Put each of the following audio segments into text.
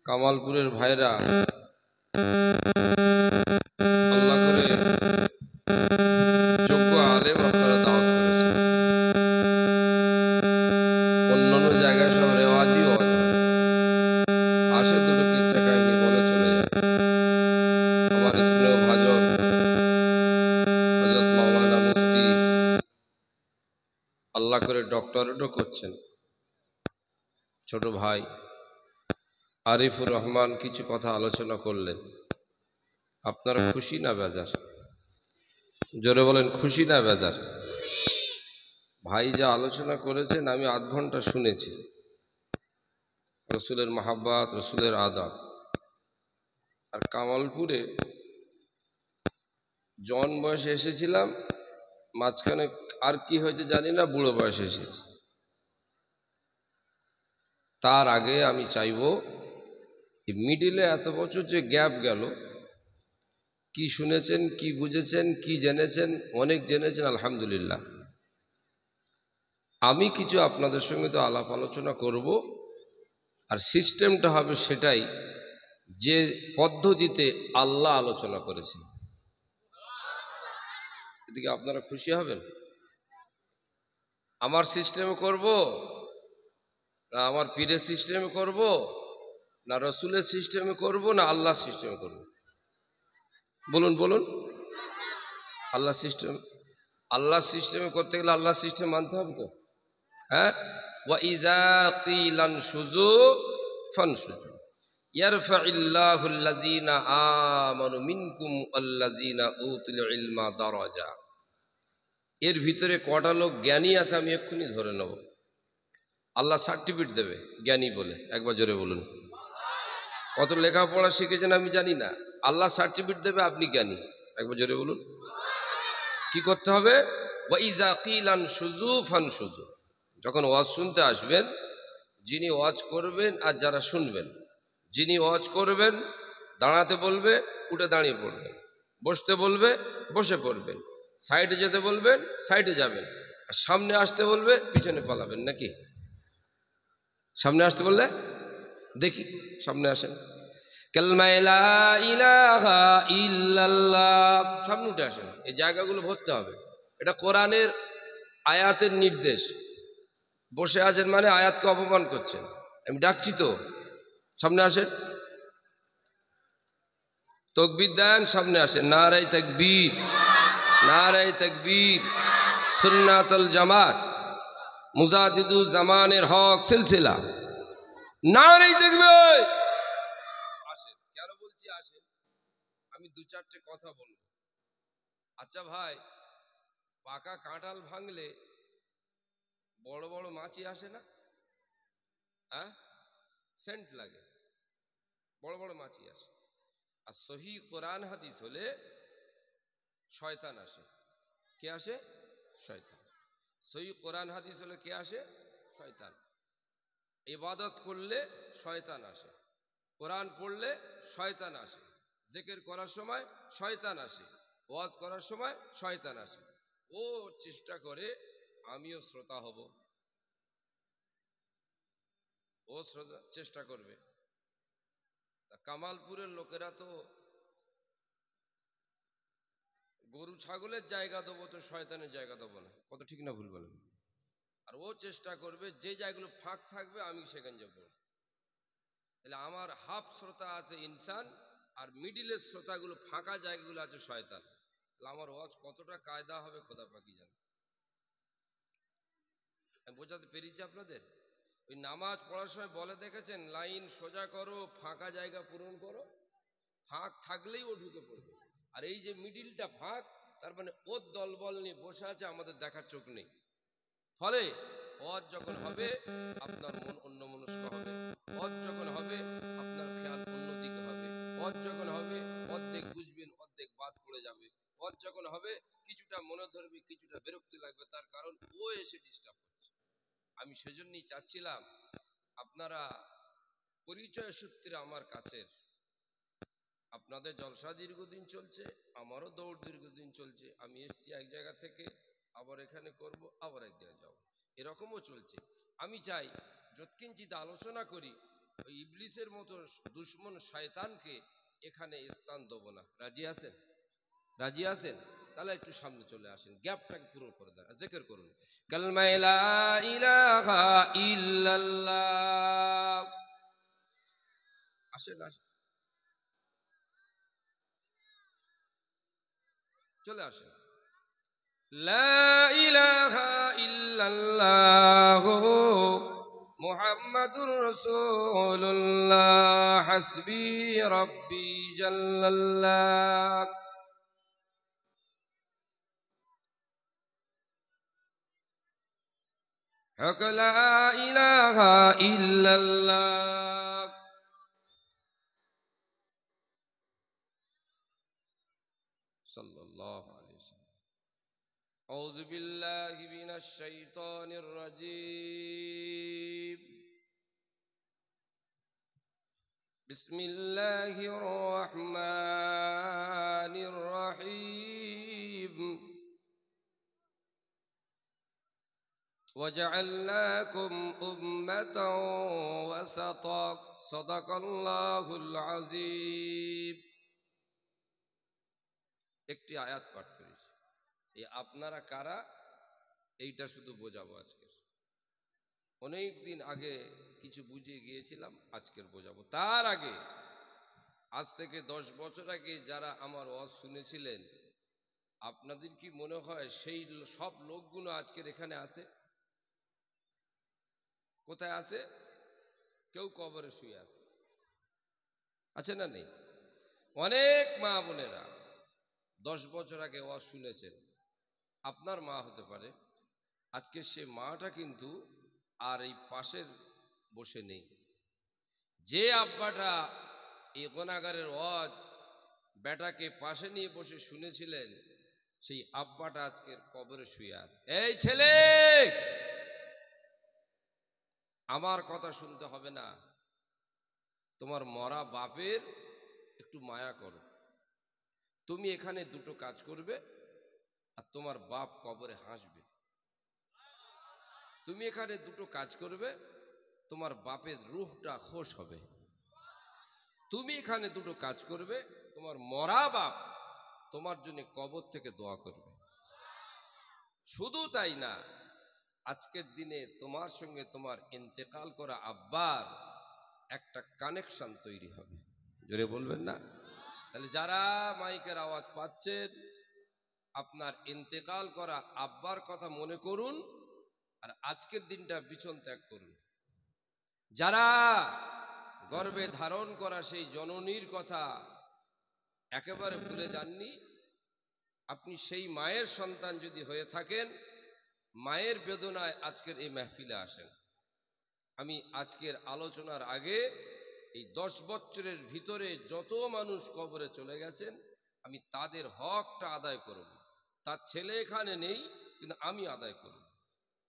কামালপুরের ভাইরা আল্লাহ করে যোগ্য আলেম আপনারা দাওয়াত করেছেন। অন্যান্য জায়গায় সব রেওয়াজি আসে, দুটো কিচ্ছা কাহিনী বলে চলে যায়। আমার স্নেহ ভাজন হযরত মাওলানা মুফতি আল্লাহ করে ডক্টরেটও করছেন ছোট ভাই আরিফুর রহমান কিছু কথা আলোচনা করলেন। আপনারা খুশি না বেজার? জোরে বলেন, খুশি না বেজার? ভাই যা আলোচনা করেছেন আমি আধ ঘন্টা শুনেছি। রসুলের মাহাব্বাত, রসুলের আদাব। আর কামালপুরে জন বয়সে এসেছিলাম, মাঝখানে আর কি হয়েছে জানি না, বুড়ো বয়সে এসেছি। তার আগে আমি চাইব মিডিলে এত বছর যে গ্যাপ গেল, কি শুনেছেন, কি বুঝেছেন, কি জেনেছেন? অনেক জেনেছেন আলহামদুলিল্লাহ। আমি কিছু আপনাদের সঙ্গে তো আলাপ আলোচনা করব, আর সিস্টেমটা হবে সেটাই যে পদ্ধতিতে আল্লাহ আলোচনা করেছেন। এদিকে আপনারা খুশি হবেন? আমার সিস্টেমে করব না আমার পীরের সিস্টেমে করব, না রসুলের সিস্টেমে করব, না আল্লাহ সিস্টেমে করব? বলুন বলুন। আল্লাহ সিস্টেম। আল্লাহ সিস্টেমে করতে গেলে আল্লাহ সিস্টেম মানতে হবে তো। হ্যাঁ, ওয়া ইযা কিলান শুযু ফানশুযু ইয়ারফাইল্লাহুল্লাযীনা আমানু মিনকুম ওয়াল্লাযীনা উতুল ইলমা দারাজা। এর ভিতরে কটা লোক জ্ঞানী আছে আমি এক্ষুনি ধরে নেব। আল্লাহ সার্টিফিকেট দেবে জ্ঞানী বলে, একবার জোরে বলুন। কত লেখাপড়া শিখেছেন আমি জানি না, আল্লাহ সার্টিফিকেট দেবে আপনি জ্ঞানী, একবার জোরে বলুন। কি করতে হবে? ওয়া ইযা কিলান শুযু ফানশুযু। যখন ওয়াজ শুনতে আসবেন, যিনি ওয়াজ করবেন আর যারা শুনবেন, যিনি ওয়াজ করবেন দাঁড়াতে বলবে, উঠে দাঁড়িয়ে পড়বেন, বসতে বলবে, বসে পড়বেন, সাইডে যেতে বলবেন, সাইডে যাবেন, আর সামনে আসতে বলবে, পিছনে পালাবেন। নাকি সামনে আসতে বললে দেখি সামনে আসেন। কালমা লা ইলাহা ইল্লাল্লাহ, সামনে উঠে আসেন। এই জায়গাগুলো ভরতে হবে, এটা কোরআনের আয়াতের নির্দেশ। বসে আছেন মানে আয়াতকে অপমান করছেন। আমি ডাকছি তো, সামনে আসেন। তাকবীর দেন, সামনে আসেন। নারে তাকবীর, নারে তাকবীর। সুন্নাতুল জামাত, মুজাদ্দিদুজ জামানের হক সিলসিলা। নারে তাকবীর। আসেন। কেন বলছি আসেন? আমি দু চারটে কথা বলবো। আচ্ছা ভাই, পাকা কাঁঠাল ভাঙলে বড় বড় মাছি আসে না? হ্যাঁ, সেন্ট লাগে, বড় বড় মাছি আসে। আর সহি কোরআন হাদিস হলে শয়তান আসে। কে আসে? শয়তান। সহি কোরআন হাদিস হলে কে আসে? শয়তান। ইবাদত করলে শয়তান আসে, কোরআন পড়লে শয়তান আসে, জিকির করার সময় শয়তান আসে, ওয়াজ করার সময় শয়তান আসে। ও চেষ্টা করে আমিও শ্রোতা হব, ও চেষ্টা করবে। কামালপুরের লোকেরা তো গরু ছাগলের জায়গা দেবো, তো শয়তানের জায়গা দেবো না। কত ঠিক না ভুল বলেন? আর ও চেষ্টা করবে যে জায়গাগুলো ফাঁক থাকবে আমি সেখানে যাবো। তাহলে আমার হাফ শ্রোতা আছে ইনসান, আর মিডিলের শ্রোতাগুলো ফাঁকা জায়গাগুলো আছে শয়তান। তাহলে আমার ওয়াজ কতটা কায়দা হবে খোদা পাকি জানে। আমি বোঝাতে পেরেছি আপনাদের? ওই নামাজ পড়ার সময় বলে দেখেছেন, লাইন সোজা করো, ফাঁকা জায়গা পূরণ করো। ফাঁক থাকলেই ও ঢুকে পড়বে। আর এই যে মিডিলটা ফাঁক, তার মানে ওর দলবল নিয়ে বসে আছে, আমাদের দেখার চোখ নেই। ফলে ওয়াজ যখন হবে আপনার মন অন্যমনস্ক হবে, ওয়াজ যখন হবে আপনার খেয়াল অন্যদিকে হবে, ওয়াজ যখন হবে অর্ধেক বুঝবেন, অর্ধেক বাদ পড়ে যাবে, ওয়াজ যখন হবে কিছুটা মনে ধরবে, কিছুটা বিরক্তি লাগবে। তার কারণ ও এসে ডিস্টার্ব করছে। আমি সেজন্যই চাচ্ছিলাম আপনারা পরিচয় সূত্রে আমার কাছের, আপনাদের জলসা দীর্ঘদিন চলছে, আমারও দৌড় দীর্ঘদিন চলছে। আমি এসছি এক জায়গা থেকে, আবার এখানে করব, আবার এক জায়গায় যাবো, এরকমও চলছে। আমি চাই যৎকিঞ্চিত আলোচনা করি, ওই ইবলিস ইবলিসের মতো দুশ্মন শয়তানকে এখানে স্থান দেব না। রাজি আছেন? রাজি আছেন? তাহলে একটু সামনে চলে আসেন, গ্যাপটাকে পূরণ করে দেন, জিকির করুন কালমা লা ইলাহা ইল্লাল্লাহ। আসেন আসেন, চলে আসেন। লা ইলাহা ইল্লাল্লাহ মুহাম্মাদুর রাসূলুল্লাহ হাসবি রাব্বি জাল্লাল্লাহ। হক লা ইলাহা ইল্লাল্লাহ। সাল্লাল্লাহু আলাইহি ওয়াসাল্লাম। আউযু বিল্লাহি মিনাশ শাইতানির রাজীম। বিসমিল্লাহির রহমানির রহিম। وجعلناكم أمة وسطا صدق الله العظيم। একটি আয়াত পাঠ করেছি, এই আপনারা কারা এইটা শুধু বোঝাবো আজকে। অনেক দিন আগে কিছু বুঝিয়ে গিয়েছিলাম, আজকের বোঝাবো। তার আগে আজ থেকে 10 বছর আগে যারা আমার ওয়াজ শুনেছিলেন, আপনাদের কি মনে হয় সেই সব লোকগুলো আজকের এখানে আছে? কোথায় আছে? কেউ কবরে শুয়ে আছে, আছে না নেই? অনেক মা বোনেরা 10 বছর আগে ওয়াজ শুনেছেন, আপনার মা হতে পারে, আজকে সে মাটা কিন্তু আর এই পাশের বসে নেই। যে আব্বাটা এই গুনাহগারের ওয়াজ বেটাকে পাশে নিয়ে বসে শুনেছিলেন, সেই আব্বাটা আজকের কবরে শুয়ে আছে। এই ছেলে, আমার কথা শুনতে হবে না, তোমার মরা বাপের একটু মায়া করো। তুমি এখানে দুটো কাজ করবে আর তোমার বাপ কবরে হাসবে। তুমি এখানে দুটো কাজ করবে, তোমার বাপের রূহটা খুশ হবে। তুমি এখানে দুটো কাজ করবে, তোমার মরা বাপ তোমার জন্য কবর থেকে দোয়া করবে। শুধু তাই না, আজকের দিনে তোমার সঙ্গে তোমার ইন্তেকাল করা আব্বার একটা কানেকশন তৈরি হবে। জোরে বলবেন না? তাহলে যারা মাইকের আওয়াজ পাচ্ছেন, আপনার ইন্তেকাল করা আব্বার কথা মনে করুন আর আজকের দিনটা পিছন ত্যাগ করুন। যারা গর্ভে ধারণ করা সেই জননীর কথা একেবারে ভুলে যাননি, আপনি সেই মায়ের সন্তান যদি হয়ে থাকেন, মায়ের বেদনায় আজকের এই মাহফিলে আসেন। আমি আজকের আলোচনার আগে এই 10 বছরের ভিতরে যত মানুষ কবরে চলে গেছেন, আমি তাদের হকটা আদায় করব। তার ছেলে এখানে নেই, কিন্তু আমি আদায় করব।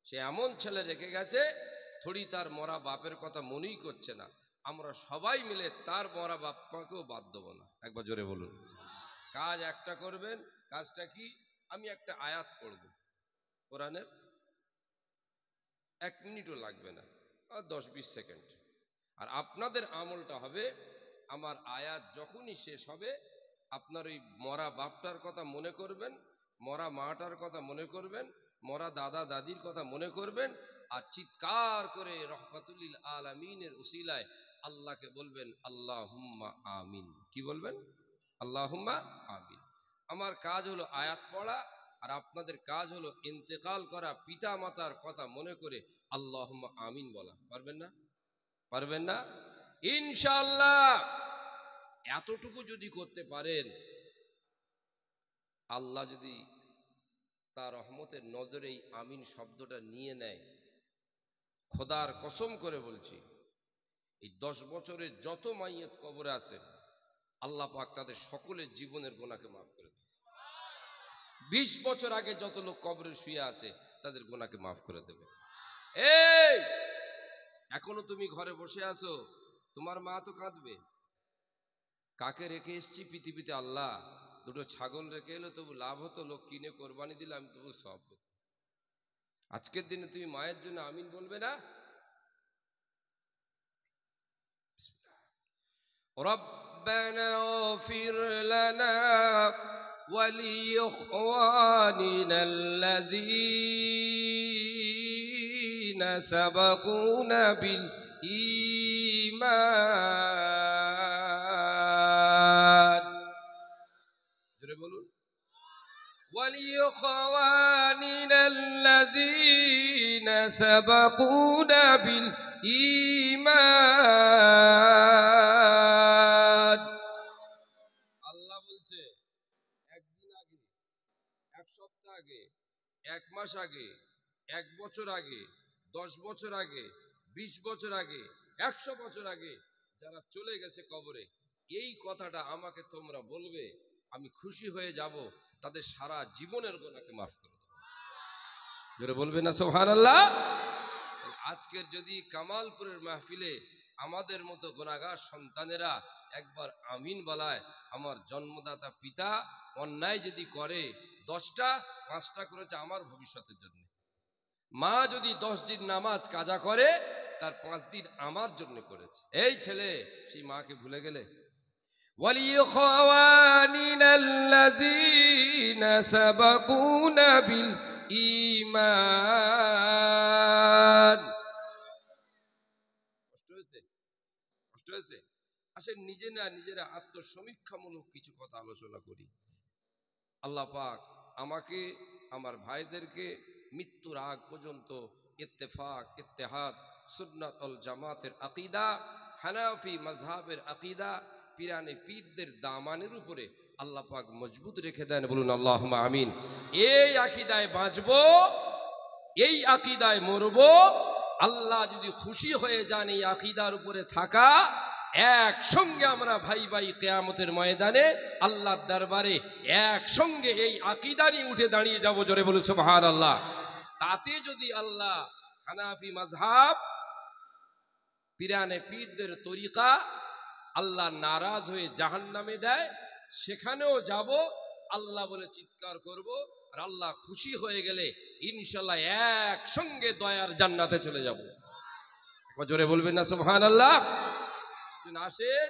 সে এমন ছেলে রেখে গেছে, থোড়ি তার মরা বাপের কথা মনেই করছে না। আমরা সবাই মিলে তার মরা বাপ্পাকেও বাদ দেবো না। একবার জোরে বলুন। কাজ একটা করবেন। কাজটা কি? আমি একটা আয়াত পড়ব কোরআনের, 1 মিনিটও লাগবে না, 10-20 সেকেন্ড। আর আপনাদের আমলটা হবে, আমার আয়াত যখনই শেষ হবে আপনার ওই মরা বাপটার কথা মনে করবেন, মরা মাটার কথা মনে করবেন, মরা দাদা দাদির কথা মনে করবেন, আর চিৎকার করে রহমাতুল আলামিনের উসিলায় আল্লাহকে বলবেন আল্লাহুম্মা আমিন। কি বলবেন? আল্লাহুম্মা আমিন। আমার কাজ হলো আয়াত পড়া, আর আপনাদের কাজ হলো ইন্তেকাল করা পিতা মাতার কথা মনে করে আল্লাহুম্মা আমিন বলা। পারবেন না? পারবেন না? ইনশাআল্লাহ এতটুকু যদি করতে পারেন, আল্লাহ যদি তার রহমতের নজরেই আমিন শব্দটা নিয়ে নেয়, খোদার কসম করে বলছি, এই 10 বছরের যত মাইয়ত কবরে আছে, আল্লাহ পাক তাদের সকলের জীবনের গুনাহকে মাফ করে দেবে। 20 বছর আগে যত লোক কবরে শুয়ে আছে, তাদের গুনাহকে মাফ করে দেবে। এই এখনো তুমি ঘরে বসে আছো, তোমার মা তো কাঁদবে। কাকে রেখে এসছি পৃথিবীতে? আল্লাহ। দুটো ছাগল রেখে এলো তবু লাভ হতো, লোক কিনে কোরবানি দিলে আমি তবু সব হতো। আজকের দিনে তুমি মায়ের জন্য আমিন বলবে না? ربنا اغفر لنا ولإخواننا الذين سبقونا بالإيمان জোরে বলুন ولإخواننا الذين سبقونا بالإيمان আল্লাহ বলছে একদিন আগে এক সপ্তাহ আগে এক মাস আগে এক বছর আগে 10 বছর আগে 20 বছর আগে 100 বছর আগে যারা চলে গেছে কবরে এই কথাটা আমাকে তোমরা বলবে আমি খুশি হয়ে যাব তাদের সারা জীবনের গুনাহকে মাফ করে দেব জোরে বলবে না সুবহানাল্লাহ আজকের যদি কামালপুরের মাহফিলে আমাদের মতো গুনাহগার সন্তানেরা একবার আমিন বলায় আমার জন্মদাতা পিতা অন্যায় যদি করে 10টা 5টা করেছে আমার ভবিষ্যতের জন্য মা যদি 10 দিন নামাজ কাজা করে তার 5 দিন আমার জন্য করেছে এই ছেলে সেই মাকে ভুলে গেলে ولإخواننا الذين سبقونا بالإيمان কষ্ট হয়েছে আসেন নিজেরা আত্মসমীক্ষামূলক কিছু কথা আলোচনা করি আল্লাহ পাক আমাকে আমার ভাইদেরকে মৃত্যুর আগ পর্যন্ত ইত্তেফাক ইত্তেহাদ সুন্নাত ওয়াল জামাতের আকীদা হানাফি মাযহাবের আকীদা পিরানে পীরদের দামানের উপরে আল্লাহ পাক মজবুত রেখে দেন বলুন আল্লাহুম্মা আমিন এই আকীদায় বাঁচবো এই আকীদায় মরবো আল্লাহ যদি খুশি হয়ে যান এই আকীদার উপরে থাকা একসঙ্গে আমরা ভাই ভাই কিয়ামতের ময়দানে আল্লাহর দরবারে একসঙ্গে এই আকীদা নিয়ে উঠে দাঁড়িয়ে যাব জোরে বলুন সুবহানাল্লাহ তাতে যদি আল্লাহ হানাফি মাযহাব পিরানে পীরদের তরিকা আল্লাহ নারাজ হয়ে জাহান্নামে দেয় সেখানেও যাব আল্লাহ বলে চিৎকার করব আর আল্লাহ খুশি হয়ে গেলে ইনশাআল্লাহ একসঙ্গে দয়ার জান্নাতে চলে যাব জোরে বলবেন না সুবহানাল্লাহ আসেন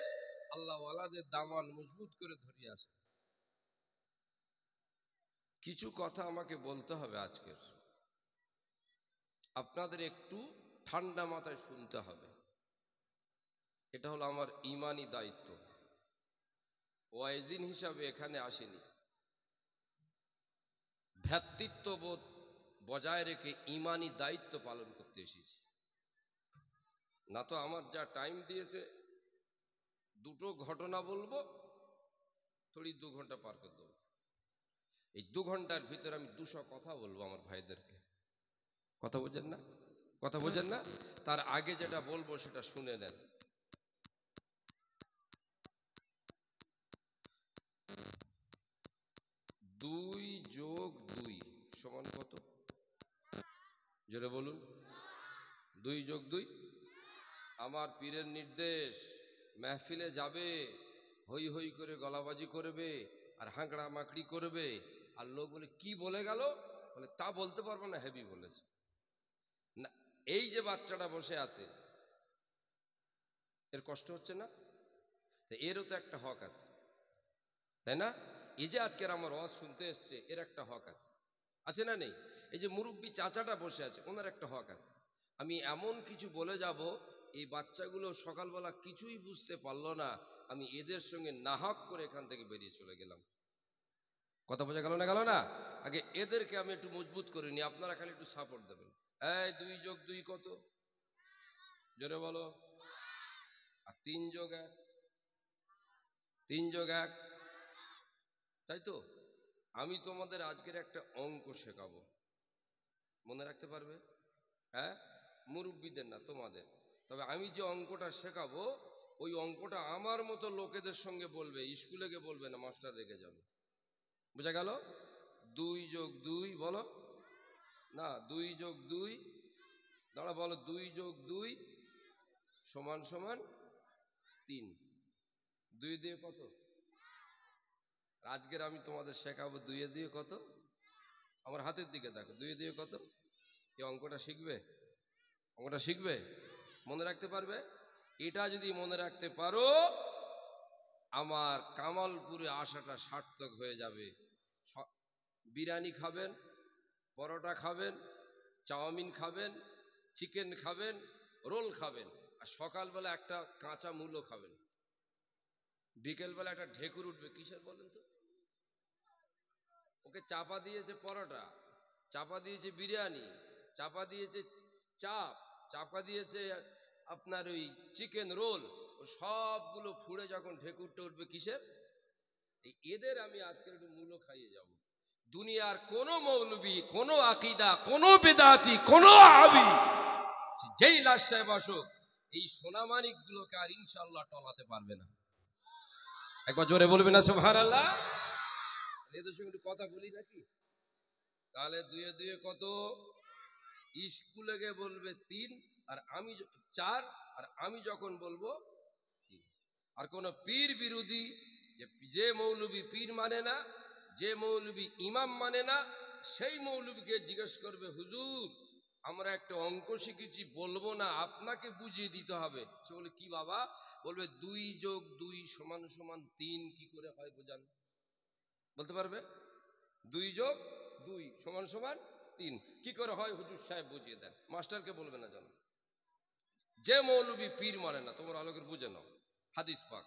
আল্লাহ ওয়ালাদের দামান মজবুত করে ধরিয়ে আসেন কিছু কথা আমাকে বলতে হবে আজকের আপনাদের একটু ঠান্ডা মাথায় শুনতে হবে এটা হলো আমার ঈমানি দায়িত্ব ওয়াইজিন হিসাবে এখানে আসেনি ভ্রাতৃত্ববোধ বজায় রেখে ঈমানি দায়িত্ব পালন করতে এসেছি না তো আমার যা টাইম দিয়েছে দুটো ঘটনা বলবো থোড়ি 2 ঘন্টা পার করে দেবো এই 2 ঘন্টার ভিতরে আমি 200 কথা বলবো আমার ভাইদেরকে কথা বোঝেন না তার আগে যেটা বলবো সেটা শুনে নেন 2 যোগ 2 সমান কত জোরে বলুন 2 যোগ 2 আমার পীরের নির্দেশ মাহফিলে যাবে হই হই করে গলাবাজি করবে আর হাঁকড়া মাকড়ি করবে আর লোক বলে কি বলে গেল বলে তা বলতে পারবো না হেভি বলেছে না এই যে বাচ্চাটা বসে আছে এর কষ্ট হচ্ছে না এরও তো একটা হক আছে তাই না এই যে আজকের আমার ওয়াজ শুনতে এসছে এর একটা হক আছে না নেই এই যে মুরব্বী চাচাটা বসে আছে ওনার একটা হক আছে আমি এমন কিছু বলে যাব এই বাচ্চাগুলো সকালবেলা কিছুই বুঝতে পারলো না আমি এদের সঙ্গে নাহক করে এখান থেকে বেরিয়ে চলে গেলাম কথা বোঝা গেল না আগে এদেরকে আমি একটু মজবুত করে নি আপনারা খালি একটু সাপোর্ট দেবেন এই 2 যোগ 2 কত জোরে বলো আর 3 যোগ 1 3 যোগ 1 তাই তো আমি তোমাদের আজকের একটা অঙ্ক শেখাবো মনে রাখতে পারবে হ্যাঁ মুরব্বীদের না তোমাদের তবে আমি যে অঙ্কটা শেখাবো ওই অঙ্কটা আমার মতো লোকেদের সঙ্গে বলবে স্কুলে গিয়ে বলবে না মাস্টার রেগে যাবে বুঝা গেল 2 যোগ 2 বলো না 2 যোগ 2 দাঁড়া বলো 2 যোগ 2 সমান সমান 3 2 দিয়ে কত আজকের আমি তোমাদের শেখাবো 2 দিয়ে কত আমার হাতের দিকে দেখো 2 দিয়ে কত এই অঙ্কটা শিখবে মনে রাখতে পারবে এটা যদি মনে রাখতে পারো আমার কামালপুরে আসাটা সার্থক হয়ে যাবে। বিরিয়ানি খাবেন, পরোটা খাবেন, চাউমিন খাবেন, চিকেন খাবেন, রোল খাবেন, আর সকালবেলা একটা কাঁচা মূলো খাবেন, বিকেলবেলা একটা ঢেকুর উঠবে। কিসের বলেন তো? ওকে চাপা দিয়েছে পরোটা, চাপা দিয়েছে বিরিয়ানি, চাপা দিয়েছে চাপ, চাপা দিয়েছে আপনার ওই চিকেন রোল, ও সবগুলো ফুড়ে যখন ঢেকুরটা উঠবে কিসের? এদের আমি আজকের একটু মূল্য খাইয়ে যাব। দুনিয়ার কোন মৌলবী, কোন আকীদা, কোন বেদাতি, কোন আবি যেই লাশ সাহেব আসুক, এই সোনামানিক গুলোকে আর ইনশাআল্লাহ টলাতে পারবে না। একবার জোরে বলবে না সুবহানাল্লাহ? এদের সঙ্গে একটু কথা বলি নাকি? তাহলে দুয়ে দুয়ে কত? স্কুলে গিয়ে বলবে 3 আর আমি 4, আর আমি যখন বলবো 3। আর কোন পীর বিরোধী, যে মৌলবী পীর মানে না, যে মৌলবী ইমাম মানে না, সেই মৌলবীকে জিজ্ঞেস করবে, হুজুর আমরা একটা অঙ্ক শিখেছি, বলবো না, আপনাকে বুঝিয়ে দিতে হবে। সে বলে কি বাবা? বলবে 2 যোগ 2 সমান সমান 3 কি করে হয় বোঝান। বলতে পারবে? 2 যোগ 2 সমান সমান 3 কি করে হয় হুজুর সাহেব বুঝিয়ে দেন। মাস্টারকে বলবে না জানো। যে মৌলবী পীর মানে না, তোমরা আলোকের বুঝে নাও। হাদিস পাক,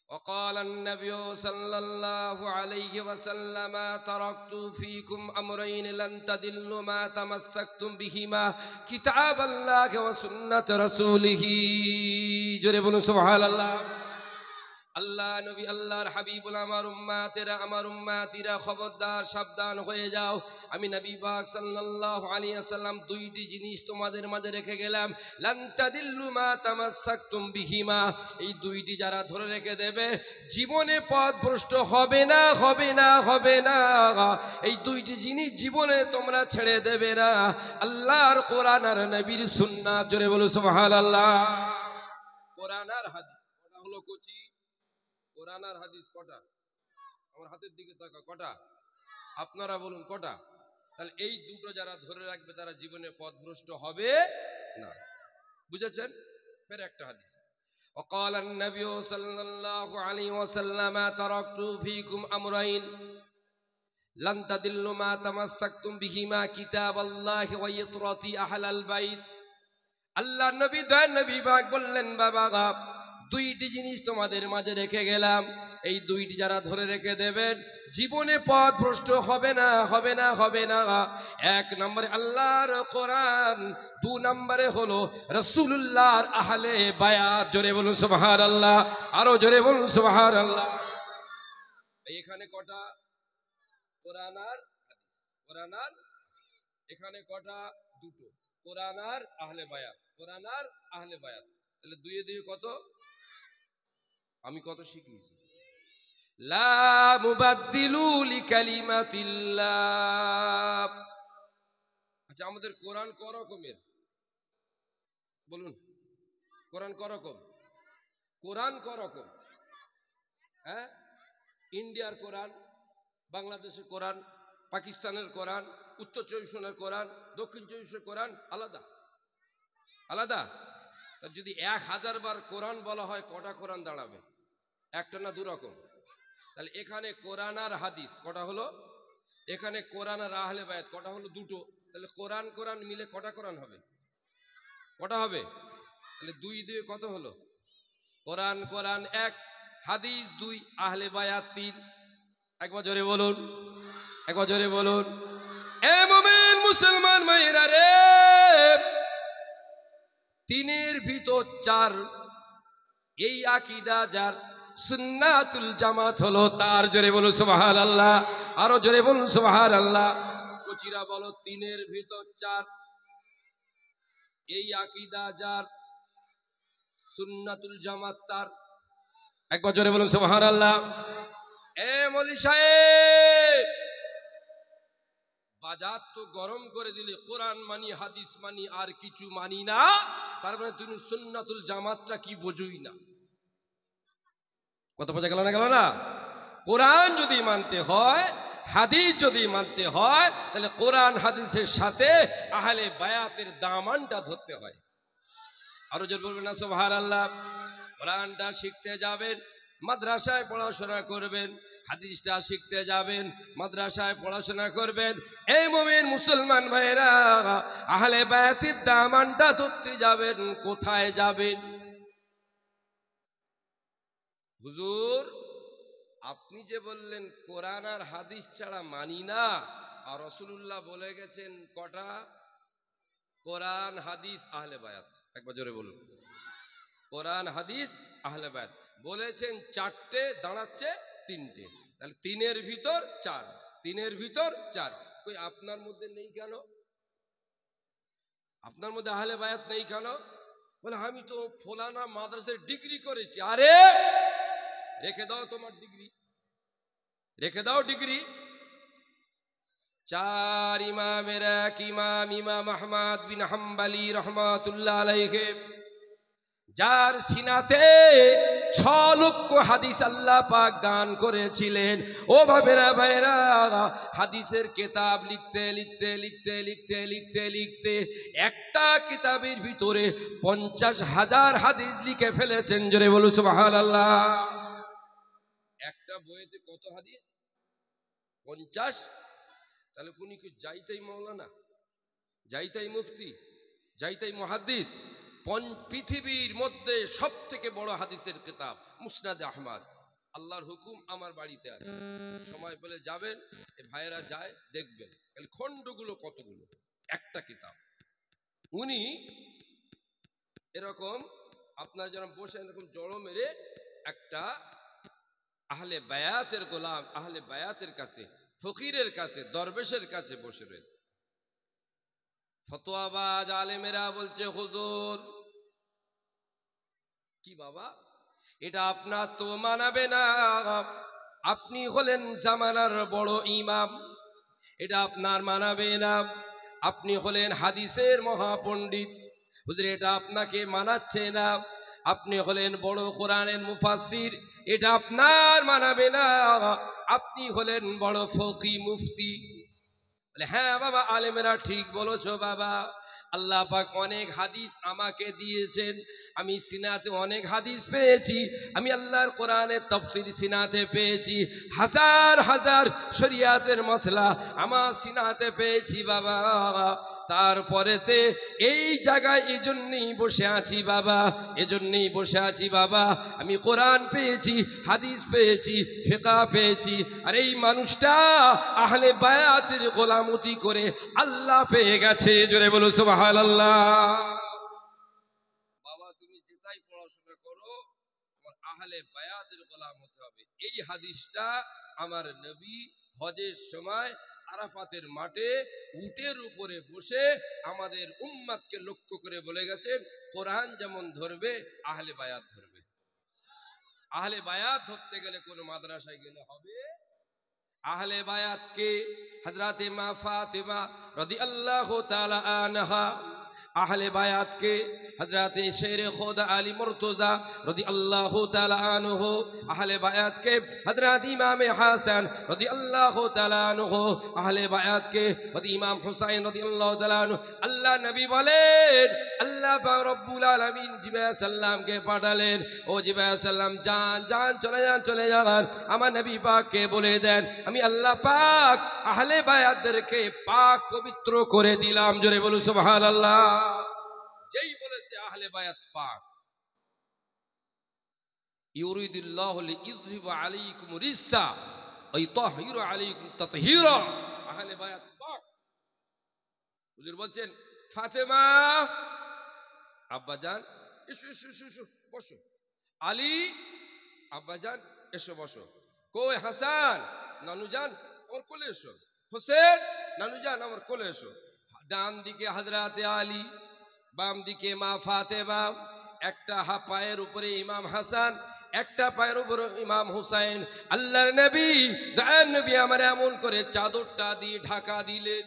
وقال النبي صلى الله عليه وسلم تركت فيكم أمرين لن تضلوا ما تمسكتم بهما كتاب الله وسنة رسوله। জোরে বলুন সুবহানাল্লাহ। আল্লাহ নবী, আল্লাহর হাবিবুল, আমার উম্মাতিরা খবরদার, সাবধান হয়ে যাও। আমি নবী পাক সাল্লাল্লাহু আলাইহি ওয়াসাল্লাম 2টি জিনিস তোমাদের মাঝে রেখে গেলাম। লান তাদিল্লু মা তামাসসাকতুম বিহিমা, এই 2টি যারা ধরে রেখে দেবে জীবনে পথভ্রষ্ট হবে না, হবে না, হবে না। এই 2টি জিনিস জীবনে তোমরা ছেড়ে দেবে না, আল্লাহর কোরআন আর নবীর সুন্নাত। জোরে বলো সুবহানাল্লাহ। কোরআন আর হাদিস কটা হলো কোচি? কোরআন আর হাদিস কটা? আমার হাতের দিকে তাকা, কটা? আপনারা বলুন কটা? তাহলে এই দুটো যারা ধরে রাখবে তারা জীবনে পথভ্রষ্ট হবে না। বুঝেছেন? ফের একটা হাদিস, وقال النبي صلى الله عليه وسلم تركت فيكم أمرين لن تضلوا ما تمسكتم بهما كتاب الله وإطرة أهل البيت। আল্লাহ নবী, দয়ার নবী পাক বললেন, বাবা 2টি জিনিস তোমাদের মাঝে রেখে গেলাম, এই 2টি যারা ধরে রেখে দেবেন জীবনে পথভ্রষ্ট হবে না, হবে না, হবে না। 1 নম্বরে আল্লাহর কোরআন, 2 নম্বরে হলো রাসূলুল্লাহর আহলে বায়াত। জোরে বলুন সুবহানাল্লাহ, আরো জোরে বলুন সুবহানাল্লাহ। এখানে কটা? কোরআন আর হাদিস, কোরআন আর, এখানে কটা? 2টো, কোরআন আর আহলে বায়াত, কোরআন আর আহলে বায়াত। তাহলে 2 এ 2 কত? আমি কত শিখিয়েছি? লা মুবাদ্দিলু লিকালিমাতিল্লাহ। আচ্ছা, আমাদের কোরআন ক রকমের বলুন? কোরআন ক রকম? কোরআন ক রকম? হ্যাঁ, ইন্ডিয়ার কোরআন, বাংলাদেশের কোরআন, পাকিস্তানের কোরআন, উত্তর 24 পরগনার কোরআন, দক্ষিণ 24 পরগনার কোরআন আলাদা আলাদা। তা যদি 1000 বার কোরআন বলা হয়, কটা কোরআন দাঁড়াবে? একটা না 2 রকম? তাহলে এখানে কোরআন আর হাদিস কটা হলো? এখানে কোরআন আর আহলে বায়াত কটা হলো? 2টো। তাহলে কোরআন কোরআন মিলে কটা কোরআন হবে? কটা হবে? তাহলে 2 2 কত হলো? কোরআন কোরআন 1, হাদিস 2, আহলে বায়াত 3। একবার জোরে বলুন, একবার জোরে বলুন। এ মুমিন মুসলমান ভাইরা রে, 3-এর ভিতর 4, এই আকীদা যার, সুন্নাতুল জামাত হলো তার। জোরে বলুন সুবহানাল্লাহ, আরো জোরে বলুন সুবহানাল্লাহ। কোচিরা বলো 3-এর ভিতর 4, এই আকীদা যার, সুন্নাতুল জামাত তার। একবার জোরে বলুন সুবহানাল্লাহ। এ মৌলভী সাহেব, বাজার তো গরম করে দিলে কোরআন মানি, হাদিস মানি, আর কিছু মানি না, তার মানে তুমি সুন্নাতুল জামাতটা কি বোঝোই না। কত বোঝা গেল না? গেল না? কোরআন যদি মানতে হয়, হাদিস যদি মানতে হয়, তাহলে কোরআন হাদিসের সাথে আহলে বায়াতের দামানটা ধরতে হয়। আরো জোরে বলবেন না সুবহানাল্লাহ। কোরআনটা শিখতে যাবেন, মাদ্রাসায় পড়াশোনা করবেন, হাদিসটা শিখতে যাবেন, মাদ্রাসায় পড়াশোনা করবেন। এই মুমিন মুসলমান ভাইরা, আহলে বায়াতের দামানটা ধরতে যাবেন, কোথায় যাবেন? হুজুর আপনি যে বললেন কোরআন আর হাদিস ছাড়া মানি না, আর রাসূলুল্লাহ বলে গেছেন কটা? কোরআন হাদিস আহলে বায়াত। একবার জোরে বলুন, কোরআন হাদিস আহলে বায়াত বলেছেন চারটে, দাঁড়াচ্ছে তিনটে, তাহলে তিনের ভিতর চার, তিনের ভিতর চার। কই আপনার মধ্যে নেই কেন? আপনার মধ্যে আহলে বায়াত নেই কেন? বলে আমি তো ফলানা মাদ্রাসায় ডিগ্রি করেছি। আরে রেখে দাও তোমার ডিগ্রি, রেখে দাও ডিগ্রি। চার ইমামের এক ইমাম, ইমাম আহমদ বিন হাম্বলি রহমাতুল্লাহ আলাইহি, যার সিনাতে 6 লক্ষ হাদিস আল্লাহ পাক দান করেছিলেন। ও ভাইরা ভাইরা, হাদিসের কিতাব লিখতে লিখতে লিখতে লিখতে লিখতে লিখতে একটা কিতাবের ভিতরে 50,000 হাদিস লিখে ফেলেছেন। জোরে বলু সুবহানাল্লাহ। একটা বইতে কত হাদিস? 50। তাহলে কোনি কি যাইতাই মাওলানা, যাইতাই মুফতি, যাইতাই মুহাদ্দিস? পৃথিবীর মধ্যে সব থেকে বড় হাদিসের কিতাব মুসনাদে আহমদ। আল্লাহর হুকুম আমার বাড়িতে আছে, সময় পেলে যাবেন, এই ভাইয়েরা যায় দেখবেন খণ্ডগুলো কতগুলো, একটা কিতাব। উনি এরকম আপনার যেন বসে এরকম জড়ো মেরে একটা আহলে বায়াতের গোলাম, আহলে বায়াতের কাছে, ফকিরের কাছে, দরবেশের কাছে বসে রয়েছে। ফতোয়াবাজ আলেমেরা বলছে হুজুর কি বাবা, এটা আপনার তো মানাবে না, আপনি হলেন জামানার বড় ইমাম, এটা আপনার মানাবে না, আপনি হলেন হাদিসের মহাপণ্ডিত, হুজুর এটা আপনাকে মানাচ্ছে না, আপনি হলেন বড় কোরআনের মুফাসসির, এটা আপনার মানাবে না, আপনি হলেন বড় ফকি মুফতি। বলে হ্যাঁ বাবা আলেমেরা ঠিক বলেছো বাবা, আল্লাহ পাক অনেক হাদিস আমাকে দিয়েছেন, আমি সিনাতে অনেক হাদিস পেয়েছি, আমি আল্লাহর কোরআনের তাফসীর সিনাতে পেয়েছি, হাজার হাজার শরিয়াতের মসলা আমার সিনাতে পেয়েছি বাবা। তারপরেতে এই জায়গায় এজন্যই বসে আছি বাবা, এজন্যই বসে আছি বাবা, আমি কোরআন পেয়েছি, হাদিস পেয়েছি, ফিকহ পেয়েছি, আর এই মানুষটা আহলে বায়াতের গোলামতি করে আল্লাহ পেয়ে গেছে। জোরে বলো সুবহানাল্লাহ। বাবা তুমি যেটাই পড়াশোনা করো, তোমার আহলে বায়াতের গোলাম হতে হবে। এই হাদিসটা আমার নবী হজের সময় আরাফাতের মাঠে উটের উপরে বসে আমাদের উম্মতকে লক্ষ্য করে বলে গেছেন, কোরআন যেমন ধরবে আহলে বায়াত ধরবে। আহলে বায়াত ধরতে গেলে কোন মাদ্রাসায় গেলে হবে? আহলে বায়াত কে? হযরতে মা ফাতেমা রাদিয়াল্লাহু তাআলা আনহা। আহলে বায়াত কে? হযরতে শেরে খোদা আলী মুর্তজা রাদিয়াল্লাহু তাআলা আনহু। আহলে বায়াত কে? হযরত ইমাম হাসান রাদিয়াল্লাহু তাআলা আনহু। আহলে বায়াত কে? হযরত ইমাম হুসাইন রাদিয়াল্লাহু তাআলা আনহু। আল্লাহ নবী বলেন, আল্লাহ পাক রব্বুল আলামিন জিবরাইল সাল্লামকে পাঠালেন, ও জিবরাইল সাল্লাম যান যান, চলে যান চলে যান, আমার নবী পাককে বলে দেন আমি আল্লাহ পাক আহলে বায়াতদেরকে পাক পবিত্র করে দিলাম। জোরে বলু সুবহানাল্লাহ। যেই বলেছে আহলে বায়াত পাক, ইউরিদুল্লাহু লিইযহিবা আলাইকুম রিসা ওয়া ইতাহহিরু আলাইকুম তাতহীরা। আহলে বায়াত পাক। হুজুর বলছেন ফাতেমা আব্বাজান এসো এসো এসো এসো বসো, আলী আব্বাজান এসো বসো, কই হাসান নানুজান আমার কোলে এসো, হোসেন নানুজান আমার কোলে এসো। ডান দিকে হযরতে আলী, বাম দিকে মা ফাতেমা, একটা পায়ের উপরে ইমাম হাসান, একটা পায়ের উপরে ইমাম হুসাইন। আল্লাহর নবী দয়ার নবী আমার এমন করে চাদরটা দিয়ে ঢাকা দিলেন,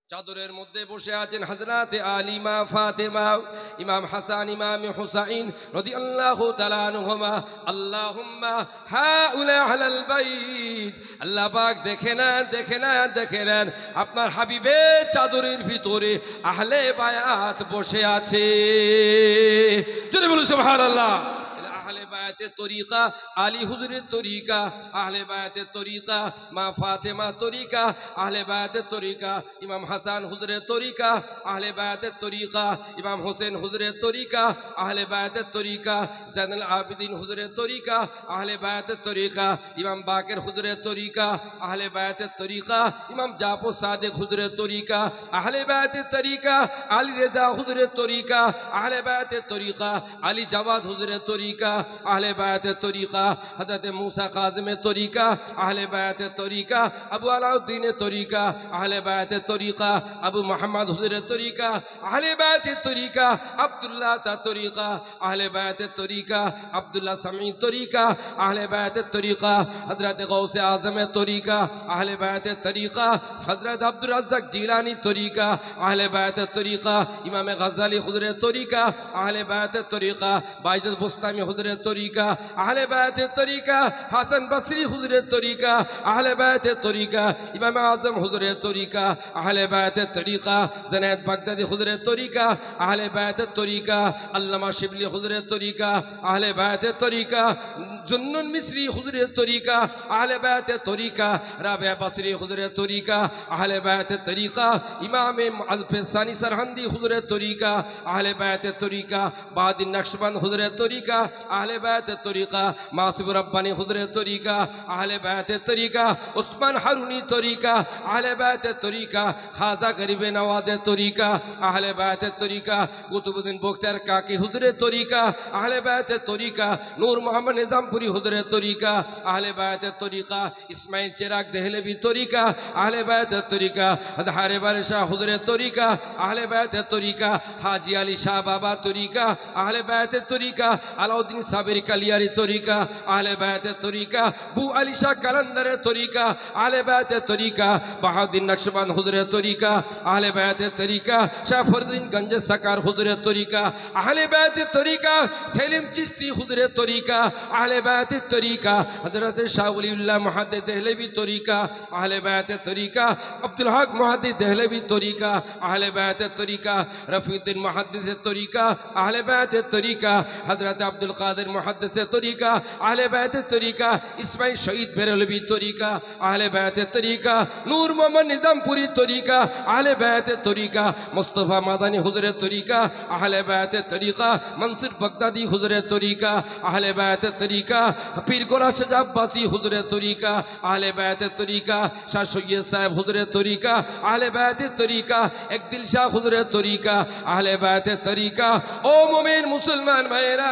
চাদরের মধ্যে বসে আছেন হযরতে আলী, মা ফাতেমা, ইমাম হাসান, ইমাম হুসাইন রাদিয়াল্লাহু তাআলা আনহুমা। আল্লাহুম্মা হাউলা আলাল বাইত। আল্লাহ পাক দেখে নেন, দেখে নেন, দেখে নেন আপনার হাবিবের চাদরের ভিতরে আহলে বায়াত বসে আছে। জোরে বলুন সুবহানাল্লাহ। আহলে বায়াতের তরিকা, আলী হুজুরের তরিকা আহলে বায়াতের তরিকা, মা ফাতেমা তরিকা আহলে বায়াতের তরিকা, ইমাম হাসান হুজুরের তরিকা আহলে বায়াতের তরিকা, ইমাম হোসেন হুজুরের তরিকা আহলে বায়াতের তরিকা, জাইনুল আবেদিন হুজুরের তরিকা আহলে বায়াতের তরিকা, ইমাম বাকের হুজুরের তরিকা আহলে বায়াতের তরিকা, ইমাম জাফর সাদেক হুজুরের তরিকা আহলে বায়াতের তরিকা, আলী রেজা হুজুরের তরিকা আহলে বায়াতের তরিকা, আলী জাওয়াদ হুজুরের তরিকা আহলে বায়াতের তরিকা, হযরত मूसा काज़िमेর তরিকা আহলে বায়াতের তরিকা, আবু আলাউদ্দিনের তরিকা আহলে বায়াতের তরিকা, আবু মুহাম্মদ হুজুরের তরিকা আহলে বায়াতের তরিকা, আব্দুল্লাহ তার তরিকা আহলে বায়াতের তরিকা, আব্দুল্লাহ সামির তরিকা আহলে বায়াতের তরিকা, হযরত গৌসে আজমের তরিকা আহলে বায়াতের তরিকা, হযরত আব্দুর রাজ্জাক জিলানী তরিকা আহলে বায়াতের তরিকা, ইমাম গজালি হুজুরের তরিকা আহলে বায়াতের তরিকা, বাইজুল বুস্তামি হুজুরের তরিকা আহলে বায়াতের তরিকা, হাসান বসরি হুজুরের তরিকা আহলে বায়াতের তরিকা, ইমাম আজম হুজুরের তরিকা আহলে বায়াতের তরিকা, জুনায়েদ বাগদাদি হুজুরের তরিকা আহলে বায়াতের তরিকা, আল্লামা শিবলি হুজুরের তরিকা আহলে বায়াতের তরিকা, জুন্নুন মিসরি হুজুরের তরিকা আহলে বায়াতের তরিকা, রাবিয়া বসরি হুজুরের তরিকা আহলে বায়াতের তরিকা, ইমাম আল-ফিসানি সরহন্দি হুজুরের তরিকা আহলে বায়াতের তরিকা, বাহাদুর নকশবন্দ হুজুরের তরিকা আহলে বায়াতের তরিকা, মাসুবুর রব্বানি হুজুরের তরিকা আহলে বায়াতের তরিকা, উসমান হারুনি তরিকা আহলে বায়াতের তরিকা, খাজা গরিবে নওয়াজের তরিকা আহলে বায়াতের তরিকা, কুতুবউদ্দিন বখতিয়ার কাকি হুজুরের তরিকা আহলে বায়াতের তরিকা, নূর মোহাম্মদ নিজামপুরি হুজুরের তরিকা আহলে বায়াতের তরিকা, ইসমাইল চিরাগ দেহলভি তরিকা আহলে বায়াতের তরিকা, হারে বারিশা হুজুরের তরিকা আহলে বায়াতের তরিকা, হাজি আলী শাহ বাবা তরিকা আহলে বায়াতের তরিকা, আলাউদ্দিন সাবির কালিয়ারি তরিকা আহলে বায়াতের তরিকা, বু আলী শাহ কালান্দারের তরিকা আহলে বায়াতের তরিকা, বাহাউদ্দিন নকশবন্দ হুজুরের তরিকা আহলে বায়াতের তরিকা, শাহ ফরউদ্দিন গঞ্জ সাকার হুজুরের তরিকা আহলে বায়াতের তরিকা, সেলিম চিশতি হুজুরের তরিকা আহলে বায়াতের তরিকা, হযরত শাহ ওলিউল্লাহ মুহাদ্দিস দেহলভি তরিকা আহলে বায়াতের তরিকা, আব্দুল হক মুহাদ্দিস দেহলভি তরিকা আহলে বায়াতের তরিকা, রফিউদ্দিন মুহাদ্দিসের তরিকা আহলে বায়াতের তরিকা, হযরত আব্দুল কাদের মুহাদ্দিসের তরিকা আহলে বায়াতের তরিকা, ইসমাইল শহীদ বেরলভি তরিকা আহলে বায়াতের তরিকা, নূর মোহাম্মদ নিজামপুরি তরিকা আহলে বায়াতের তরিকা, মুস্তাফা মাদানী হুজুরের তরিকা আহলে বায়াতের তরিকা, মনসুর বাগদাদি হুজুরের তরিকা আহলে বায়াতের তরিকা, পীর গোরা শাহ আব্বাসি হুজুরের তরিকা আহলে বায়াতের তরিকা, শাহ সৈয়দ সাহেব হুজুরের তরিকা আহলে বায়াতের তরিকা, একদিল শাহ হুজুরের তরিকা আহলে বায়াতের তরিকা। ও মুমিন মুসলমান ভাইরা,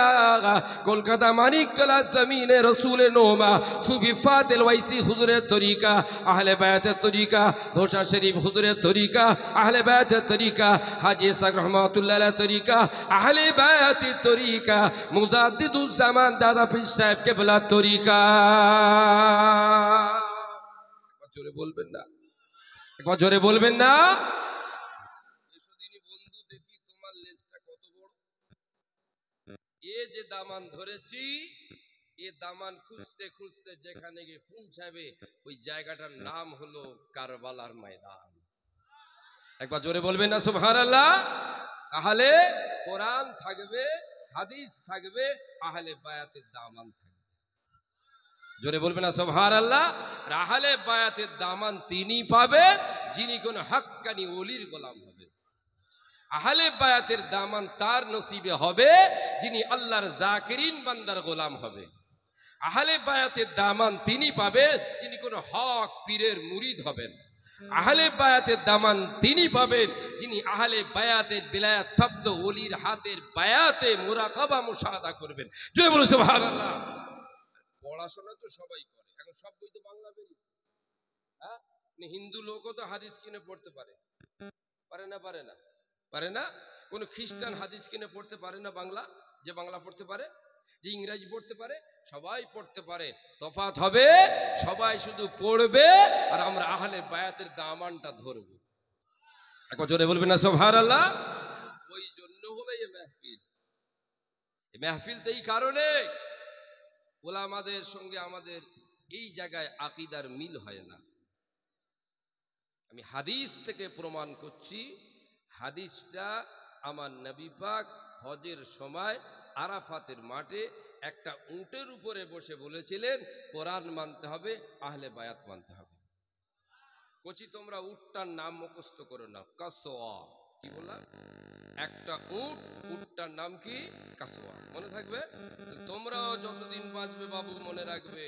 কলকাতা মানিকতলা জমিনে রসুল নোমা সুফি ফাতেল ওয়াইসি হুজুরের তরিকা আহলে বায়াতের তরিকা, ধোসা শরীফ হুজুরের তরিকা আহলে বায়াতের তরিকা, হাজি ইসহাক রহমাতুল্লাহ আলাইহি তরিকা আহলে বায়াতের তরিকা, মুজাদ্দিদুজ জামান দাদা পীর সাহেব কেবলা তরিকা। জোরে বলবেন না, একবার জোরে বলবেন না। বন্ধু দেখি তোমার লেজটা কত বড়, এ যে দামান ধরেছি, এ দামান খুঁজতে খুঁজতে যেখানে গিয়ে পৌঁছাবে ওই জায়গাটার নাম হলো কারবালার ময়দান। একবার জোরে বলবেন না সুবহানাল্লাহ। তাহলে কোরআন থাকবে, হাদিস থাকবে, আহলে বায়াতের দামান থাকবে। জোরে বলবেন না সুবহানাল্লাহ। আহলে বায়াতের দামান তিনি পাবেন যিনি কোন হক্কানি ওলির গোলাম হবে। আহলে বায়াতের দামান তার নসিবে হবে যিনি আল্লাহর জাকিরিন বান্দার গোলাম হবে। আহলে বায়াতের দামান তিনি পাবেন যিনি কোন হক পীরের মুরিদ হবেন। আহলে বায়াতের দামান তিনি পাবেন যিনি আহলে বায়াতের বিলায়াত প্রাপ্ত ওলির হাতের বায়াতে মুরাকাবা মুশাহাদা করবেন। জোরে বলুন সুবহানাল্লাহ। পড়াশোনা তো সবাই করে, এখন সব বই তো বাংলা বেরিয়ে, হ্যাঁ, হিন্দু লোকও তো হাদিস কিনে পড়তে পারে, পারে না? পারে না? পারে না? কোন খ্রিস্টান হাদিস কিনে পড়তে পারে না বাংলা? যে বাংলা পড়তে পারে, যে ইংরেজি পড়তে পারে, সবাই পড়তে পারে। তফাৎ হবে সবাই শুধু পড়বে আর আমরা আহলে বায়াতের দামানটা ধরবো। একবার জোরে বলবেন না সুবহানাল্লাহ। ওই জন্য হলো এই মাহফিল। এই মাহফিল তো এই কারণে ওলামাদের সঙ্গে আমাদের এই জায়গায় আকীদার মিল হয় না। আমি হাদিস থেকে প্রমাণ করছি, হাদিসটা আমার নবী পাক হজের সময় আরাফাতের মাঠে একটা উটের উপরে বসে বলেছিলেন কোরআন মানতে হবে, আহলে বায়াত মানতে হবে। কচি তোমরা উটটার নাম মুখস্থ করো না, কাসওয়া। কি বললাম? একটা উটটার নাম কি? কাসওয়া। মনে থাকবে? তোমরাও যতদিন বাঁচবে বাবু মনে রাখবে,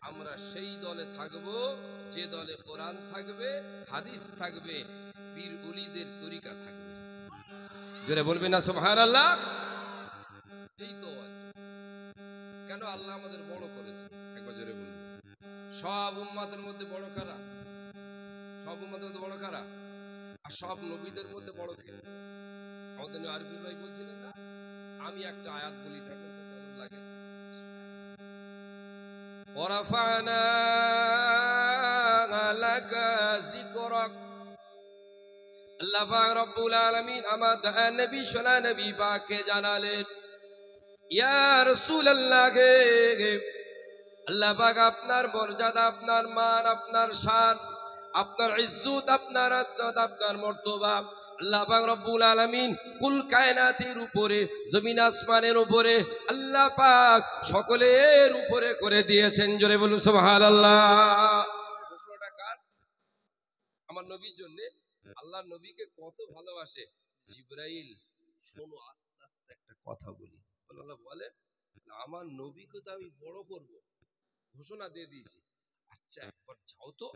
আমরা সেই দলে থাকবো যে দলে কোরআন থাকবে, হাদিস থাকবে, পীর ওলিদের তরিকা থাকবে। জোরে বলবে না সুবহানাল্লাহ? এই তো কেন আল্লাহ আমাদের বড় করেছে, একবার জোরে বলবে। সব উম্মাতের মধ্যে বড় কারা? সব উম্মাতের মধ্যে বড় কারা? আর সব নবীদের মধ্যে বড় কে? আমাদের আরবি ভাই বলছিলেন না, আমি একটা আয়াত বলি, থাকেন কেমন লাগে। ওয়ারাফানা লাকা যিকরাক। আল্লাহ পাক রব্বুল আলামিন আমার নবী সোনা নবী পাককে জানালেন, ইয়া রাসূলুল্লাহ, আল্লাহ পাক আপনার মর্যাদা, আপনার মান, আপনার শান, আপনার ইজ্জত, আপনার আত্মত, আপনার মর্তবা আল্লাহ পাক রব্বুল আলামিন কুল কায়নাতের উপরে, জমিন আসমানের উপরে আল্লাহ পাক সকলের উপরে করে দিয়েছেন। জোরে বলুন সুবহানাল্লাহ। ঘোষণাটা কার? আমার নবীর জন্য। আল্লাহ নবীকে কত ভালোবাসে। জিবরাইল, শোনো আস্তে আস্তে একটা কথা বলি। আল্লাহ বলে, আমার নবীকে তো আমি বড় করব, ঘোষণা দিয়ে দিয়েছি। আচ্ছা একবার যাও তো,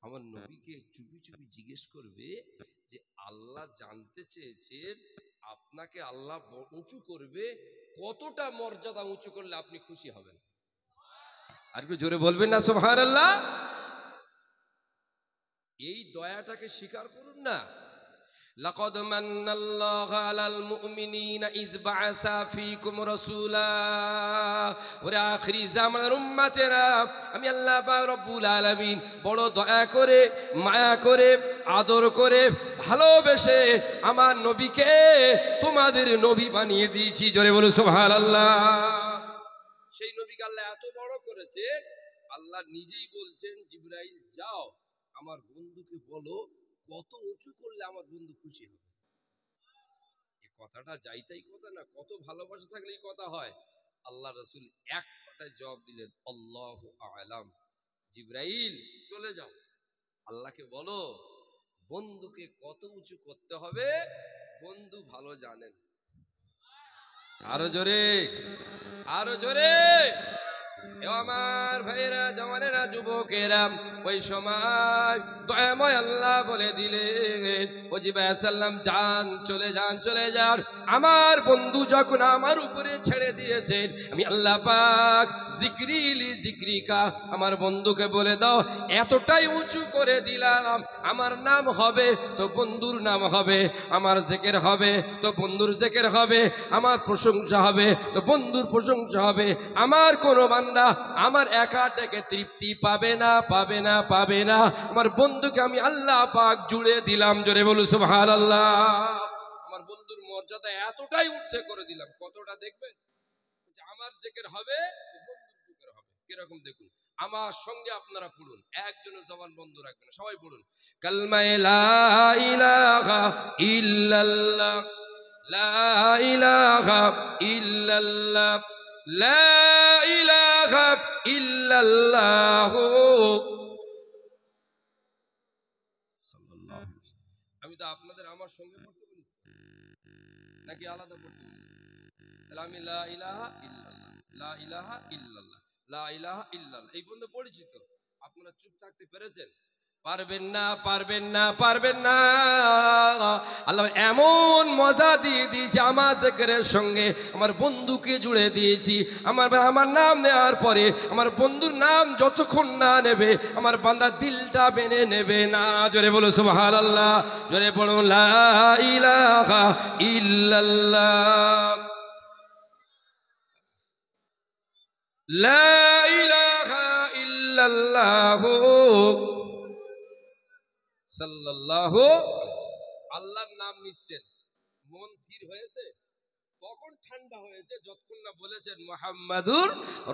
আমার নবীকে চুপি চুপি জিজ্ঞেস করবে যে আল্লাহ জানতে চেয়েছেন আপনাকে আল্লাহ উঁচু করবে, কতটা মর্যাদা উঁচু করলে আপনি খুশি হবেন? আর কি জোরে বলবেন না সুবহানাল্লাহ? এই দয়াটাকে স্বীকার করুন না। লাকাদ মান্নাল্লাহু আলাল মুমিনিনা ইয বাআসা ফীকুম রাসূলা। ওরে আখিরি জামানার উম্মতেরা, আমি আল্লাহ পাক রব্বুল আলামিন বড় দয়া করে, মায়া করে, আদর করে, ভালোবেসে আমার নবীকে তোমাদের নবী বানিয়ে দিয়েছি। জোরে বলো সুবহানাল্লাহ। সেই নবীকে আল্লাহ এত বড় করেছে, আল্লাহ নিজেই বলছেন, জিবরাইল যাও আমার বন্ধুকে বলো কত উঁচু করলে আমার বন্ধু খুশি হবে। এই কথাটা যাইতাই কথা না, কত ভালোবাসা থাকলে এই কথা হয়। আল্লাহ রাসূল এক কথায় জবাব দিলেন, আল্লাহু আ'লাম। জিবরাইল চলে যাও, আল্লাহকে বলো বন্ধুকে কত উঁচু করতে হবে বন্ধু ভালো জানেন। আরো জোরে, আরো জোরে। আমার ভাইরা, জওয়ানেরা, যুবকেরা, ওই সময় দয়াময় আল্লাহ বলে দিলেন, ও জিবরাইল সাল্লাম যান, চলে যান, চলে যান। আমার বন্ধু যখন আমার উপরে ছেড়ে দিয়েছেন, আমি আল্লাহ পাক জিক্রিলি জিক্রিকা, আমার বন্ধুকে বলে দাও এতটাই উঁচু করে দিলাম, আমার নাম হবে তো বন্ধুর নাম হবে, আমার জিকির হবে তো বন্ধুর জিকির হবে, আমার প্রশংসা হবে তো বন্ধুর প্রশংসা হবে। আমার কোনো বান্দা আমার একা ডেকে তৃপ্তি পাবে না, পাবে না, পাবে না। আমার বন্ধুকে আমি আল্লাহ পাক জুড়ে দিলাম। জোরে বলু সুবহানাল্লাহ। আমার বন্ধুর মর্যাদা এতটাই ঊর্ধ্বে করে দিলাম, কতটা দেখবেন? আমার জিকির হবে তো বন্ধুর জিকির হবে। কিরকম দেখুন, আমার সঙ্গে আপনারা পড়ুন, একজনের জবান বন্ধ রাখবেন না, সবাই পড়ুন কালমা লা ইলাহা ইল্লাল্লাহ, লা ইলাহা ইল্লাল্লাহ, লা ইলাহা ইল্লাল্লাহ। আমি তো আপনাদের আমার সঙ্গে পড়তে বলি নাকি আলাদা পড়তে বলি? তাহলে আমি লা ইলাহা ইল্লাল্লাহ, লা ইলাহা ইল্লাল্লাহ, লা ইলাহা ইল্লাল্লাহ এই পর্যন্ত পড়েছি তো। আপনারা চুপ থাকতে পেরেছেন? পারবেন না, পারবেন না, পারবেন না। আল্লাহ এমন মজা দিয়ে দিয়েছে আমার জিকিরের সঙ্গে, আমার বন্ধুকে জুড়ে দিয়েছি। আমার নাম নেওয়ার পরে আমার বন্ধুর নাম যতক্ষণ না নেবে আমার বান্দা দিলটা মেনে নেবে না। জোরে বলো সুবহানাল্লাহ, জোরে বলো লা ইলাহা ইল্লাল্লাহ, লা ইলাহা ইল্লাল্লাহ সাল্লাল্লাহু। আল্লাহর নাম নিচ্ছেন, মন স্থির হয়েছে? তখন ঠান্ডা হয়েছে যতক্ষণ না বলেছেন মুহাম্মাদুর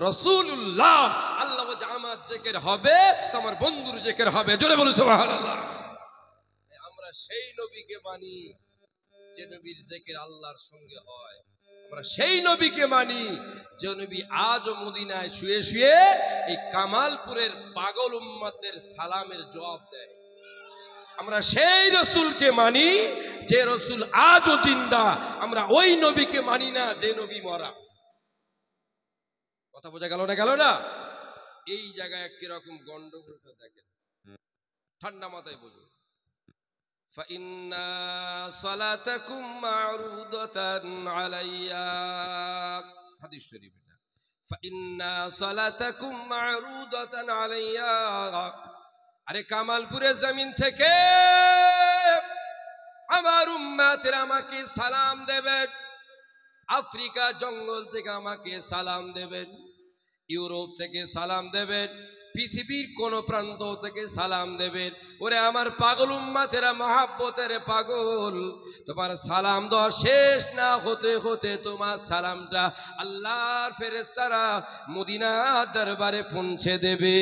রাসূলুল্লাহ। আল্লাহ বলছে আমার জিকির হবে তো আমার বন্ধুর জিকির হবে। জোরে বলুন সুবহানাল্লাহ। আমরা সেই নবীকে মানি যে নবীর জিকির আল্লাহর সঙ্গে হয়। আমরা সেই নবীকে মানি যে নবী আজও মদিনায় শুয়ে শুয়ে এই কামালপুরের পাগল উম্মতদের সালামের জবাব দেয়। আমরা সেই রসুলকে মানি যে রসুল আজও জিন্দা। আমরা ওই নবীকে মানি না যে নবী মরা। কথা বোঝা গেল না? গেল না? এই জায়গায় কিরকম গন্ডগোলটা দেখেন, ঠান্ডা মাথায় বলুন। فإن صلاتكم معروضة علي হাদিস শরীফ এটা। فإن صلاتكم معروضة علي। আরে কামালপুরের জমিন থেকে আমার উম্মতেরা আমাকে সালাম দেবেন, আফ্রিকা জঙ্গল থেকে আমাকে সালাম দেবেন, ইউরোপ থেকে সালাম দেবেন, পৃথিবীর কোন প্রান্ত থেকে সালাম দেবেন। ওরে আমার পাগল উম্মতেরা, মহাব্বতের পাগল, তোমার সালাম দেওয়া শেষ না হতে হতে তোমার সালামটা আল্লাহর ফেরেশতারা মদিনার দরবারে পৌঁছে দেবে।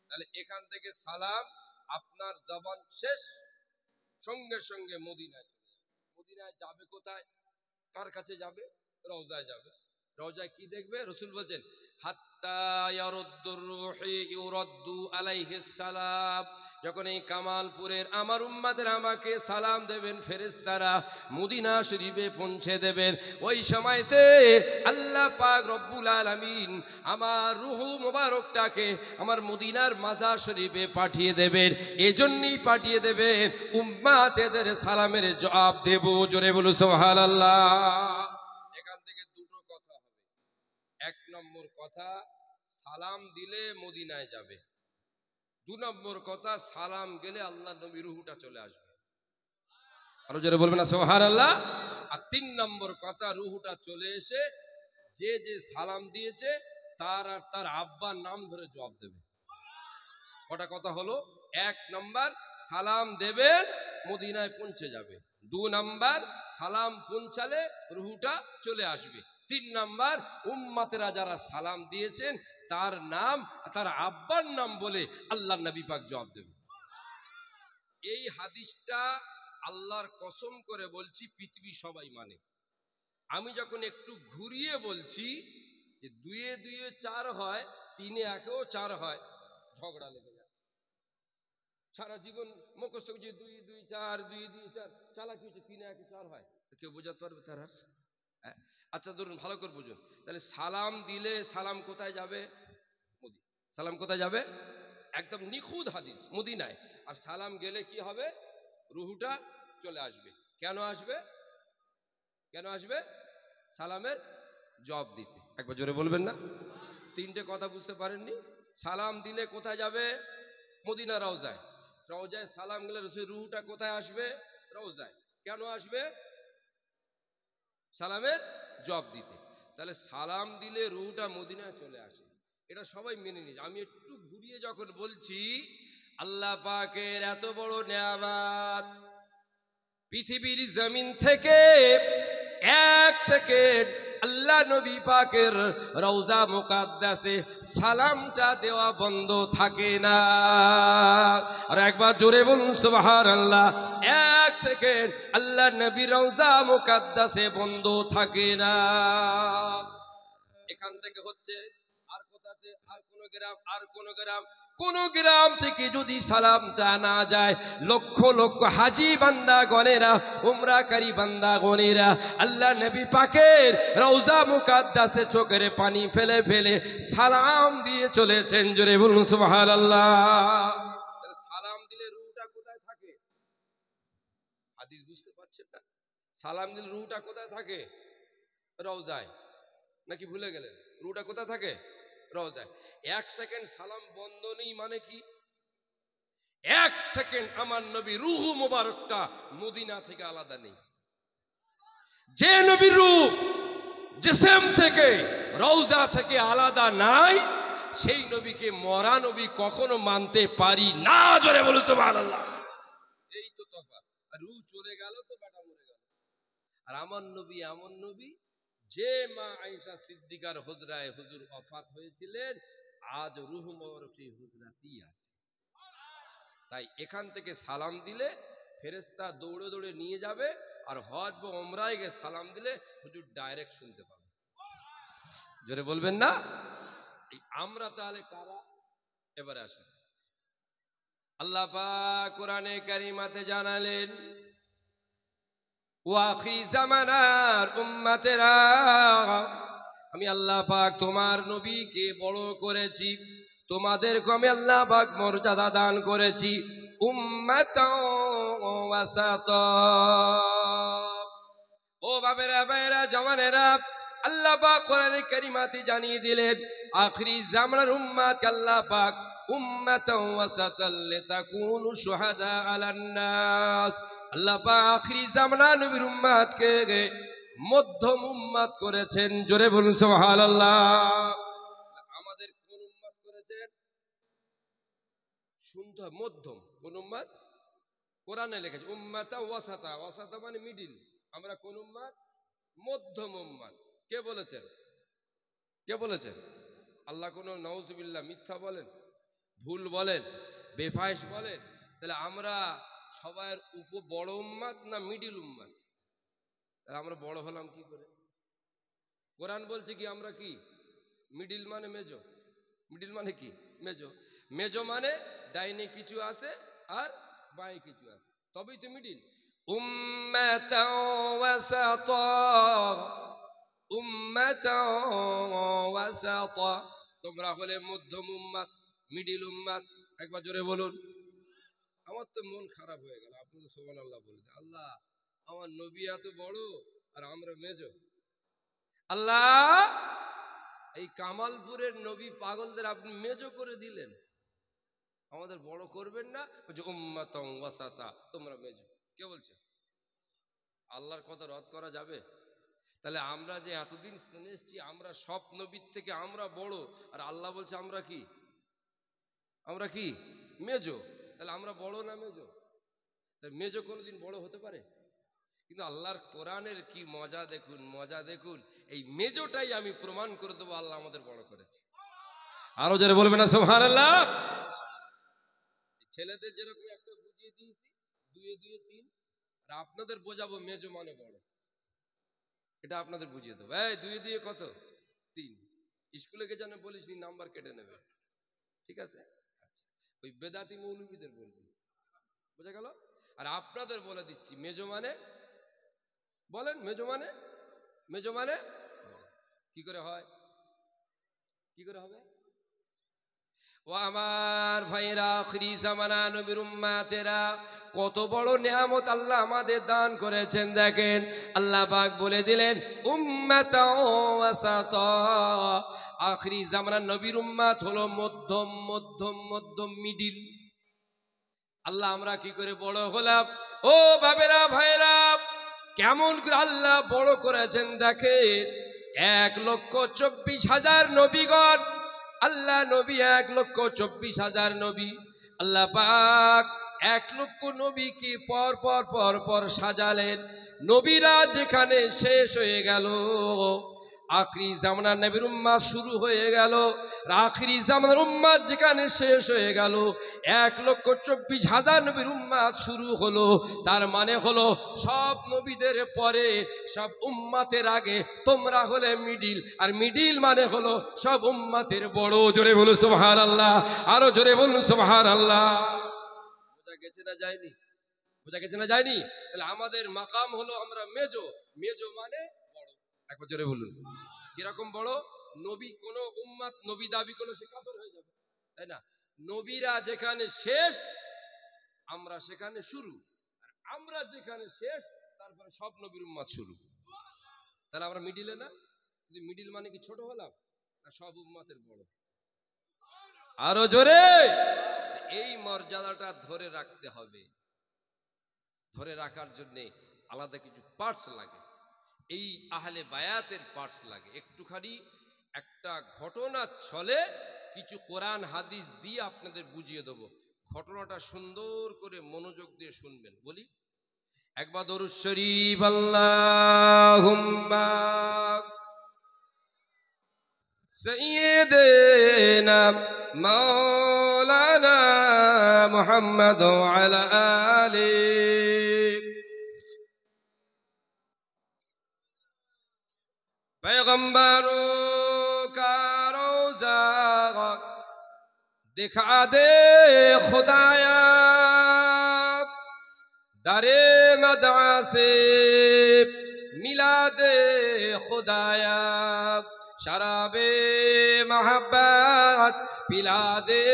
তাহলে এখান থেকে সালাম আপনার জবান শেষ, সঙ্গে সঙ্গে মদিনায় চলে যাবে। মদিনায় যাবে কোথায়? কার কাছে যাবে? রওজায় যাবে। রওজায় কি দেখবে? রাসূল বলেন হাত্তা ইয়ারুদ্দুর রূহি ইউরাদ্দু আলাইহিস সালাম। যখন এই কামালপুরের আমার উম্মতের আমাকে সালাম দেবেন ফেরেশতারা, মদিনা শরীফে পৌঁছে দেবেন, ওই সময়তে আল্লাহ পাক রব্বুল আলামিন আমার রূহ মুবারকটাকে আমার মদিনার মাজার শরীফে পাঠিয়ে দেবেন। এজন্যই পাঠিয়ে দেবেন উম্মতেদের সালামের জবাব দেব। জোরে বলুন সুবহানাল্লাহ। এখান থেকে দুটো কথা হবে। এক নম্বর কথা, সালাম দিলে মদিনায় যাবে। দু নম্বর কথা, সালাম গেলে আল্লাহ নবী রূহটা চলে আসবে। আরো জোরে বলবেন না সুবহানাল্লাহ। আর তিন নম্বর কথা, রূহটা চলে এসে যে যে সালাম দিয়েছে তার আর তার আব্বার নাম ধরে জবাব দেবে। কটা কথা হলো? এক নম্বর, সালাম দেবেন, মদিনায় পৌঁছে যাবে। দু নম্বর, সালাম পৌঁছালে রূহটা চলে আসবে। তিন নম্বর, উম্মতেরা যারা সালাম দিয়েছেন তার নাম, তার আব্বার নাম বলে আল্লাহর নবী পাক জবাব দেবে। এই হাদিসটা আল্লাহর কসম করে বলছি পৃথিবী সবাই মানে। আমি যখন একটু ঘুরিয়ে বলছি যে দুয়ে দুয়ে চার হয়, তিনে একেও চার হয়, ঝগড়া লেগে যায়। সারা জীবন মুখস্থ করছে দুই দুই চার, দুই দুই চার, চালাকি হচ্ছে তিনে একে চার হয়, তো কেউ বোঝাতে পারবে তার আর? আচ্ছা ধরুন, ভালো করে বুঝুন। তাহলে সালাম দিলে সালাম কোথায় যাবে? মদিনা। সালাম কোথায় যাবে? একদম নিখুঁত হাদিস, মদিনায়। আর সালাম গেলে কি হবে? রুহুটা চলে আসবে। কেন আসবে? কেন আসবে? সালামের জবাব দিতে। একবার জোরে বলবেন না? তিনটে কথা বুঝতে পারেননি? সালাম দিলে কোথায় যাবে? মদিনা রওজায়। রওজায় সালাম গেলে রুহুটা কোথায় আসবে? রওজায়। কেন আসবে? সালামের জবাব দিতে। তাহলে সালাম দিলে রুহটা মদিনায় চলে আসে, এটা সবাই মেনে নিয়েছে। আমি একটু ঘুরিয়ে যখন বলছি, আল্লাহ পাকের এত বড় নেয়ামত, পৃথিবীর জমিন থেকে এক সেকেন্ড আল্লাহ নবী পাকের রওজা মুকাদ্দাসে সালামটা দেওয়া বন্ধ থাকে না। আর একবার জোরে বলুন সুবহানাল্লাহ। এক সেকেন্ড আল্লাহ নবী রওজা মুকাদ্দাসে বন্ধ থাকে না। এখান থেকে হচ্ছে আর কোথাতে, আর কোন গ্রাম, আর কোন গ্রাম, কোন গ্রাম থেকে যদি সালামটা না যায়, লক্ষ লক্ষ হাজি বান্দা গণেরা, উমরাকারী বান্দা গণেরা আল্লাহ নবী পাকের রওজা মুকাদ্দাসে চোখের পানি ফেলে ফেলে সালাম দিয়ে চলেছেন। জোরে বলুন সুবহানাল্লাহ। সালাম দিলে রূহটা কোথায় থাকে? হাদিস বুঝতে পারছেন না? সালাম দিলে রূহটা কোথায় থাকে? রওজায়। নাকি ভুলে গেলেন? রূহটা কোথায় থাকে? রওজায়। এক সেকেন্ড সালাম বন্ধ নেই মানে কি? এক সেকেন্ড আমার নবী রূহ মুবারকটা মদিনা থেকে আলাদা নেই। যে নবীর রূহ জিসম থেকে, রওজা থেকে আলাদা নাই, সেই নবীকে মরা নবী কখনো মানতে পারি না। জোরে বলুন সুবহানাল্লাহ। এই তো তফাৎ। রূহ চলে গেল তো বেটা মরে গেল। আর আমার নবী এমন নবী, যে মা আয়েশা সিদ্দিকার হুজরায় হুজুর ওফাত হয়েছিলেন, আজ রূহ মুবারক সেই হুজরাতেই আছে। তাই এখান থেকে সালাম দিলে ফেরেশতা দৌড়ে দৌড়ে নিয়ে যাবে, আর হজ বা ওমরায় গিয়ে সালাম দিলে হুজুর ডাইরেক্ট শুনতে পাবে। জোরে বলবেন না? এই আমরা তাহলে কারা? এবারে আসেন, আল্লাহ পাক কোরআনে কারিমাতে জানালেন, ও আখিরি জামানার উম্মতেরা, আমি আল্লাহ পাক তোমার নবীকে বড় করেছি, তোমাদেরকে আমি আল্লাহ পাক মর্যাদা দান করেছি উম্মাতাও ওয়াসাতা। ও বাবেরা ভাইরা জওয়ানেরা, আল্লাহ পাক কোরআনে কারিমাতে জানিয়ে দিলেন আখিরি জামানার উম্মতকে আল্লাহ পাক উম্মাতাও ওয়াসাতাল লিতাকুনু শুহাদা আলান নাস। আল্লাহ পাক আখিরি জামানার নবীর উম্মতকে মধ্যম উম্মত করেছেন। জোরে বলুন সুবহানাল্লাহ। আমাদের কোন উম্মত করেছেন? শুনতে হবে, মধ্যম। কোন উম্মত? কোরআনে লিখেছে উম্মাতা ওয়াসাতা, ওয়াসাতা মানে মিডিল। আমরা কোন উম্মত? মধ্যম উম্মত। কে বলেছেন? কে বলেছেন? আল্লাহ কোন নাউজুবিল্লাহ মিথ্যা বলেন, ভুল বলেন, বেফায়েশ বলেন? তাহলে আমরা সবার বড় উম্মত না মিডিল উম্মত? তাহলে আমরা বড় হলাম কি করে? কোরআন বলছে কি আমরা কি? মিডিল মানে মেজো। মিডিল মানে কি? মেজো। মেজো মানে ডাইনে কিছু আছে আর বাঁয়ে কিছু আছে, তবেই তো মিডিল। উম্মাতাও ওয়াসাতা, উম্মাতাও ওয়াসাতা, তোমরা হলে মধ্যম উম্মত, মিডিল উম্মত। একবার জোরে বলুন। আমার তো মন খারাপ হয়ে গেল। আপনি তো সুবহানাল্লাহ বলে, আল্লাহ আমার নবী এত বড় আর আমরা মেজো। আল্লাহ এই কামালপুরের নবী পাগলদের আপনি মেজো করে দিলেন, আমাদের বড় করবেন না? বলছে উম্মাতাও ওয়াসাতা, তোমরা মেজো। কে বলছে? আল্লাহর কথা রদ করা যাবে? তাহলে আমরা যে এতদিন শুনে এসেছি আমরা সব নবীর থেকে আমরা বড়, আর আল্লাহ বলছে আমরা কি? আমরা কি? মেজো। তাহলে আমরা বড় না মেজো? তাহলে মেজো কোনোদিন বড় হতে পারে? কিন্তু আল্লাহর কোরআনের কি মজা দেখুন, মজা দেখুন। এই মেজোটাই আমি প্রমাণ করে দেবো আল্লাহ আমাদের বড় করেছে। আরো যারা বলবে না সুবহানাল্লাহ। ছেলেদের যেরকম একটা বুঝিয়ে দিয়েছি 2 এ 2 3, আর আপনাদের বোঝাবো মেজো মানে বড়। এটা আপনাদের বুঝিয়ে দেবো। এই 2 এ 2 কত? 3। স্কুলে কে জানে বলিস নি, নাম্বার কেটে নেবে। ঠিক আছে? আচ্ছা, ওই বেদাতি মৌলবীদের বলবি, বোঝা গেল? আর আপনাদের বলে দিচ্ছি মেজো মানে, বলেন মেজো মানে? মেজো মানে কি করে হয়? কি করে হবে? ও আমার ভাইরা, আখিরি জামানা নবীর উম্মতেরা, কত বড় নিয়ামত আল্লাহ আমাদের দান করেছেন দেখেন। আল্লাহ পাক বলে দিলেন উম্মাতাও ওয়াসাতা, আখিরি জামানা নবীর উম্মত হলো মধ্যম, মধ্যম, মধ্যম, মিডিল। আল্লাহ আমরা কি করে বড় হলাম? ও বাবেরা ভাইরা, কেমন করে আল্লাহ বড় করেছেন দেখেন। 1,24,000 নবীগণ, আল্লাহ নবী 1,24,000 নবী। আল্লাহ পাক 1 লক্ষ নবীকে পর পর পর পর সাজালেন। নবীরা যেখানে শেষ হয়ে গেল, আখিরি জামানার নবীর উম্মত শুরু হয়ে গেল। আখিরি জামানার উম্মত যেখানে শেষ হয়ে গেল, 1,24,000 নবীর উম্মত শুরু হলো। তার মানে হলো সব নবীদের পরে, সব উম্মতের আগে তোমরা হলে মিডিল, আর মিডিল মানে হলো সব উম্মতের বড়। জোরে বলুন সুবহানাল্লাহ, আরো জোরে বলুন সুবহানাল্লাহ। বোঝা গেছে না যায়নি? বোঝা গেছে না যায়নি? তাহলে আমাদের মাকাম হলো আমরা মেজো। মেজো মানে বড়। একবার জোরে বলুন। কিরকম বড়? নবী কোন উম্মত নবী দাবি করলে সে কাফের হয়ে যাবে, তাই না? নবীরা যেখানে শেষ আমরা সেখানে শুরু, আর আমরা যেখানে শেষ তারপরে সব নবীর উম্মত শুরু। তাহলে আমরা মিডিলে না? কিন্তু মিডিল মানে কি ছোট হলাম না সব উম্মতের বড়? আরো জোরে। এই মর্যাদাটা ধরে রাখতে হবে। ধরে রাখার জন্য আলাদা কিছু পার্টস লাগে। এই আহলে বায়াতের পার্টস লাগে। একটুখানি একটা ঘটনা ছলে কিছু কোরআন হাদিস দিয়ে আপনাদের বুঝিয়ে দেবো। ঘটনাটা সুন্দর করে মনোযোগ দিয়ে শুনবেন। বলি একবার দরুদ শরীফ আল্লাহুম্মা সাইয়্যিদিনা মাওলানা মুহাম্মদ ওয়া আলা আলিহি पैगंबरों का रोजा दिखा दे खुदाया, दरे मदा से मिला दे खुदाया, शराबे मोहब्बत पिला दे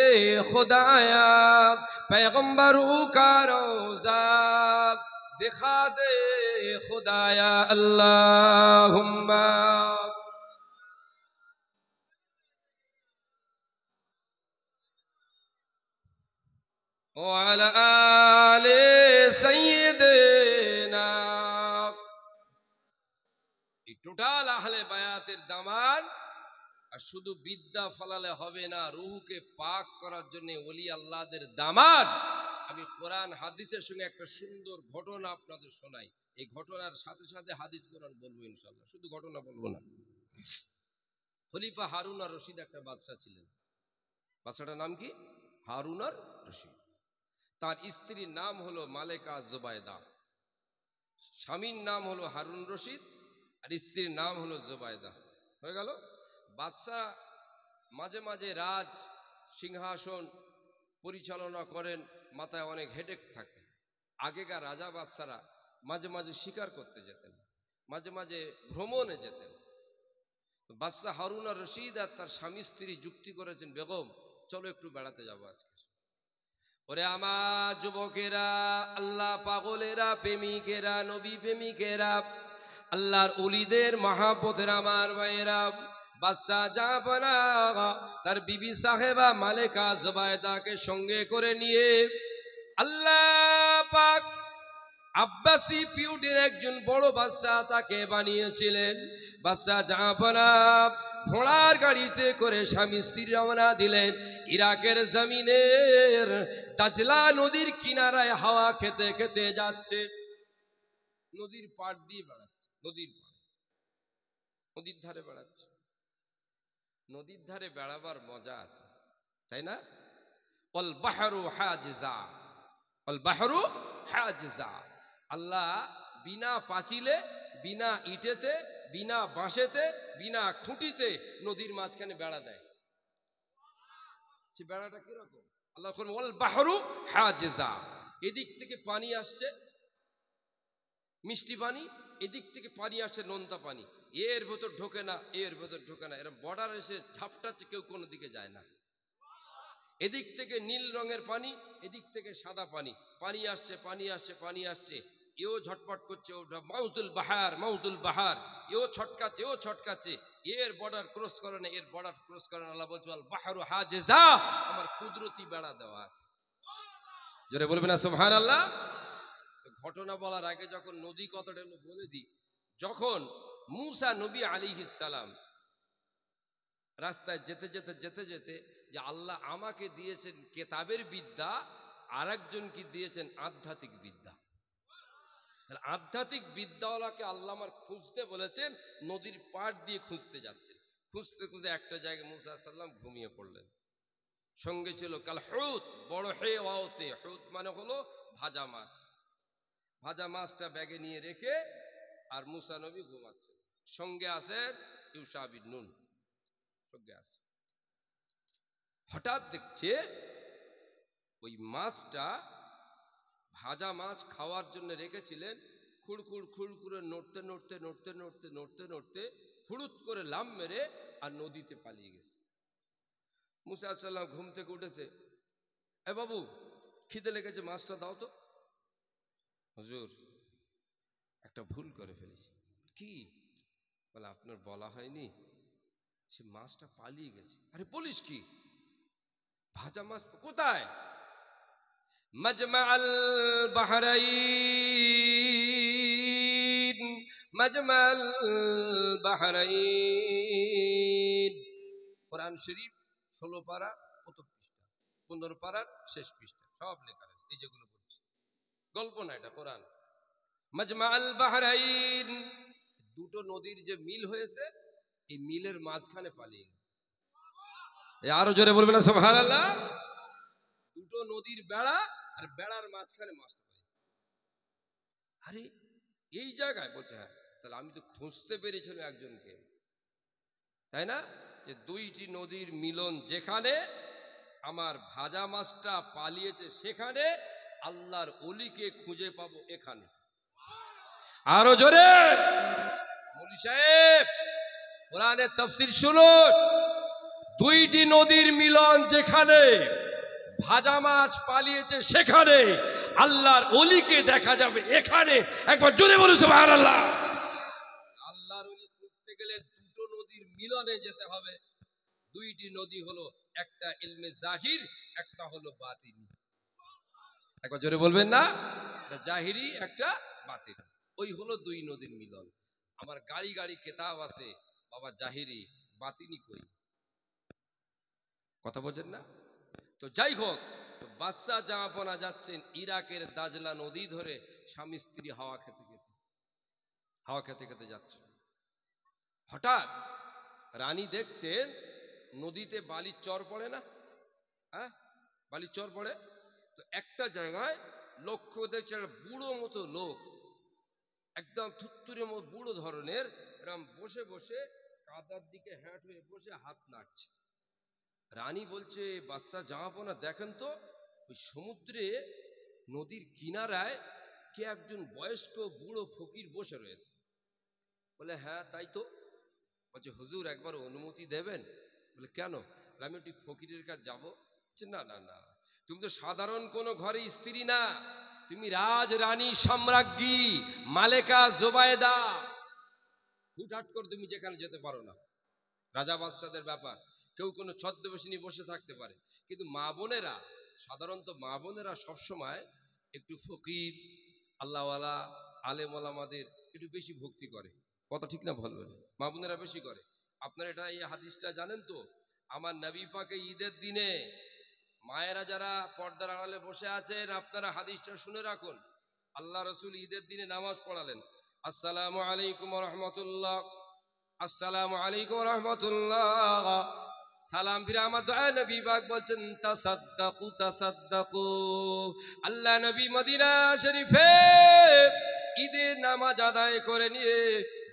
खुदाया, पैगंबरों का रोजा दिखा दे खुदाया। अल्लाहुम्मा वाला आले सय्यिदना। এই টোটাল আহলে বায়াতের দামান। আর শুধু বিদ্যা ফলালে হবে না, রূহকে পাক করার জন্য ওলি আল্লাহদের দামান। আমি কোরআন হাদিসের সঙ্গে একটা সুন্দর ঘটনা আপনাদের শোনাই। এই ঘটনার সাথে সাথে হাদিস কোরআন বলবো ইনশাআল্লাহ, শুধু ঘটনা বলবো না। খলিফা হারুন আর রশিদ একটা বাদশা ছিলেন। বাদশাটার নাম কি? হারুন আর রশিদ। তার স্ত্রীর নাম হলো মালেকা জুবায়দা। স্বামীর নাম হলো হারুন রশিদ আর স্ত্রীর নাম হলো জুবায়দা। হয়ে গেল। বাদশা মাঝে মাঝে রাজ সিংহাসন পরিচালনা করেন, মাথায় অনেক হেডেক থাকে। আগেকার রাজা বাদশারা মাঝে মাঝে শিকার করতে যেতেন, মাঝে মাঝে ভ্রমণে যেতেন। বাদশা হারুন আর রশিদ আর তার স্বামী স্ত্রী যুক্তি করেছেন, বেগম চলো একটু বেড়াতে যাবো আজকে। ওরে আমার যুবকেরা, আল্লাহ পাগলেরা, প্রেমিকেরা, নবী প্রেমিকেরা, আল্লাহর ওলিদের মহাপথের আমার ভাইয়েরা, বাদশা জাহাপনা তার বিবি সাহেবা মালেকা জুবায়দাকে সঙ্গে করে নিয়ে আল্লাহ পাক আব্বাসি পিরিয়ডের একজন বড় বাদশা তাকে বানিয়েছিলেন। বাদশা জাহাপনা ঘোড়ার গাড়িতে করে স্বামী স্ত্রী রওনা দিলেন। ইরাকের জমিনের দাজলা নদীর কিনারায় হাওয়া খেতে খেতে যাচ্ছে। নদীর পাড় দিয়ে বেড়াচ্ছে, নদীর ধারে বেড়াচ্ছে। নদীর ধারে বেড়াবার মজা আছে, তাই না? All বাহরু হাজিজা, all বাহরু হাজিজা। আল্লাহ বিনা পাঁচিলে, বিনা ইটেতে, বিনা বাঁশেতে, বিনা খুঁটিতে নদীর মাঝখানে বেড়া দেয়। সে বেড়াটা কিরকম? আল্লাহ ওয়াল বাহরু হাজিজা। এদিক থেকে পানি আসছে মিষ্টি পানি, এদিক থেকে পানি আসছে নোনতা পানি। এর ভেতর ঢোকে না, এর ভেতর ঢোকে না, এরকম বর্ডার এসে ঝাপটাচ্ছে, কেউ কোনো দিকে যায় না। এদিক থেকে নীল রঙের পানি, এদিক থেকে সাদা পানি, পানি আসছে পানি আসছে পানি আসছে। এও ঝটপট করছে, ওটা মাউজুল বাহার, মাউজুল বাহার। এও ছটকাচ্ছে, ও ছটকাচ্ছে। এর বর্ডার ক্রস করে না, এর বর্ডার ক্রস করে না। আল্লাহ বলছে আল বাহরু হাজিজা, আমার কুদরতি বেড়া দেওয়া আছে। জোরে বলবেন না সুবহানাল্লাহ। ঘটনা বলার আগে যখন নদী কথাটা বলে দিই, যখন মুসা নবী আলাইহিস সালাম রাস্তায় যেতে যেতে যেতে যেতে যে আল্লাহ আমাকে দিয়েছেন কেতাবের বিদ্যা, আর একজনকে দিয়েছেন আধ্যাত্মিক বিদ্যা। আধ্যাত্মিক বিদ্যাওয়ালাকে আল্লাহ আমার খুঁজতে বলেছেন, নদীর পাড় দিয়ে খুঁজতে যাচ্ছেন। খুঁজতে খুঁজতে একটা জায়গায় মুসা সাল্লাম ঘুমিয়ে পড়লেন। সঙ্গে ছিল কাল হুত, বড় হে ওয়াওতে, হুত মানে হলো ভাজা মাছ। ভাজা মাছটা ব্যাগে নিয়ে রেখে আর মুসা নবী ঘুমাচ্ছেন। সঙ্গে আছেন ইউশা বিন নুন, সঙ্গে আছে। হঠাৎ দেখছে ওই মাছটা, ভাজা মাছ খাওয়ার জন্য রেখেছিলেন, খুড়খুড় খুড়খুড়ে নড়তে নড়তে নড়তে নড়তে নড়তে নড়তে হুড়ুত করে লাম মেরে আর নদীতে পালিয়ে গেছে। মুসা সাল্লাম ঘুম থেকে উঠেছে, এ বাবু খিদে লেগেছে, মাছটা দাও তো। হুজুর একটা ভুল করে ফেলেছি। কি? বলে আপনার বলা হয়নি, সে মাছটা পালিয়ে গেছে। আরে বলিস কি? ভাজা মাছ কোথায়? মাজমাআল বাহরাইন, মাজমাআল বাহরাইন। কোরআন শরীফ 16 পারা প্রথম পৃষ্ঠা, 15 পারার শেষ পৃষ্ঠা, সব লেখা আছে। এই যেগুলো বলছি গল্প না, এটা কোরআন। মাজমাআল বাহরাইন, দুটো নদীর যে মিল হয়েছে, এই মিলের মাঝখানে পালিয়ে গেছে। আরো জোরে বলবেন না সুবহানাল্লাহ। দুটো নদীর বেড়া, আর বেড়ার মাঝখানে মাছটা পালিয়ে। আরে এই জায়গায় বলছে, হ্যাঁ তাহলে আমি তো খুঁজতে পেরেছিলাম একজনকে, তাই না? যে দুইটি নদীর মিলন যেখানে, আমার ভাজা মাছটা পালিয়েছে সেখানে, আল্লাহর অলিকে খুঁজে পাবো এখানে। আরো জোরে মৌলী সাহেব কোরআনের তাফসীর শুনুন। দুইটি নদীর মিলন যেখানে, ভাজা মাছ পালিয়েছে সেখানে, আল্লাহর অলিকে দেখা যাবে এখানে। একবার জোরে বলুন সুবহানাল্লাহ। আল্লাহর অলি খুঁজতে গেলে দুটো নদীর মিলনে যেতে হবে। দুইটি নদী হলো, একটা ইলমে জাহির, একটা হলো বাতিনি। একবার জোরে বলবেন না? একটা জাহিরি, একটা বাতিনি। ওই হলো দুই নদীর মিলন। আমার গাড়ি গাড়ি কিতাব আছে, বাবা জাহিরি বাতিনি কই? কথা বলছেন না? তো যাই হোক, তো বাদশা জাহাপনা যাচ্ছেন ইরাকের দাজলা নদী ধরে, স্বামী স্ত্রী হাওয়া খেতে খেতে যাচ্ছে। হঠাৎ রানী দেখছেন নদীতে বালির চর পড়ে না? হ্যাঁ, বালির চর পড়ে। তো একটা জায়গায় লক্ষ্য দেখছে একটা বুড়ো মতো লোক, একদম থুত্তুরে মতো বুড়ো ধরনের, এরম বসে বসে কাদার দিকে হ্যাঁট হয়ে বসে হাত নাড়ছে। রানী বলছে, বাদশা জাহাপনা দেখেন তো, ওই সমুদ্রে নদীর কিনারায় কে একজন বয়স্ক বুড়ো ফকির বসে রয়েছে। বলে, হ্যাঁ তাই তো। বলছে, হুজুর একবার অনুমতি দেবেন? বলে, কেন? আমি একটু ফকিরের কাছে যাবো। না না না, তুমি তো সাধারণ কোনো ঘরে স্ত্রী না, তুমি রাজ রানী সম্রাজ্ঞী মালেকা জোবায়েদা। হুটহাট করে তুমি যেখানে যেতে পারো না, রাজা বাদশাদের ব্যাপার। কেউ কোনো ছদ্মবেশী নিয়ে বসে থাকতে পারে, কিন্তু মা বোনেরা, সাধারণত মা বোনেরা সবসময় একটু ফকির, আল্লাহওয়ালা, আলেম ওলামাদের একটু বেশি ভক্তি করে। কথা ঠিক না বলবেন? মা বোনেরা বেশি করে। আপনারা এটা, এই হাদিসটা জানেন তো? আমার নবী পাকে ঈদের দিনে মায়েরা যারা পর্দার আড়ালে বসে আছেন, আপনারা হাদিসটা শুনে রাখুন। আল্লাহ রসুল ঈদের দিনে নামাজ পড়ালেন, আসসালামু আলাইকুম রহমতুল্লাহ, আসসালামু আলাইকুম রহমতুল্লাহ। সালাম ফিরে আমার দয়া নবী পাক বলছেন, তাসাদ্দাকু তাসাদ্দাকু। আল্লাহ নবী মদিনা শরীফে ঈদের নামাজ আদায় করে নিয়ে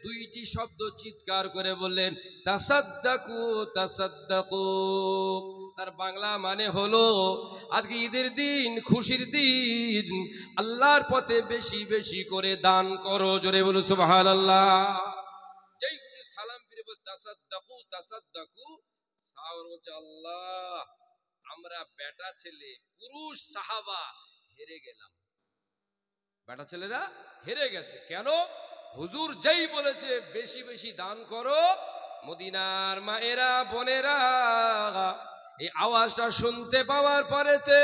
দুইটি শব্দ চিৎকার করে বললেন, তাসাদ্দাকু তাসাদ্দাকু। তার বাংলা মানে হলো, আজকে ঈদের দিন, খুশির দিন, আল্লাহর পথে বেশি বেশি করে দান করো। জোরে বলো সুবহানাল্লাহ। যেই সালাম ফিরে বল, তাসাদ্দাকু তাসাদ্দাকু, সাহাবা বলছে, আল্লাহ আমরা বেটা ছেলে পুরুষ সাহাবা হেরে গেলাম। বেটা ছেলেরা হেরে গেছে। কেন? হুজুর যেই বলেছে বেশি বেশি দান করো, মদিনার মায়েরা বোনেরা এই আওয়াজটা শুনতে পাওয়ার পরেতে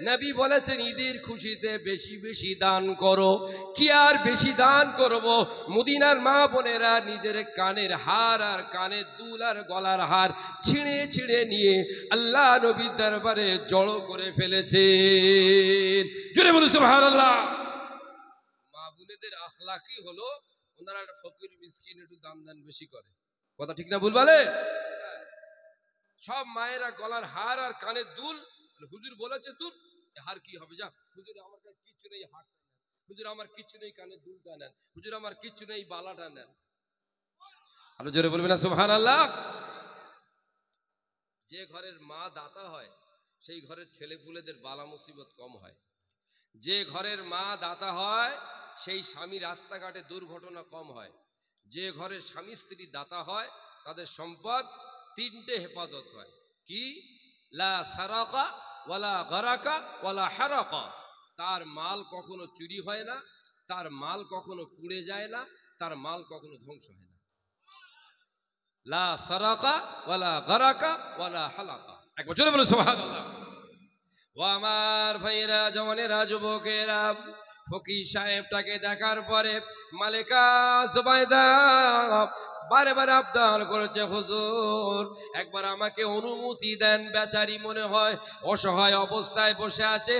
নবী বলেছেন, ঈদের খুশিতে বেশি বেশি দান করো। কি আর বেশি দান করব? মদিনার মা বোনেরা নিজের কানের হার আর কানের দুল আর গলার হার ছিঁড়ে ছিঁড়ে নিয়ে আল্লাহ নবীর দরবারে জড়ো করে ফেলেছে। জোরে বলুন সুবহানাল্লাহ। মা বোনেদের আখলাকি হলো, ওনারা একটা ফকির মিসকিন একটু দান দান বেশি করে। কথা ঠিক না ভুল বলে? সব মায়েরা গলার হার আর কানের দুল, হুজুর বলেছে দুল, হার কি হবে, যা হুজুর আমার কাছে কিচ্ছু নেই, হার হুজুর আমার কিচ্ছু নেই, কানের দুলটা নেন, হুজুর আমার কিচ্ছু নেই, বালাটা নেন। আরো জোরে বলবেন না সুবহানাল্লাহ। যে ঘরের মা দাতা হয়, সেই ঘরের ছেলে পুলেদের বালা মুসিবত কম হয়। যে ঘরের মা দাতা হয়, সেই স্বামী রাস্তাঘাটে দুর্ঘটনা কম হয়। যে ঘরের স্বামী স্ত্রী দাতা হয়, তাদের সম্পদ তিনটে হেফাজত হয়। কি? লা সারাকা ওয়ালা গারাকা ওয়ালা হারাকা। তার মাল কখনো চুরি হয় না, তার মাল কখনো পুড়ে যায় না, তার মাল কখনো ধ্বংস হয় না। লা সারাকা ওয়ালা গারাকা ওয়ালা হালাকা। একবার জোরে বলুন সুবহানাল্লাহ। ও আমার ভাইরা, জওয়ানেরা, যুবকেরা, ফকির সাহেবটাকে দেখার পরে মালেকা জুবাইদা বারে বারে আবদার করেছে, হুজুর একবার আমাকে অনুমতি দেন। বেচারি মনে হয় অসহায় অবস্থায় বসে আছে,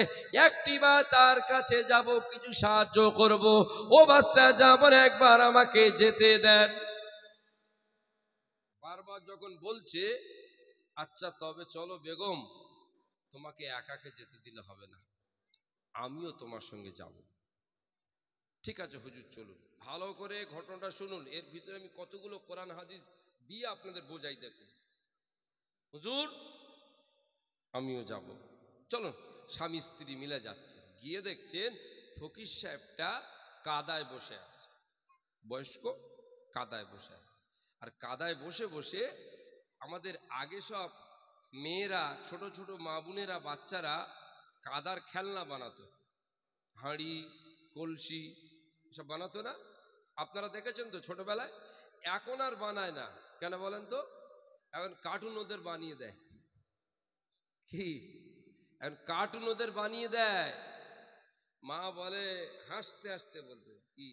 একটিবার তার কাছে যাব, কিছু সাহায্য করব। ও বাচ্চা, যাবেন, একবার আমাকে যেতে দেন। বারবার যখন বলছে, আচ্ছা তবে চলো বেগম, তোমাকে একাকে যেতে দিলে হবে না, আমিও তোমার সঙ্গে যাব। ঠিক আছে হুজুর চলুন। ভালো করে ঘটনাটা শুনুন, এর ভিতরে আমি কতগুলো কোরআন হাদিস দিয়ে আপনাদের বোঝাই দিতে, হুজুর আমিও যাব। চলুন, স্বামী স্ত্রী মিলে যাচ্ছে, গিয়ে দেখছেন ফকির সাহেবটা কাদায় বসে আছে, বয়স্ক কাদায় বসে আছে। আর কাদায় বসে বসে আমাদের আগে সব মেয়েরা, ছোট ছোট মা বোনেরা, বাচ্চারা কাদার খেলনা বানাতো, হাঁড়ি কলসি সব বানাতো না? আপনারা দেখেছেন তো ছোটবেলায়। এখন আর বানায় না, কেন বলেন তো? এখন কার্টুন ওদের বানিয়ে দেয়। কি এখন কার্টুন ওদের বানিয়ে দেয়। মা বলে হাসতে হাসতে বলতে, কি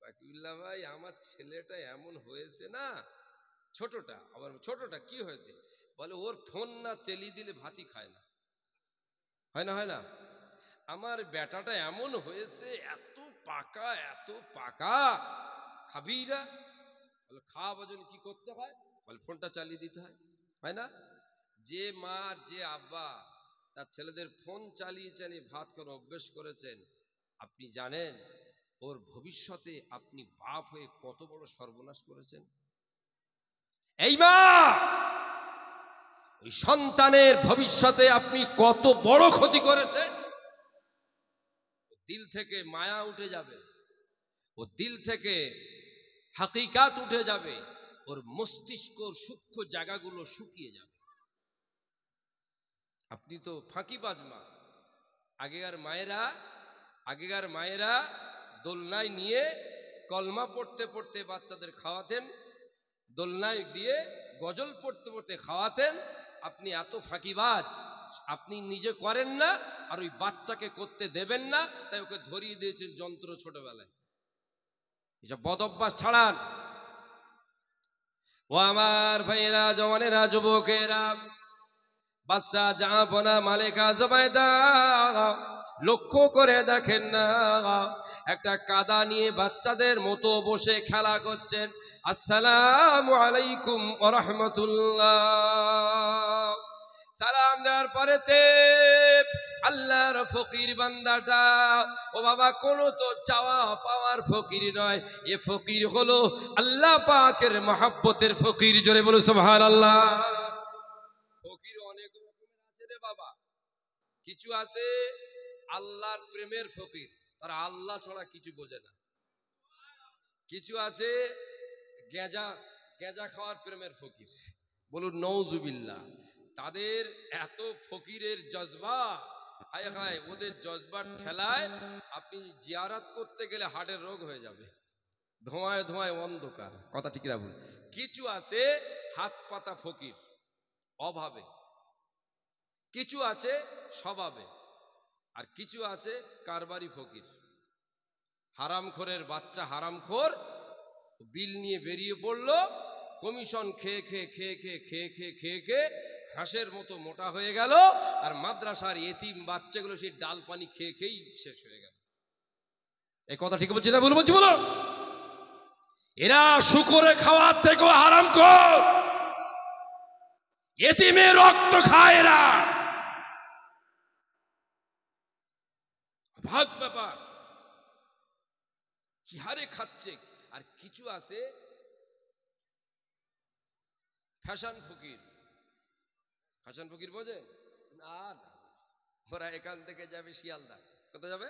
বাকিউল্লাহ ভাই, আমার ছেলেটা এমন হয়েছে না, ছোটটা, আবার ছোটটা কি হয়েছে? বলে ওর ফোন না চালিয়ে দিলে ভাতই খায় না। হয় না? হয় না? আমার বেটাটা এমন হয়েছে, এত পাকা, এত পাকা, খাবি না? বলে খাওয়ার জন্য কি করতে হয়? বলে ফোনটা চালিয়ে দিতে হয়। হয় না? যে মা, যে আব্বা তার ছেলেদের ফোন চালিয়ে চালিয়ে ভাত খাওয়ার অভ্যেস করেছেন, আপনি জানেন ওর ভবিষ্যতে আপনি বাপ হয়ে কত বড় সর্বনাশ করেছেন? এই মা, ওই সন্তানের ভবিষ্যতে আপনি কত বড় ক্ষতি করেছেন। দিল থেকে মায়া উঠে যাবে, ও দিল থেকে হাকিকাত উঠে যাবে, ওর মস্তিষ্কর সূক্ষ্ম জায়গাগুলো শুকিয়ে যাবে। আপনি তো ফাঁকিবাজ মা। আগেকার মায়েরা দোলনায় নিয়ে কলমা পড়তে পড়তে বাচ্চাদের খাওয়াতেন, দোলনায় দিয়ে গজল পড়তে পড়তে খাওয়াতেন। আপনি এত ফাঁকিবাজ, আপনি নিজে করেন না, আর ওই বাচ্চাকে করতে দেবেন না, তাই ওকে ধরিয়ে দিয়েছেন যন্ত্র ছোটবেলায়। এসব বদ অভ্যাস ছাড়ান। ও আমার ভাইয়েরা, জওয়ানেরা, যুবকেরা, বাচ্চা জাহাপনা মালিকা জুবাইদা, লক্ষ্য করে দেখেন না, একটা কাদা নিয়ে বাচ্চাদের মতো বসে খেলা করছেন। আসসালামু আলাইকুম ওয়া রাহমাতুল্লাহ। সালাম দেওয়ার পরেতে আল্লাহর ফকির বান্দাটা, ও বাবা, কোনো তো চাওয়া পাওয়ার ফকির নয়, এ ফকির হলো আল্লাহ পাকের মহব্বতের ফকির। জোরে বলো সুবহানাল্লাহ। ফকির অনেক রকমের আছে রে বাবা। কিছু আছে আল্লাহর প্রেমের ফকির, তারা আল্লাহ ছাড়া কিছু বোঝে না। কিছু আছে গেজা খাওয়ার প্রেমের ফকির, বলুন নওজুবিল্লাহ। তাদের এত ফকিরের জজবা, হায় হায়, ওদের জজবার ঠেলায় আপনি জিয়ারত করতে গেলে হার্টের রোগ হয়ে যাবে, ধোঁয়ায় ধোঁয়ায় অন্ধকার। কথা ঠিক না বলুন? কিছু আছে হাত পাতা ফকির, অভাবে। কিছু আছে স্বভাবে, আর কিছু আছে কারবারি ফকির। হারামখোরের বাচ্চা হারামখোর, বিল নিয়ে বেরিয়ে পড়লো, কমিশন খেয়ে খেয়ে খেয়ে খেয়ে খেয়ে খেয়ে খেয়ে খেয়ে হাঁসের মতো মোটা হয়ে গেল, আর মাদ্রাসার এতিম বাচ্চাগুলো সেই ডাল পানি খেয়ে খেয়েই শেষ হয়ে গেল। এই কথা ঠিক বলছি না ভুল বলছি বলো? এরা শুকরে খাওয়ার থেকেও হারামখোর, এতিমের রক্ত খায় এরা। ভাগ ব্যাপার, কি হারে খাচ্ছে। আর কিছু আছে ফ্যাশন ফকির। ফ্যাশন ফকির বোঝেন না? ওরা এখান থেকে যাবে শিয়ালদা। কোথায় যাবে?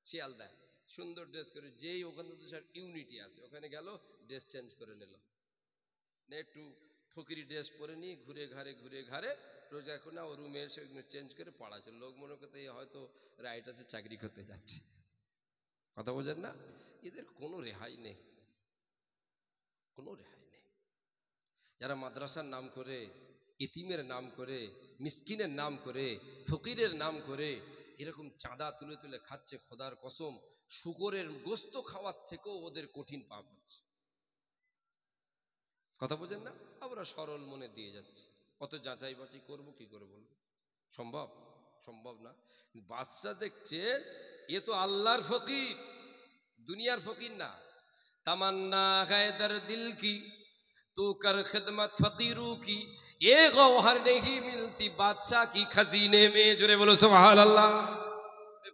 শিয়ালদা। সুন্দর ড্রেস করে, যেই ওখানে ইউনিটি আছে ওখানে গেল, ড্রেস চেঞ্জ করে নিল, একটু ফকিরি ড্রেস পরে নিয়ে ঘুরে ঘাড়ে রোজগার করে না, ও রুমে এসে চেঞ্জ করে পড়াচ্ছে। লোক মনে করতে হয়তো রাইট আছে, চাকরি করতে যাচ্ছে। কথা বোঝেন না? এদের কোনো রেহাই নেই, কোনো রেহাই নেই। যারা মাদ্রাসার নাম করে, এতিমের নাম করে, মিসকিনের নাম করে, ফকিরের নাম করে এরকম চাঁদা তুলে তুলে খাচ্ছে, খোদার কসম শুকরের গোস্ত খাওয়ার থেকেও ওদের কঠিন পাপ হচ্ছে। কথা বোঝেন না? আমরা সরল মনে দিয়ে যাচ্ছি, কত যাচাই বাছাই করবো কি করে বলবো? সম্ভব? সম্ভব না। বাচ্চা দেখছেন, এ তো আল্লাহর ফকির, দুনিয়ার ফকির না। তামান্না গায়দার দিল কি तू कर खिदमत फकीरों की, ये गौहर नहीं मिलती बादशाह की खजीने में। जोरे बोलो सुभान अल्लाह।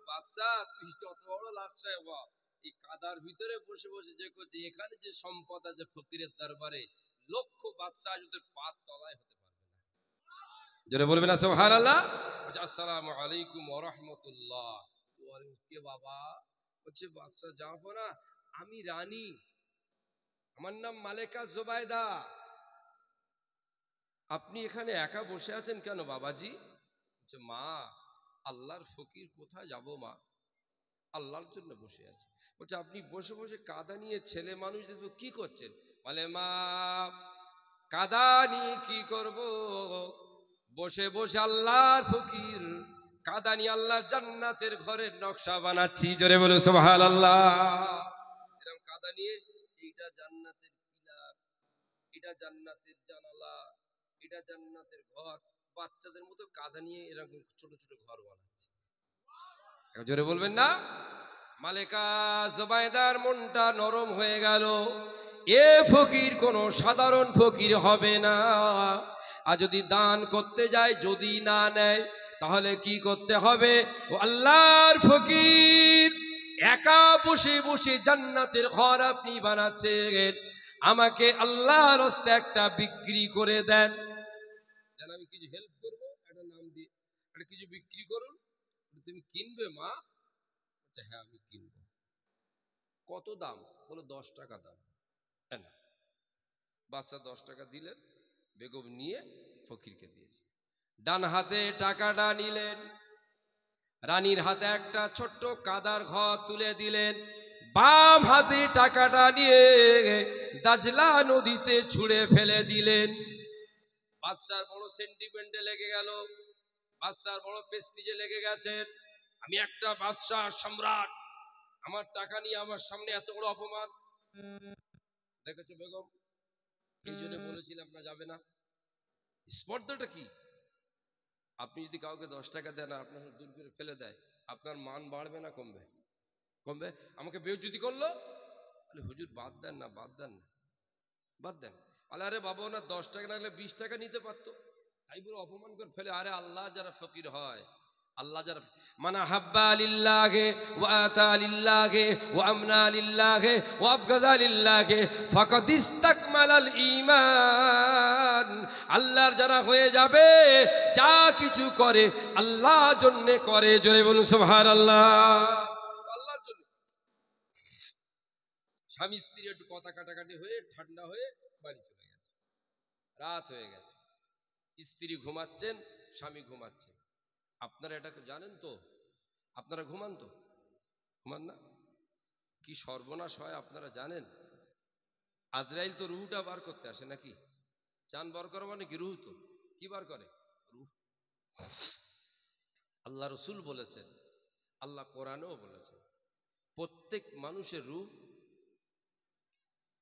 बादशाह তুই যত বড় লাশায় বাবা, এই কাদার ভিতরে বসে বসে যে করছে, এখানে যে সম্পদ আছে ফকিরের দরবারে, লক্ষ বাদশাহ যদি পাত তলায় হতে পারবে না। যারা বলবে না সুবহানাল্লাহ। আসসালামু আলাইকুম ওয়া রাহমাতুল্লাহ। কে বাবা? বলছে বাদশাহ জাহাপনা, আমি রানী, আমার নাম মালেকা জুবাইদা। আপনি এখানে একা বসে আছেন কেন বাবাজি? বলছে মা, আল্লাহর ফকির, কোথায় যাব মা, আল্লাহর জন্য বসে আছে। বলছে আপনি বসে বসে কাদা নিয়ে ছেলে মানুষ দেখবো কি করছেন? বলে মা, কাদা নিয়ে কি করব, বসে বসে আল্লাহর ফকির কাদা নিয়ে আল্লাহর জান্নাতের ঘরের নকশা বানাচ্ছি। জোরে বলে সুবহানাল্লাহ। এরকম কাদা নিয়ে, এইটা জান্নাতের পিলার, এটা জান্নাতের জানালা, এটা জান্নাতের ঘর। বাচ্চাদের মতো কাদা নিয়ে এরকম ছোট ছোট ঘর বানাচ্ছে। জোরে বলবেন না? মালেকা জুবাইদার মনটা নরম হয়ে গেল। এ ফকির কোনো সাধারণ ফকির হবে না। আর যদি দান করতে যায়, যদি না নেয়, তাহলে কি করতে হবে? ও আল্লাহর ফকির, একা বসে বসে জান্নাতের ঘর আপনি বানাচ্ছেন, আমাকে আল্লাহর রাস্তায় একটা বিক্রি করে দেন। যেন আমি কিছু হেল্প করবো, একটা নাম দিয়ে একটা কিছু বিক্রি করুন। তুমি কিনবে মা? হ্যাঁ আমি কিনবো। কত দাম? বলো 10 টাকা দাম। বাচ্চা 10 টাকা দিলেন, বেগম নিয়ে ফকিরকে দিয়েছে। ডান হাতে টাকাটা নিলেন, রানীর হাতে একটা ছোট্ট কাদার ঘর তুলে দিলেন। বাম হাতে টাকাটা নিয়ে দাজলা নদীতে ছুঁড়ে ফেলে দিলেন। বাচ্চার বড় সেন্টিমেন্টে লেগে গেল, বাচ্চার বড় প্রেস্টিজে লেগে গেছেন। আমি একটা বাদশাহ সম্রাট, আমার টাকা নিয়ে আমার সামনে এত বড় অপমান। দেখেছো বেগম, এই জন্য বলেছিলাম না যাবে না। স্পর্ধাটা কি? আপনি যদি কাউকে 10 টাকা দেন আর আপনার দূর করে ফেলে দেয়, আপনার মান বাড়বে না কমবে? কমবে। আমাকে বেইজ্জতি করলো, আরে হুজুর বাদ দেন না, বাদ দেন না, বাদ দেন। আরে বাবা, না 10 টাকা না হলে 20 টাকা নিতে পারতো, তাই বলে অপমান করে ফেলে। আরে আল্লাহ যারা ফকির হয়, আল্লাহ যারা মানা হাব্বা লিল্লাহি ওয়া আতা লিল্লাহি ওয়া আমনা লিল্লাহি ওয়া আবগাযা লিল্লাহি ফাকাদ ইসতাকমালাল ঈমান। আল্লাহর যারা হয়ে যাবে, যা কিছু করে আল্লাহর জন্য করে। জোরে বলুন সুবহানাল্লাহ। আল্লাহর জন্য। স্বামী স্ত্রী একটু কথা কাটাকাটি হয়ে ঠান্ডা হয়ে বাড়ি চলে গেছে, রাত হয়ে গেছে, স্ত্রী ঘুমাচ্ছেন, স্বামী ঘুমাচ্ছেন। আপনারা এটা জানেন তো? আপনারা ঘুমান তো? ঘুমান না? কি সর্বনাশ হয় আপনারা জানেন? আজরাইল তো রুহটা বার করতে আসে নাকি? চান বার করা মানে কি? রুহ তো কি বার করে? রুহ। আল্লাহ রসুল বলেছেন, আল্লাহ কোরআনেও বলেছেন, প্রত্যেক মানুষের রুহ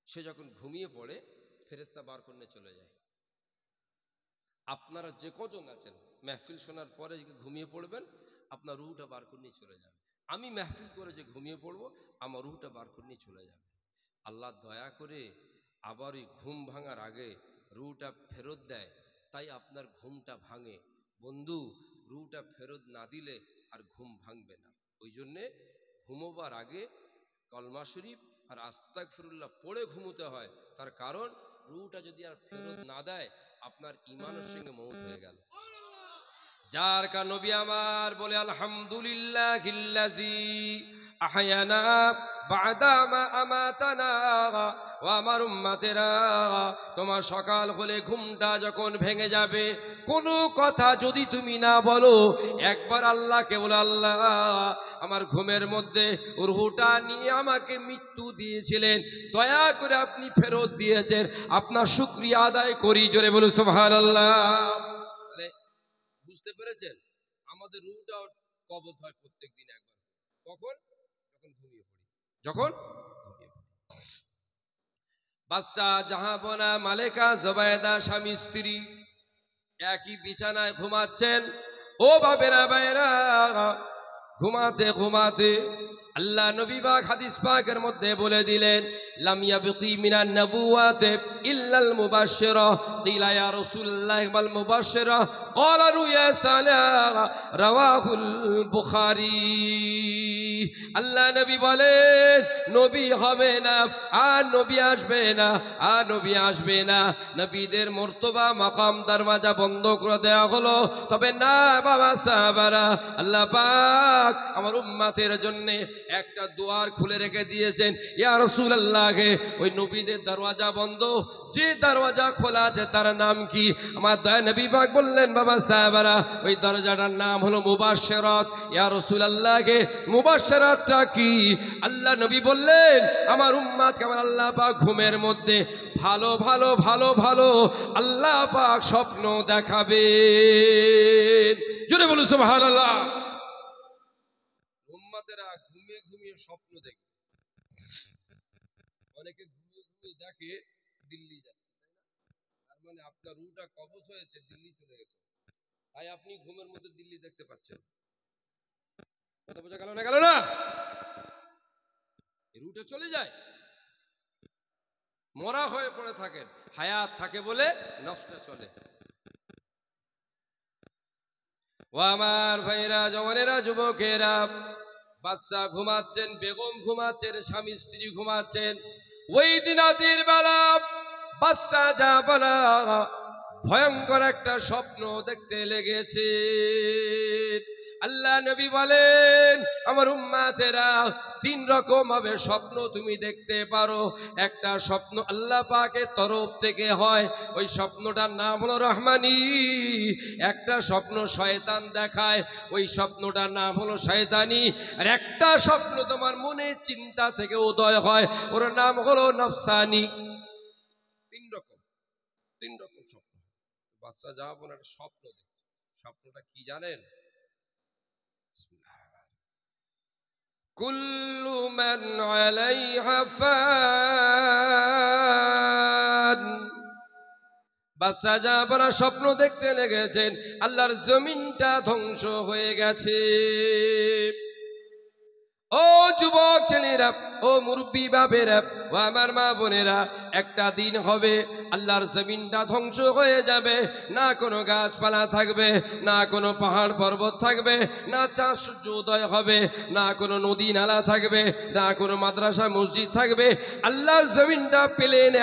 সে যখন ঘুমিয়ে পড়ে ফেরেশতা বার করে চলে যায়। আপনারা যে কজন আছেন মেহফিল শোনার পরে ঘুমিয়ে পড়বেন, আপনার রুহটা বার করে নিয়ে চলে যাবে। আমি মেহফিল করে যে ঘুমিয়ে পড়বো, আমার রুহটা বার করে নিয়ে চলে যাবে। আল্লাহ দয়া করে আবার ওই ঘুম ভাঙার আগে রুহটা ফেরত দেয়, তাই আপনার ঘুমটা ভাঙে। বন্ধু, রুহটা ফেরত না দিলে আর ঘুম ভাঙবে না। ওই জন্যে ঘুমোবার আগে কলমা শরীফ আর আস্তাগফিরুল্লাহ পড়ে ঘুমোতে হয়। তার কারণ রুহটা যদি আর ফেরত না দেয়, আপনার ঈমানের সঙ্গে মওত হয়ে গেল। যার কারণ নবী আমার বলে, আলহামদুলিল্লাহিল্লাযী আহয়ানা বা'দা মা আমাতানা। ও আমার উম্মতেরা, তোমার সকাল হলে ঘুমটা যখন ভেঙে যাবে, কোনো কথা যদি তুমি না বলো, একবার আল্লাহকে বলো, আল্লাহ আমার ঘুমের মধ্যে রুহটা নিয়ে আমাকে মৃত্যু দিয়েছিলেন, দয়া করে আপনি ফেরত দিয়েছেন, আপনার শুকরিয়া আদায় করি। জোরে বলুন সুবহানাল্লাহ। বুঝতে পেরেছেন? আমাদের রুহটা কবজ হয় প্রত্যেক দিন একবার। কখন? যখন ঘুমিয়ে পড়ি। যখন ঘুমিয়ে পড়ি। বাদশা জাহাপনা মালেকা জুবাইদা স্বামী স্ত্রী একই বিছানায় ঘুমাচ্ছেন। ও বাবেরা বাইরা, ঘুমাতে ঘুমাতে আল্লাহ নবী পাক হাদিস পাকের মধ্যে বলে দিলেন, লাম ইয়াবকি মিনান নবুওয়াতি ইল্লাল মুবাশশিরা। কিলা ইয়া রাসূলুল্লাহ ওয়াল মুবাশশিরা? ক্বালা ইয়া সালাম, রাওয়াহুল বুখারী। আল্লাহ নবী বলেন নবী হবে না, আর নবী আসবে না, আর নবী আসবে না। নবীদের মর্তবা মাকাম দরওয়াজা বন্ধ করে দেওয়া হলো। তবে না বাবা সাহাবারা, আল্লাহ পাক আমার উম্মতের জন্য একটা দুয়ার খুলে রেখে দিয়েছেন। ইয়া রাসূলুল্লাহ, ওই নবীদের দরওয়াজা বন্ধ, যে দরওয়াজা খোলা আছে তার নাম কি? আমার দয়া নবী পাক বললেন বাবা সাহাবারা, ওই দরজাটার নাম হলো মুবাশশিরাত। ইয়া রাসূলুল্লাহ, মুবাশশিরাতটা কি? আল্লাহ নবী বললেন আমার উম্মতকে আমার আল্লাহ পাক ঘুমের মধ্যে ভালো ভালো ভালো ভালো আল্লাহ পাক স্বপ্ন দেখাবেন। জোরে বলুন সুবহানাল্লাহ। উম্মতেরা ঘুমিয়ে ঘুমিয়ে স্বপ্ন দেখে, অনেকে ঘুমিয়ে ঘুমিয়ে দেখে দিল্লি যাচ্ছে, তাই না? তার মানে আপনার রুটা কবজ হয়েছে, দিল্লি চলে গেছে, তাই আপনি ঘুমের মধ্যে দিল্লি দেখতে পাচ্ছেন। কথা বোঝা গেল না? গেল না? রুটে চলে যায়, মরা হয়ে পড়ে থাকেন, হায়াত থাকে বলে নফসটা চলে। ও আমার ভাইরা, জওয়ানেরা, যুবকেরা, বাচ্চা ঘুমাচ্ছেন, বেগম ঘুমাচ্ছেন, স্বামী স্ত্রী ঘুমাচ্ছেন। ওই দিন রাতের বেলা বাচ্চা যা বলা ভয়ঙ্কর একটা স্বপ্ন দেখতে লেগেছে। আল্লাহ নবী বলেন আমার উম্মতেরা, তিন রকম ভাবে স্বপ্ন তুমি দেখতে পারো। একটা স্বপ্ন আল্লাহ পাকের তরফ থেকে হয়, ওই স্বপ্নটার নাম হলো রহমানি। একটা স্বপ্ন শয়তান দেখায়, ওই স্বপ্নটার নাম হলো শয়তানি। আর একটা স্বপ্ন তোমার মনে চিন্তা থেকে উদয় হয়, ওর নাম হলো নফসানি। তিন রকম স্বপ্ন। বাচ্চা যা বলে একটা স্বপ্ন দেখছে, স্বপ্নটা কি জানেন? কুল্লু মান আলাইহা ফান। বাচ্চা যা বলা স্বপ্ন দেখতে লেগেছেন, আল্লাহর জমিনটা ধ্বংস হয়ে গেছে। ও যুবক ছেলেরা, ও মুরব্বী বাবেরা, ও আমার মা বোনেরা, একটা দিন হবে আল্লাহর জমিনটা ধ্বংস হয়ে যাবে। না কোনো গাছপালা থাকবে, না কোনো পাহাড় পর্বত থাকবে, না চাঁদ সূর্য উদয় হবে, না কোনো নদী নালা থাকবে, না কোনো মাদ্রাসা মসজিদ থাকবে। আল্লাহর জমিনটা প্লেন,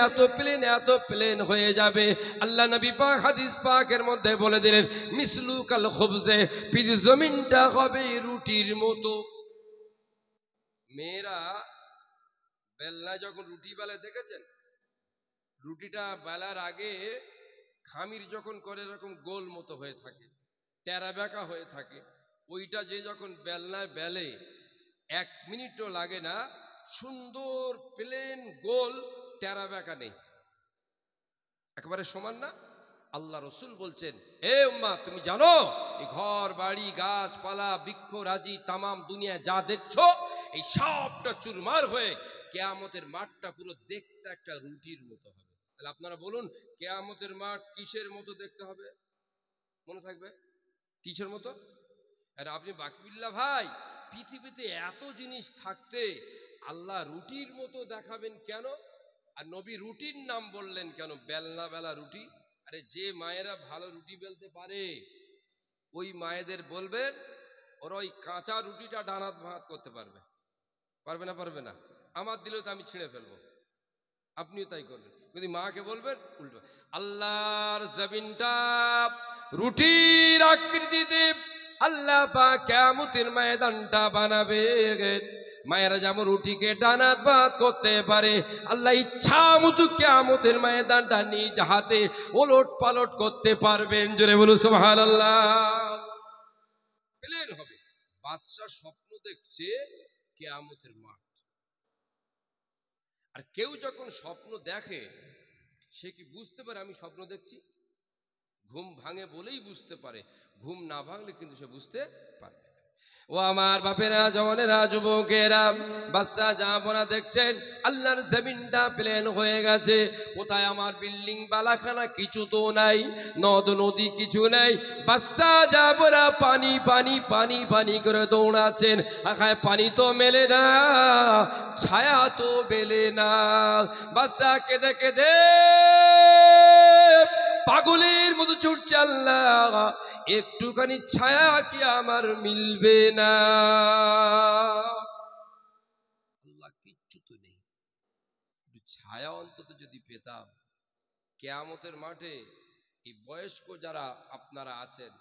এত প্লেন হয়ে যাবে। আল্লাহ নবী পাক হাদিস পাকের মধ্যে বলে দিলেন মিসলু কাল খুবজে, পৃথিবীর জমিনটা হবে রুটির মতো। মেয়েরা বেলনা যখন রুটি বেলে দেখেছেন, রুটিটা বেলার আগে খামির যখন করে এরকম গোল মতো হয়ে থাকে, টেরা বেঁকা হয়ে থাকে। ওইটা যে যখন বেলনায় বেলে 1 মিনিটও লাগে না, সুন্দর প্লেন গোল, টেরা বেঁকা নেই, একেবারে সমান না। আল্লাহ রসুল বলছেন এ উম্মাহ, তুমি জানো এই ঘর বাড়ি গাছপালা বৃক্ষ রাজি তামাম দুনিয়া যা দেখছো, এই সবটা চুরমার হয়ে কিয়ামতের মাঠটা পুরো দেখতে একটা রুটির মতো হবে। তাহলে আপনারা বলুন কিয়ামতের মাঠ কিসের মতো দেখতে হবে? মনে থাকবে কিসের মতো? আর আপনি বাকিবিল্লাহ ভাই, পৃথিবীতে এত জিনিস থাকতে আল্লাহ রুটির মতো দেখাবেন কেন? আর নবী রুটির নাম বললেন কেন? বেলনা বেলা রুটি। আরে যে মায়েরা ভালো রুটি বেলতে পারে, ওই মায়েদের বলবেন ওরা ওই কাঁচা রুটিটা ডানাত ভাত করতে পারবে। পারবে না? পারবে না? আমার দিলেও তো আমি ছিঁড়ে ফেলবো, আপনিও তাই করবেন। যদি মাকে বলবেন উল্টো। আল্লাহর জমিনটা রুটির আকৃতিতে আল্লাহ পাক কিয়ামতের ময়দানটা বানাবে। মায়েরা যেমন রুটিকে ডানাত ভাত করতে পারে, আল্লাহ ইচ্ছা মতো কিয়ামতের ময়দানটা নিজ হাতে ওলট পালট করতে পারবেন। জোরে বলুন সুবহানাল্লাহ। প্লেন হবে। বাদশা স্বপ্ন দেখছে কিয়ামতের মাঠ। আর কেউ যখন স্বপ্ন দেখে সে কি বুঝতে পারে আমি স্বপ্ন দেখছি? ঘুম ভাঙে বলেই বুঝতে পারে, ঘুম না ভাঙলে কিন্তু সে বুঝতে পারবে না। ও আমার বাপেরা, জওয়ানেরা, যুবকেরা, বাচ্চা জাহাপনা দেখছেন আল্লাহর জমিনটা প্লেন হয়ে গেছে। কোথায় আমার বিল্ডিং বালাখানা? কিছু তো নাই, নদ নদী কিছু নেই। বাচ্চা জাহাপনা পানি পানি পানি পানি করে দৌড়াচ্ছেন, আখায় পানি তো মেলে না, ছায়া তো মেলে না। বাচ্চা কেঁদে কেঁদে পাগলের মতো ছুটছে, আল্লাহ একটুখানি ছায়া কি আমার মিলবে না? ছায়া অন্তত যদি পেতাম। কিয়ামতের মাঠে এই বয়স্ক যারা আপনারা আছেন,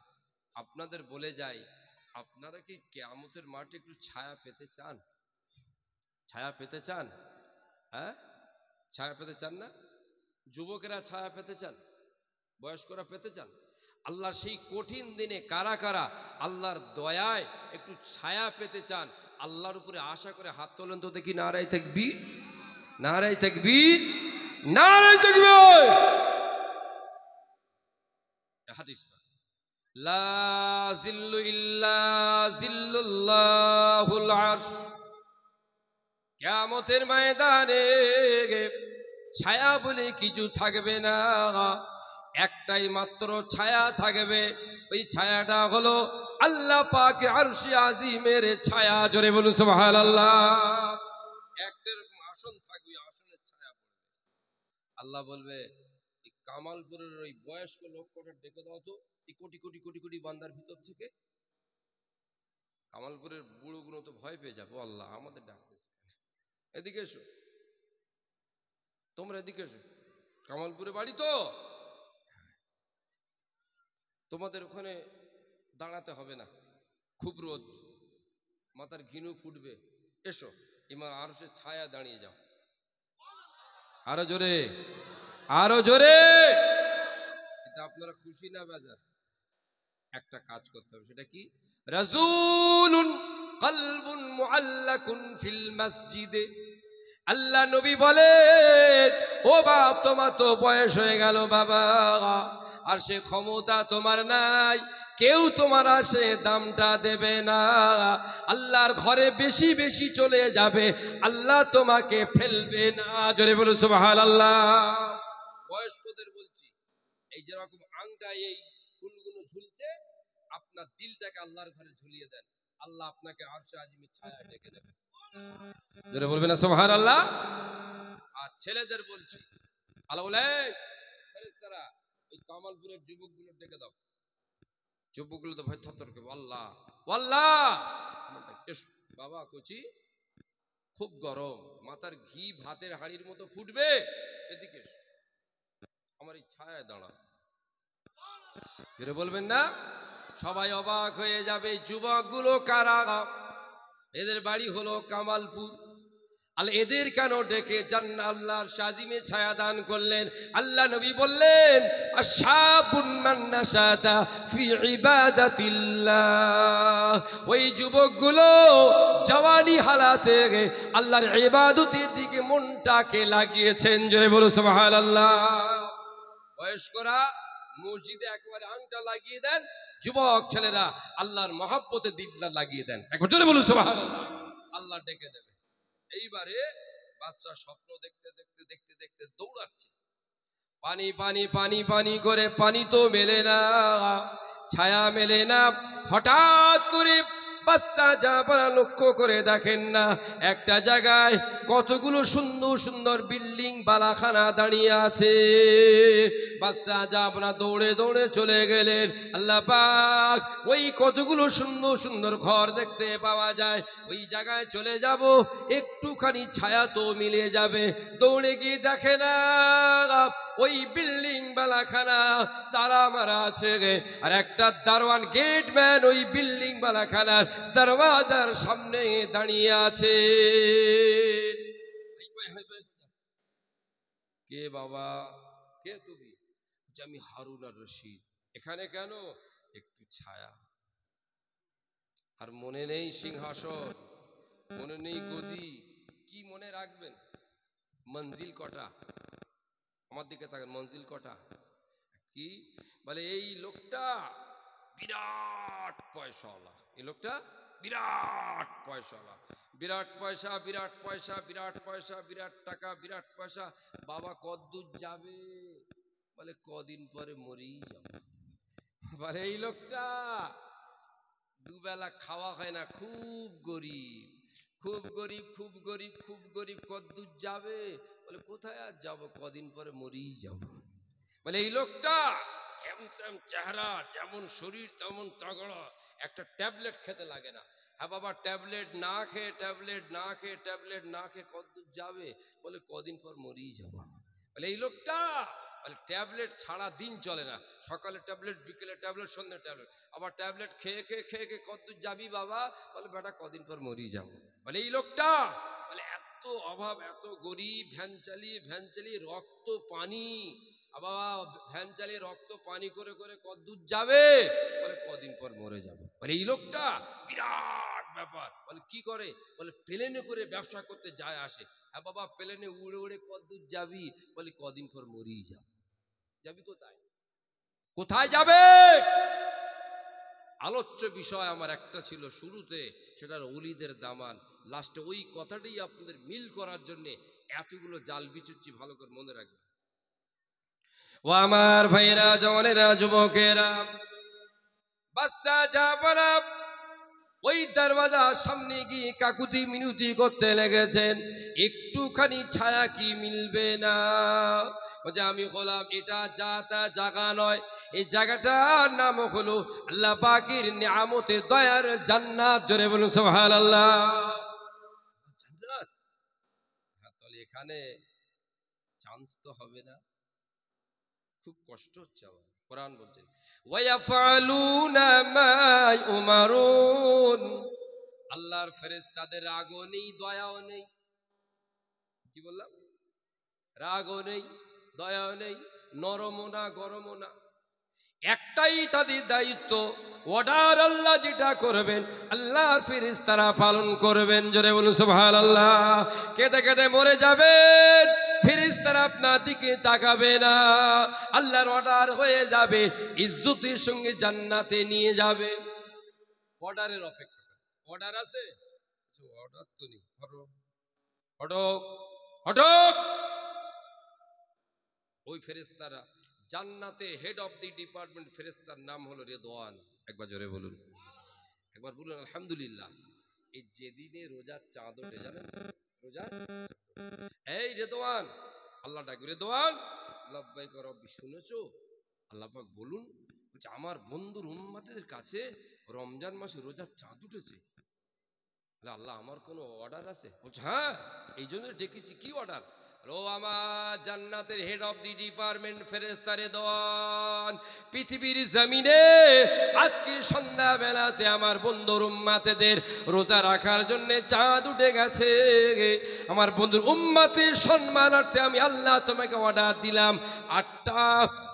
আপনাদের বলে যাই, আপনারা কি কিয়ামতের মাঠে একটু ছায়া পেতে চান? ছায়া পেতে চান? হ্যাঁ, ছায়া পেতে চান না? যুবকেরা ছায়া পেতে চান, বয়স্করা পেতে চান? আল্লাহর সেই কঠিন দিনে কারা কারা আল্লাহর দয়ায় একটু ছায়া পেতে চান? আল্লাহর উপরে আশা করে হাত তোলেন তো দেখি। নারায়ে তাকবীর, নারায়ে তাকবীর, নারায়ে তাকবীর। হাদিস, লা জিল্লু ইল্লা জিল্লুল্লাহুল আরশ। কিয়ামতের ময়দানে ছায়া বলে কিছু থাকবে না, একটাই মাত্র ছায়া থাকবে। ওই ছায়াটা হলো আল্লাহ পাকের আরশে আজিমের ছায়া। জোরে বলুন সুবহানাল্লাহ। একটা এরকম আসন থাকবে, আসনের ছায়া পড়বে। আল্লাহ বলবে, এই কামালপুরের ওই বয়স্ক লোক কটা ডেকে দাও তো, এই কোটি কোটি কোটি কোটি বান্দার ভিতর থেকে। কামালপুরের বুড়োগুলো তো ভয় পেয়ে যাবো, আল্লাহ আমাদের ডাকতেছে, এদিকে এসো, তোমরা এদিকে এসো। কামালপুরে বাড়ি তো, তোমাদের ওখানে দাঁড়াতে হবে না, খুব রোদ, মাথার ঘিনু ফুটবে, এসো ইমাম আরশের ছায়া দাঁড়িয়ে যাও। আরো জোরে, আরো জোরে। এটা আপনারা খুশি না বেজার? একটা কাজ করতে হবে, সেটা কি? রাজুলুন কলবুন মুআল্লাকুন ফিল মসজিদে। আল্লাহ নবী বলেন, ও বাপ, তোমার তো বয়স হয়ে গেল বাবা, আর সে ক্ষমতা তোমার নাই, কেউ তোমার আসে দামটা দেবে না, আল্লাহর ঘরে বেশি বেশি চলে যাবে, আল্লাহ তোমাকে ফেলবে না। জোরে বলুন সুবহানাল্লাহ। বয়স্কদের বলছি, এই যেরকম আংটায় এই ফুলগুলো ঝুলছে, আপনার দিলটাকে আল্লাহর ঘরে ঝুলিয়ে দেন, আল্লাহ আপনাকে আরশে আজিমের ছায়া ডেকে দেবে। জোরে বলবেন না সুবহানাল্লাহ। আর ছেলেদের বলছি, আল্লাহ বলে, ফেরেশতারা এই কামালপুরের যুবকগুলো ডেকে দাও। যুবকগুলো তো ভয় থরথর করবে, আল্লাহ আল্লাহ। বাবা কচি, খুব গরম, মাথার ঘি ভাতের হাঁড়ির মতো ফুটবে, এদিকে এসো, আমার এই ছায়ায় দাঁড়া। জোরে বলবেন না? সবাই অবাক হয়ে যাবে, যুবকগুলো কারা? এদের বাড়ি হলো কামালপুর। আল্লাহ এদের কেন ডেকে জান্নাত আল্লাহর শাজিমে ছায়া দান করলেন? আল্লাহ নবী বললেন, আশাবুন মান নাশাতা ফি ইবাদাতিল্লাহ। ওই যুবকগুলো জওয়ানি হালাতে আল্লাহর ইবাদতের দিকে মনটাকে লাগিয়েছেন। জোরে বলো সুবহানাল্লাহ। বয়স্করা মসজিদে একেবারে আংটা লাগিয়ে দেন, যুবক ছেলেরা আল্লাহর মহব্বতে দিলটা লাগিয়ে দেন। একবার জোরে বলুন সুবহানাল্লাহ। আল্লাহ ডেকে দেবে। এইবারে বাচ্চা স্বপ্ন দেখতে দেখতে দেখতে দেখতে দৌড়াচ্ছে, পানি পানি পানি পানি করে, পানি তো মেলে না, ছায়া মেলে না। হঠাৎ করে বাচ্চা যা আপনারা লক্ষ্য করে দেখেন না, একটা জায়গায় কতগুলো সুন্দর সুন্দর বিল্ডিং বালাখানা দাঁড়িয়ে আছে। বাচ্চা যা আপনারা দৌড়ে দৌড়ে চলে গেলেন, আল্লাহ পাক ওই কতগুলো সুন্দর সুন্দর ঘর দেখতে পাওয়া যায়, ওই জায়গায় চলে যাব, একটুখানি ছায়া তো মিলে যাবে। দৌড়ে গিয়ে দেখে না, ওই বিল্ডিং বালাখানা তারা মারা আছে, আর একটা দারোয়ান গেটম্যান ওই বিল্ডিং বালাখানার দরওয়াজার সামনে দাঁড়িয়ে আছে। কে বাবা, কে তুমি? আমি হারুন আর রশিদ। এখানে কেন? একটু ছায়া। আর মনে নেই সিংহাসন, মনে নেই গদি, কি মনে রাখবেন? মঞ্জিল কটা? আমার দিকে তাকান, মঞ্জিল কটা? কি বলে? এই লোকটা বিরাট পয়সাওয়ালা, এই লোকটা বিরাট পয়সাওয়ালা, বিরাট পয়সা, বিরাট পয়সা, বিরাট পয়সা, বিরাট টাকা, বিরাট পয়সা। বাবা কদ্দূর যাবে? বলে কদিন পরে মরেই যাবে। বলে এই লোকটা দুবেলা খাওয়া হয় না, খুব গরিব, খুব গরিব, খুব গরিব, খুব গরিব। কদ্দূর যাবে? বলে কোথায় আর যাবো, কদিন পরে মরেই যাবো। বলে এই লোকটা হ্যামস্যাম চেহারা, যেমন শরীর তেমন তাগড়া, একটা ট্যাবলেট খেতে লাগে না, হ্যাঁ বাবা, ট্যাবলেট না খেয়ে কতদূর যাবে? বলে কদিন পর মরেই যাবো। বলে এই লোকটা বলে ট্যাবলেট ছাড়া দিন চলে না, সকালে ট্যাবলেট, বিকেলে ট্যাবলেট, সন্ধ্যে ট্যাবলেট, আবার ট্যাবলেট খেয়ে কতদূর যাবি বাবা? বলে বেটা কদিন পর মরেই যাবো। বলে এই লোকটা বলে এত অভাব, এত গরিব, ভ্যান চালিয়ে রক্ত পানি, আবার ভ্যান চালিয়ে রক্ত পানি করে কতদূর যাবে? বলে কদিন পর মরে যাবে। বলে এই লোকটা বিরাট ব্যাপার। বলে কি করে? বলে প্লেনে করে ব্যবসা করতে যায় আসে। হ্যাঁ বাবা, প্লেনে উড়ে কতদূর যাবি? বলে কদিন পর মরেই যাবে। যাবি কোথায় যাবে? আলোচ্য বিষয় আমার একটা ছিল শুরুতে, সেটার ওলিদের দামান। লাস্টে ওই কথাটাই আপনাদের মিল করার জন্য এতগুলো জাল বিচুচ্ছি, ভালো করে মনে রাখবেন। ও আমার ভাইরা, জওয়ানেরা, যুবকেরা, বাচ্চা জাপানা ওই দরওয়াজার সামনে গিয়ে কাকুতি মিনতি করতে লেগেছেন, একটুখানি ছায়া কি মিলবে না? বলছে আমি হলাম এটা জায়গা নয়, এই জায়গাটার নাম হলো আল্লাহ পাকের নিয়ামতে দয়ার জান্নাত। জোরে বলুন সুবহানাল্লাহ। জান্নাত, হ্যাঁ, তাহলে এখানে চান্স তো হবে না, খুব কষ্ট হচ্ছে আমার। কোরআন বলছেন ওয়ায়াফআলুনা মা ইউমারুন, আল্লাহর ফেরেশতাদের রাগও নেই, দয়াও নেই। কি বললাম? রাগও নেই, দয়াও নেই, নরমও না, গরমও না। একটাই তাদের দায়িত্ব, অর্ডার আল্লাহ যেটা করবেন আল্লাহর ফেরেশতারা পালন করবেন। জোরে বলুন সুবহানাল্লাহ। কেঁদে মরে যাবেন, ফেরেশতারা আপনার দিকে তাকাবে না, আল্লাহর অর্ডার হয়ে যাবে, ইজ্জতের সঙ্গে জান্নাতে নিয়ে যাবে। অর্ডারের অপেক্ষা। অর্ডার আছে? অর্ডার তো নেই। হটক হটক। ওই ফেরেশতারা জান্নাতে হেড অফ দি ডিপার্টমেন্ট, ফেরেশতার নাম হলো রেদওয়ান। একবার জোরে বলুন, একবার বলুন আলহামদুলিল্লাহ। এই যেদিনে রোজার চাঁদ ওঠে, জানেন রোজা, এই রেদওয়ান, আল্লাহ ডাকবে, রেদওয়ান লাব্বাইক রব্বি, শুনেছো? আল্লাহ পাক বলুন, বলছে আমার বন্ধুর উম্মতের কাছে রমজান মাসে রোজার চাঁদ উঠেছে। আল্লাহ আমার কোনো অর্ডার আছে? বলছে হ্যাঁ, এই জন্য ডেকেছি। কি অর্ডার? ও আমার জান্নাতের হেড অফ দি ডিপার্টমেন্ট ফেরেশতা রেদওয়ান, পৃথিবীর জমিনে আজকে সন্ধ্যা বেলাতে আমার বন্ধুর উম্মতদের রোজা রাখার জন্য চাঁদ উঠে গেছে। আমার বন্ধুর উম্মতের সম্মানার্থে আমি আল্লাহ তোমাকে অর্ডার দিলাম, 8টা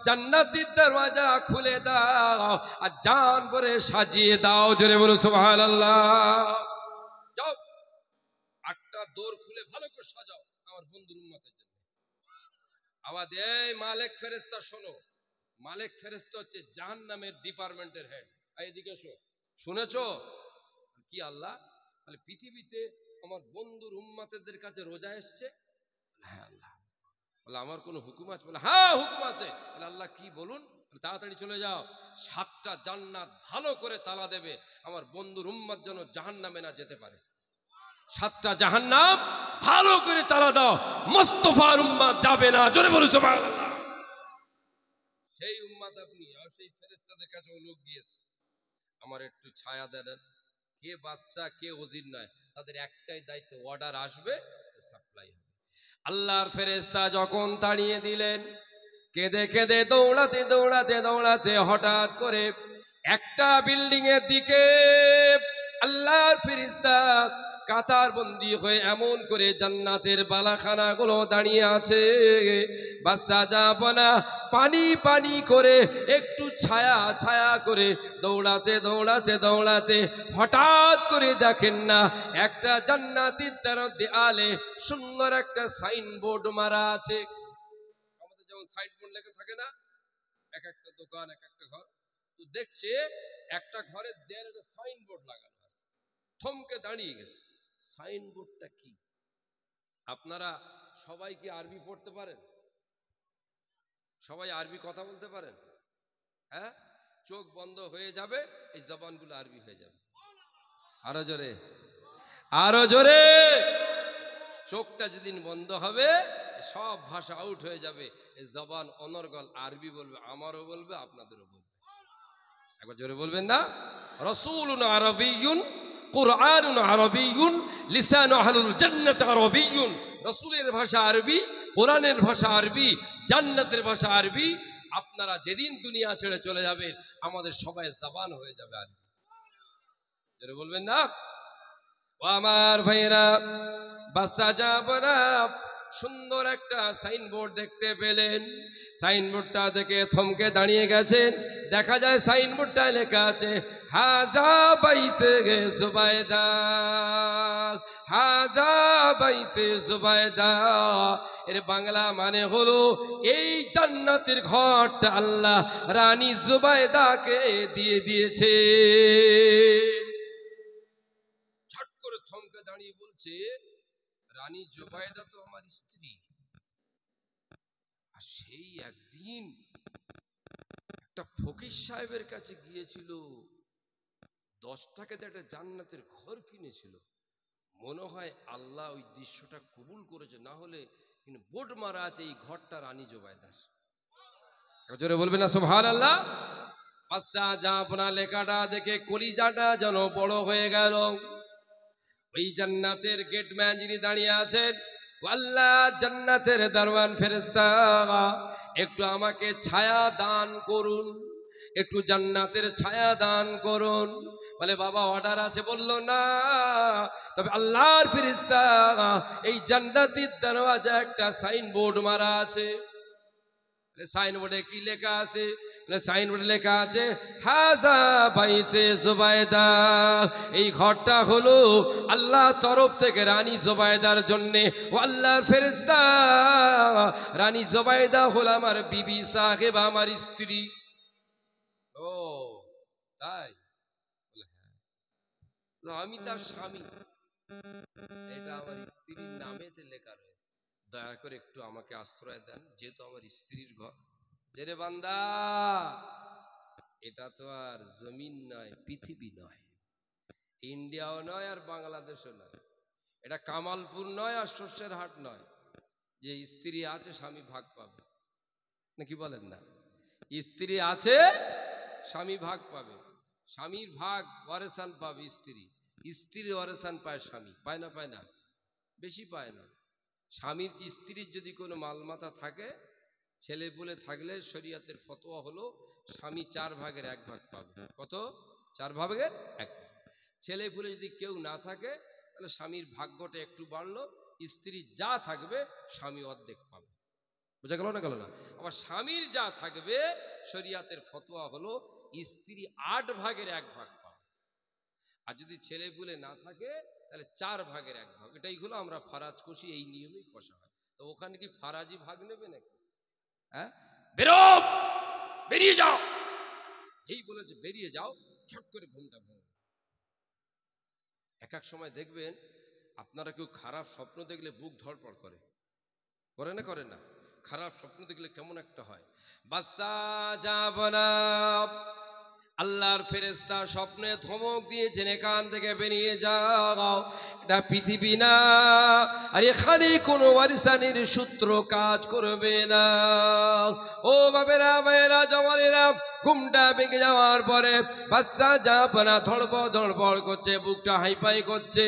জান্নাতের দরওয়াজা খুলে দাও আর জান ভরে সাজিয়ে দাও। জোরে বলো সুবহানাল্লাহ। যাও, 8টা দোর খুলে ভালো করে সাজাও আমার বন্ধুর উম্মতের জন্য। আওয়াজ, এই মালিক ফেরেশতা শোনো, মালিক ফেরেশতা হচ্ছে জাহান্নামের ডিপার্টমেন্টের হেড। এইদিকে এসো, শুনেছো? কি আল্লাহ? বলে পৃথিবীতে আমার বন্ধুর উম্মতের কাছে রোজা এসছে। হ্যাঁ আল্লাহ। বলে আমার কোনো হুকুম আছে? বলে হ্যাঁ হুকুম আছে। বলে আল্লাহ কি বলুন? তাড়াতাড়ি চলে যাও, 7টা জান্নাত ভালো করে তালা দেবে, আমার বন্ধুর উম্মত যেন জাহান্নামে না যেতে পারে। 7টা জাহান্নাম ভালো করে তালা দাও, মুস্তাফার উম্মত যাবে না। জোরে বলো সুবহানাল্লাহ। সেই উম্মত আপনি, আর সেই ফেরেশতাদের কাছে লোক দিয়েছে, আমার একটু ছায়া দেন। কে বাদশা, কে ওজির নয়, তাদের একটাই দায়িত্ব, অর্ডার আসবে তো সাপ্লাই হবে। আল্লাহর ফেরেশতা যখন তাড়িয়ে দিলেন, কেঁদে দৌড়াতে হঠাৎ করে একটা বিল্ডিং এর দিকে আল্লাহর ফেরেশতা কাতার বন্দী হয়ে এমন করে জান্নাতের বালাখানা গুলো দাঁড়িয়ে আছে। বাচ্চা জাপানা পানি করে একটু ছায়া করে দৌড়াতে হঠাৎ করে দেখেন না, একটা জান্নাতের দেয়ালে সুন্দর একটা সাইনবোর্ড মারা আছে। আমাদের যেমন সাইনবোর্ড লেখা থাকে না, এক একটা দোকান, এক একটা ঘর, তো দেখছে একটা ঘরের দেয়ালে সাইনবোর্ড লাগানো আছে। থমকে দাঁড়িয়ে গেছে, সাইনবোর্ডটা কি? আপনারা সবাই কি আরবি পড়তে পারেন? সবাই আরবি কথা বলতে পারেন? হ্যাঁ, চোখ বন্ধ হয়ে যাবে, এই জবানগুলো আরবি হয়ে যাবে। আরো জোরে। চোখটা যেদিন বন্ধ হবে সব ভাষা আউট হয়ে যাবে, এই জবান অনর্গল আরবি বলবে, আমারও বলবে, আপনাদেরও বলবে। একবার জোরে বলবেন না? রাসূলুন আরাবিয়্যুন কুরআনুন আরবিয়্যুন লিসানু আহলুল জান্নাতি আরবিয়্যুন। রাসূলের ভাষা আরবি, কোরআনের ভাষা আরবি, জান্নাতের ভাষা আরবি। আপনারা যেদিন দুনিয়া ছেড়ে চলে যাবেন আমাদের সবাই জবান হয়ে যাবে আরবি। যারা বলবেন না, ও আমার ভাইরা, বাচ্চা যাবরা সুন্দর একটা সাইনবোর্ড দেখতে পেলেন। সাইনবোর্ডটা দেখে থমকে দাঁড়িয়ে গেছেন। দেখা যায় সাইনবোর্ডটা লেখা আছে হাজা বাইতে জুবাইদা, হাজা বাইতে জুবাইদা। এর বাংলা মানে হলো এই জান্নাতের ঘরটা আল্লাহ রানী জুবাইদাকে দিয়ে দিয়েছে। ছট করে থমকে দাঁড়িয়ে বলছে, রানী জুবাইদা তো আমার স্ত্রী। আর সেই একদিন একটা ফকির সাহেবের কাছে গিয়েছিল, 10 টাকাতে একটা জান্নাতের ঘর কিনেছিল। মনে হয় আল্লাহ ওই দৃশ্যটা কবুল করেছে, না হলে কিন্তু বোর্ড মারা আছে এই ঘরটা রানী জুবাইদার। জোরে বলবেন না সুবহানাল্লাহ। বাচ্চা জাপনা লেখাটা দেখে কলিজাটা যেন বড় হয়ে গেল। ওই জান্নাতের গেটম্যান যিনি দাঁড়িয়ে আছেন, আল্লাহ জান্নাতের দারওয়ান ফেরেশতা, একটু আমাকে ছায়া দান করুন, একটু জান্নাতের ছায়া দান করুন। বলে বাবা অর্ডার আছে। বলল না, তবে আল্লাহর ফেরেশতা এই জান্নাতের দরওয়াজা একটা সাইনবোর্ড মারা আছে। সাইনবোর্ডে কি লেখা আছে? সাইনবোর্ডে লেখা আছে হাজা বাইতে জুবাইদা। এই ঘরটা হলো আল্লাহর তরফ থেকে রানী জুবাইদার জন্য। ও আল্লাহর ফেরেশতা, রানী জুবাইদা হলো আমার বিবি সাহেব, আমার স্ত্রী। ও তাই? আমি তার স্বামী, এটা আমার স্ত্রীর নামেতে লেখা রয়েছে। দয়া করে একটু আমাকে আশ্রয় দেন, যেহেতু আমার স্ত্রীর ঘর। জেরে বান্দা, এটা তো আর জমিন নয়, পৃথিবী নয়, ইন্ডিয়াও নয় আর বাংলাদেশও নয়, এটা কামালপুর নয় আর শস্যের হাট নয় যে স্ত্রী আছে স্বামী ভাগ পাবে। নাকি বলেন না? স্ত্রী আছে স্বামী ভাগ পাবে, স্বামীর ভাগ ওয়ারেসান পাবে স্ত্রী, স্ত্রীর ওয়ারেসান পায় স্বামী। পায় না? পায় না? বেশি পায় না। স্বামীর স্ত্রীর যদি কোনো মালমাতা থাকে, ছেলে পুলে থাকলে শরীয়তের ফতোয়া হলো স্বামী 4 ভাগের 1 ভাগ পাবে। কত? 4 ভাগের 1 ভাগ। ছেলে পুলে যদি কেউ না থাকে তাহলে স্বামীর ভাগ্যটা একটু বাড়লো, স্ত্রী যা থাকবে স্বামী অর্ধেক পাবে। বোঝা গেল না? গেল না? আবার স্বামীর যা থাকবে শরীয়তের ফতোয়া হলো স্ত্রী 8 ভাগের 1 ভাগ পাবে। আর যদি ছেলে পুলে না থাকে তাহলে 4 ভাগের 1 ভাগ। এটাই হলো আমরা ফারাজ কষি, এই নিয়মেই কষা হয়। তো ওখানে কি ফারাজি ভাগ নেবে নাকি? হ্যাঁ, বেরো, বেরিয়ে যাও। যেই বলেছে বেরিয়ে যাও, ছট করে ঘুমটা ভেঙে। এক এক সময় দেখবেন আপনারা কেউ খারাপ স্বপ্ন দেখলে বুক ধড়পড় করে, করে না? করে না? খারাপ স্বপ্ন দেখলে কেমন একটা হয়। বাচ্চা যাবনা, আল্লাহর ফেরেশতা স্বপ্নে ধমক দিয়েছেন, এখান থেকে বেরিয়ে যাও, এটা পৃথিবী না, আর এখানে কোনো ওয়ারিসানির সূত্র কাজ করবে না। ও বাবেরা, মায়েরা, জওয়ানেরা, ঘুমটা ভেঙে যাওয়ার পরে বাচ্চা যাবনা ধড়পড় ধড়পড় করছে, বুকটা হাইপাই করছে।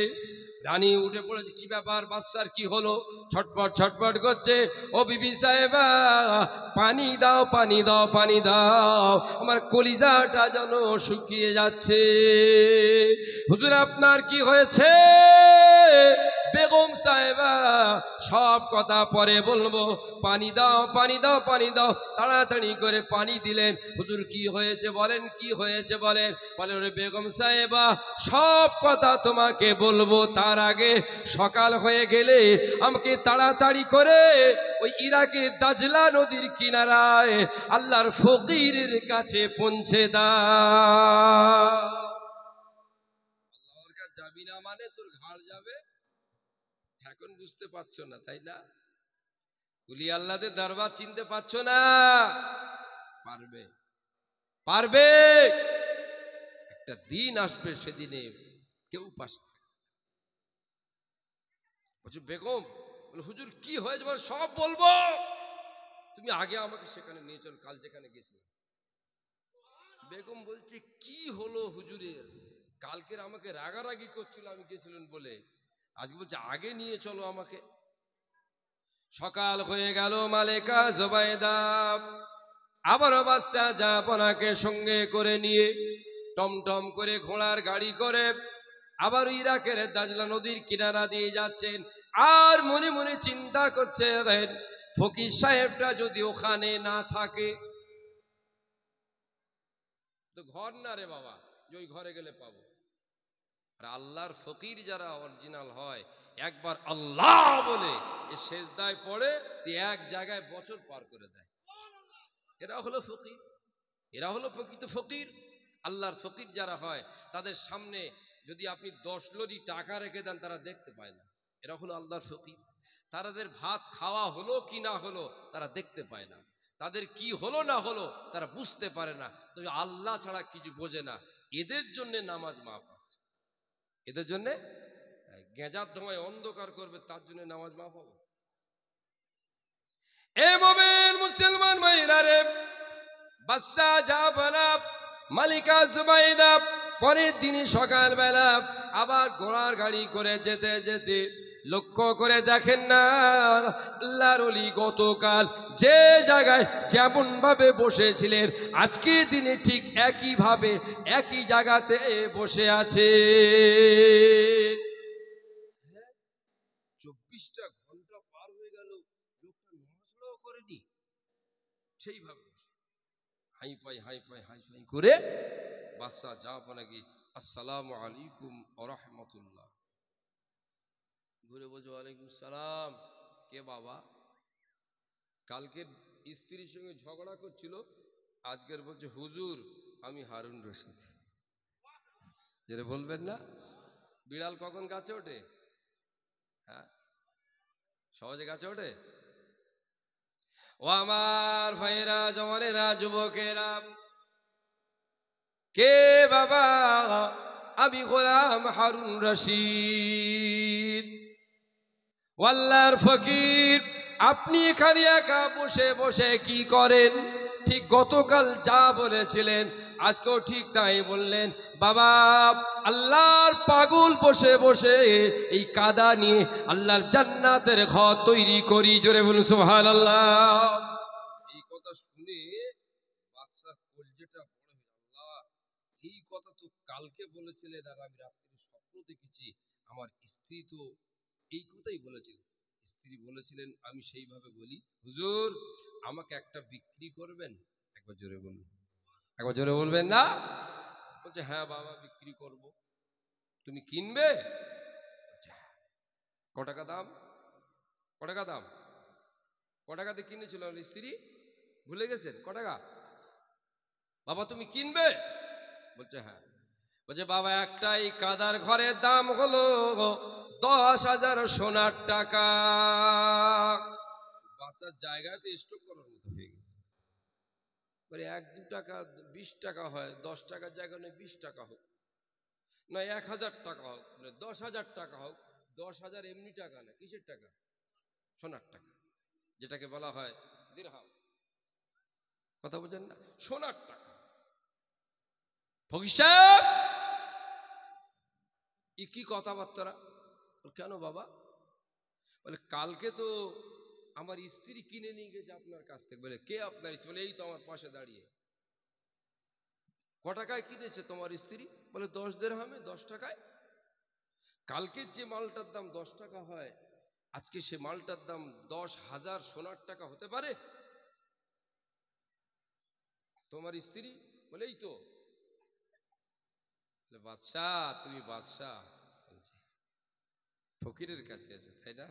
রানী উঠে পড়েছে, কি ব্যাপার, বাচ্চার কি হলো? ছটপট ছটপট করছে। ও বিবি সাহেবা, পানি দাও, পানি দাও, পানি দাও, আমার কলিজাটা যেন শুকিয়ে যাচ্ছে। হুজুর আপনার কি হয়েছে? বেগম সাহেবা, সব কথা পরে বলবো, পানি দাও, পানি দাও, পানি দাও। তাড়াতাড়ি করে পানি দিলেন। হুজুর কি হয়েছে বলেন, কি হয়েছে বলেন? বলে ওরে বেগম সাহেবা, সব কথা তোমাকে বলবো, তার আগে সকাল হয়ে গেলে আমাকে তাড়াতাড়ি করে ওই ইরাকের দাজলা নদীর কিনারায় আল্লাহর ফকিরের কাছে পৌঁছে দাও। আল্লাহর কাছে যাবি না মানে তোর ঘাড় যাবে। এখন বুঝতে পারছো না, তাই না? কুলি আল্লাহদের দরবার চিনতে পারছো না? পারবে, পারবে। একটা দিন আসবে, সেদিনে কেউ পাস। বলছো বেগম, বলে হুজুর কি হয়েছে বল, সব বলবো, তুমি আগে আমাকে সেখানে নিয়ে চল, কাল যেখানে গেছিলাম। বেগম বলছে কি হলো হুজুরের? কালকের আমাকে রাগারাগি করছিল আমি গেছিলেন বলে, আজকে বলছে আগে নিয়ে চলো আমাকে। সকাল হয়ে গেল, মালিকা জুবাইদা আবারও বাচ্চা জাহাপনাকে সঙ্গে করে নিয়ে টমটম করে ঘোড়ার গাড়ি করে আবার ইরাকের দাজলা নদীর কিনারা দিয়ে যাচ্ছেন। আর মনে মনে চিন্তা করছেন, ফকির সাহেবটা যদি ওখানে না থাকে। তো ঘর না রে বাবা যে ওই ঘরে গেলে পাবো। আর আল্লাহর ফকির যারা অরিজিনাল হয়, একবার আল্লাহ বলে এ সেজদায় পড়ে এক জায়গায় বছর পার করে দেয়। এরা হলো ফকির, এরা হলো প্রকৃত ফকির। আল্লাহর ফকির যারা হয় তাদের সামনে যদি আপনি 10 লরি টাকা রেখে দেন তারা দেখতে পায় না। এরা হলো আল্লাহর ফকির। তাদের ভাত খাওয়া হলো কি না হলো তারা দেখতে পায় না, তাদের কি হলো না হলো তারা বুঝতে পারে না। তো আল্লাহ ছাড়া কিছু বোঝে না। এদের জন্য নামাজ মাফ আছে, এদের জন্য গেঁজার ধোঁয়ায় অন্ধকার করবে তার জন্য নামাজ মাফ হবে। এ মোমেন মুসলমান ভাইরা রে, বাচ্চা জাহাপনা মালিকা জুবাইদা পরের দিনই সকালবেলা আবার ঘোড়ার গাড়ি করে যেতে যেতে লক্ষ্য করে দেখেন না, আল্লাহর ওলি গতকাল যে জায়গায় যেমন ভাবে বসেছিলেন আজকের দিনে ঠিক একই ভাবে একই জায়গাতে বসে আছে। 24টা ঘন্টা পার হয়ে গেল, লোকটা নামাজও করেনি, সেইভাবে হাই পাই করে বাচ্চা জাহাপনা কি আসসালামু আলাইকুম ওয়া রাহমাতুল্লাহ ঘুরে বলছে ওয়ালাইকুম সালাম। কে বাবা? কালকে স্ত্রীর সঙ্গে ঝগড়া করছিল, আজকের বলছে হুজুর আমি হারুন রশিদ। যেটা বলবেন না, বিড়াল কখন গাছে ওঠে? হ্যাঁ, সহজে গাছে ওঠে? ও আমার ভাইরা, জওয়ানেরা, যুবকেরা, কে বাবা? আমি গোলাম হারুন রশিদ, আল্লাহর ফকির। আপনি এখানে একা বসে বসে কি করেন? ঠিক গতকাল যা বলেছিলেন আজকেও ঠিক তাই বললেন। বাবা, আল্লাহর পাগল বসে বসে এই কাদা নিয়ে আল্লাহর জান্নাতের ঘর তৈরি করি। জোরে বলুন সুবহানাল্লাহ। এই কথা শুনে বাদশার কলজেটা বড় হয়ে আল্লাহ, এই কথা তো কালকে বলেছিলেন আর আমি রাত্রে স্বপ্ন দেখেছি। আমার স্ত্রী তো এই কথাই বলেছিলেন। স্ত্রী বলেছিলেন আমি সেইভাবে বলি, হুজুর আমাকে একটা বিক্রি করবেন? একবার জোরে বলুন, একবার জোরে বলবেন না? বলছে হ্যাঁ বাবা বিক্রি করব। তুমি কিনবে? ক টাকা দাম? ক টাকা দাম? ক টাকাতে কিনেছিল স্ত্রী? ভুলে গেছেন ক টাকা? বাবা তুমি কিনবে? বলছে হ্যাঁ। বলছে বাবা একটাই কাদার ঘরের দাম হলো 10,000 সোনার টাকা। বাচ্চার জায়গায় তো স্টক করার মতো হয়ে গেছে। বলে 1-2 টাকা 20 টাকা হয়, 10 টাকার জায়গায় নয় 20 টাকা হোক, নয় 1000 টাকা হোক, নয় 10,000 টাকা হোক। 10,000 এমনি টাকা না, কিসের টাকা? সোনার টাকা, যেটাকে বলা হয় দিরহাম। কথা বোঝেন না? সোনার টাকা। ফকির সাহেব, কি কথাবার্তা? কেন বাবা? বলে কালকে তো আমার স্ত্রী কিনে নিয়ে গেছে আপনার কাছ থেকে। বলে কে আপনার স্ত্রী? বলে এই তো আমার পাশে দাঁড়িয়ে। ক টাকায় কিনেছে তোমার স্ত্রী? বলে 10 দিরহামে, 10 টাকায়। কালকের যে মালটার দাম 10 টাকা হয়, আজকে সে মালটার দাম 10,000 সোনার টাকা হতে পারে? তোমার স্ত্রী বলে এই তো। বাদশাহ, তুমি বাদশাহ, ফকিরের কাছে আছে তাই না?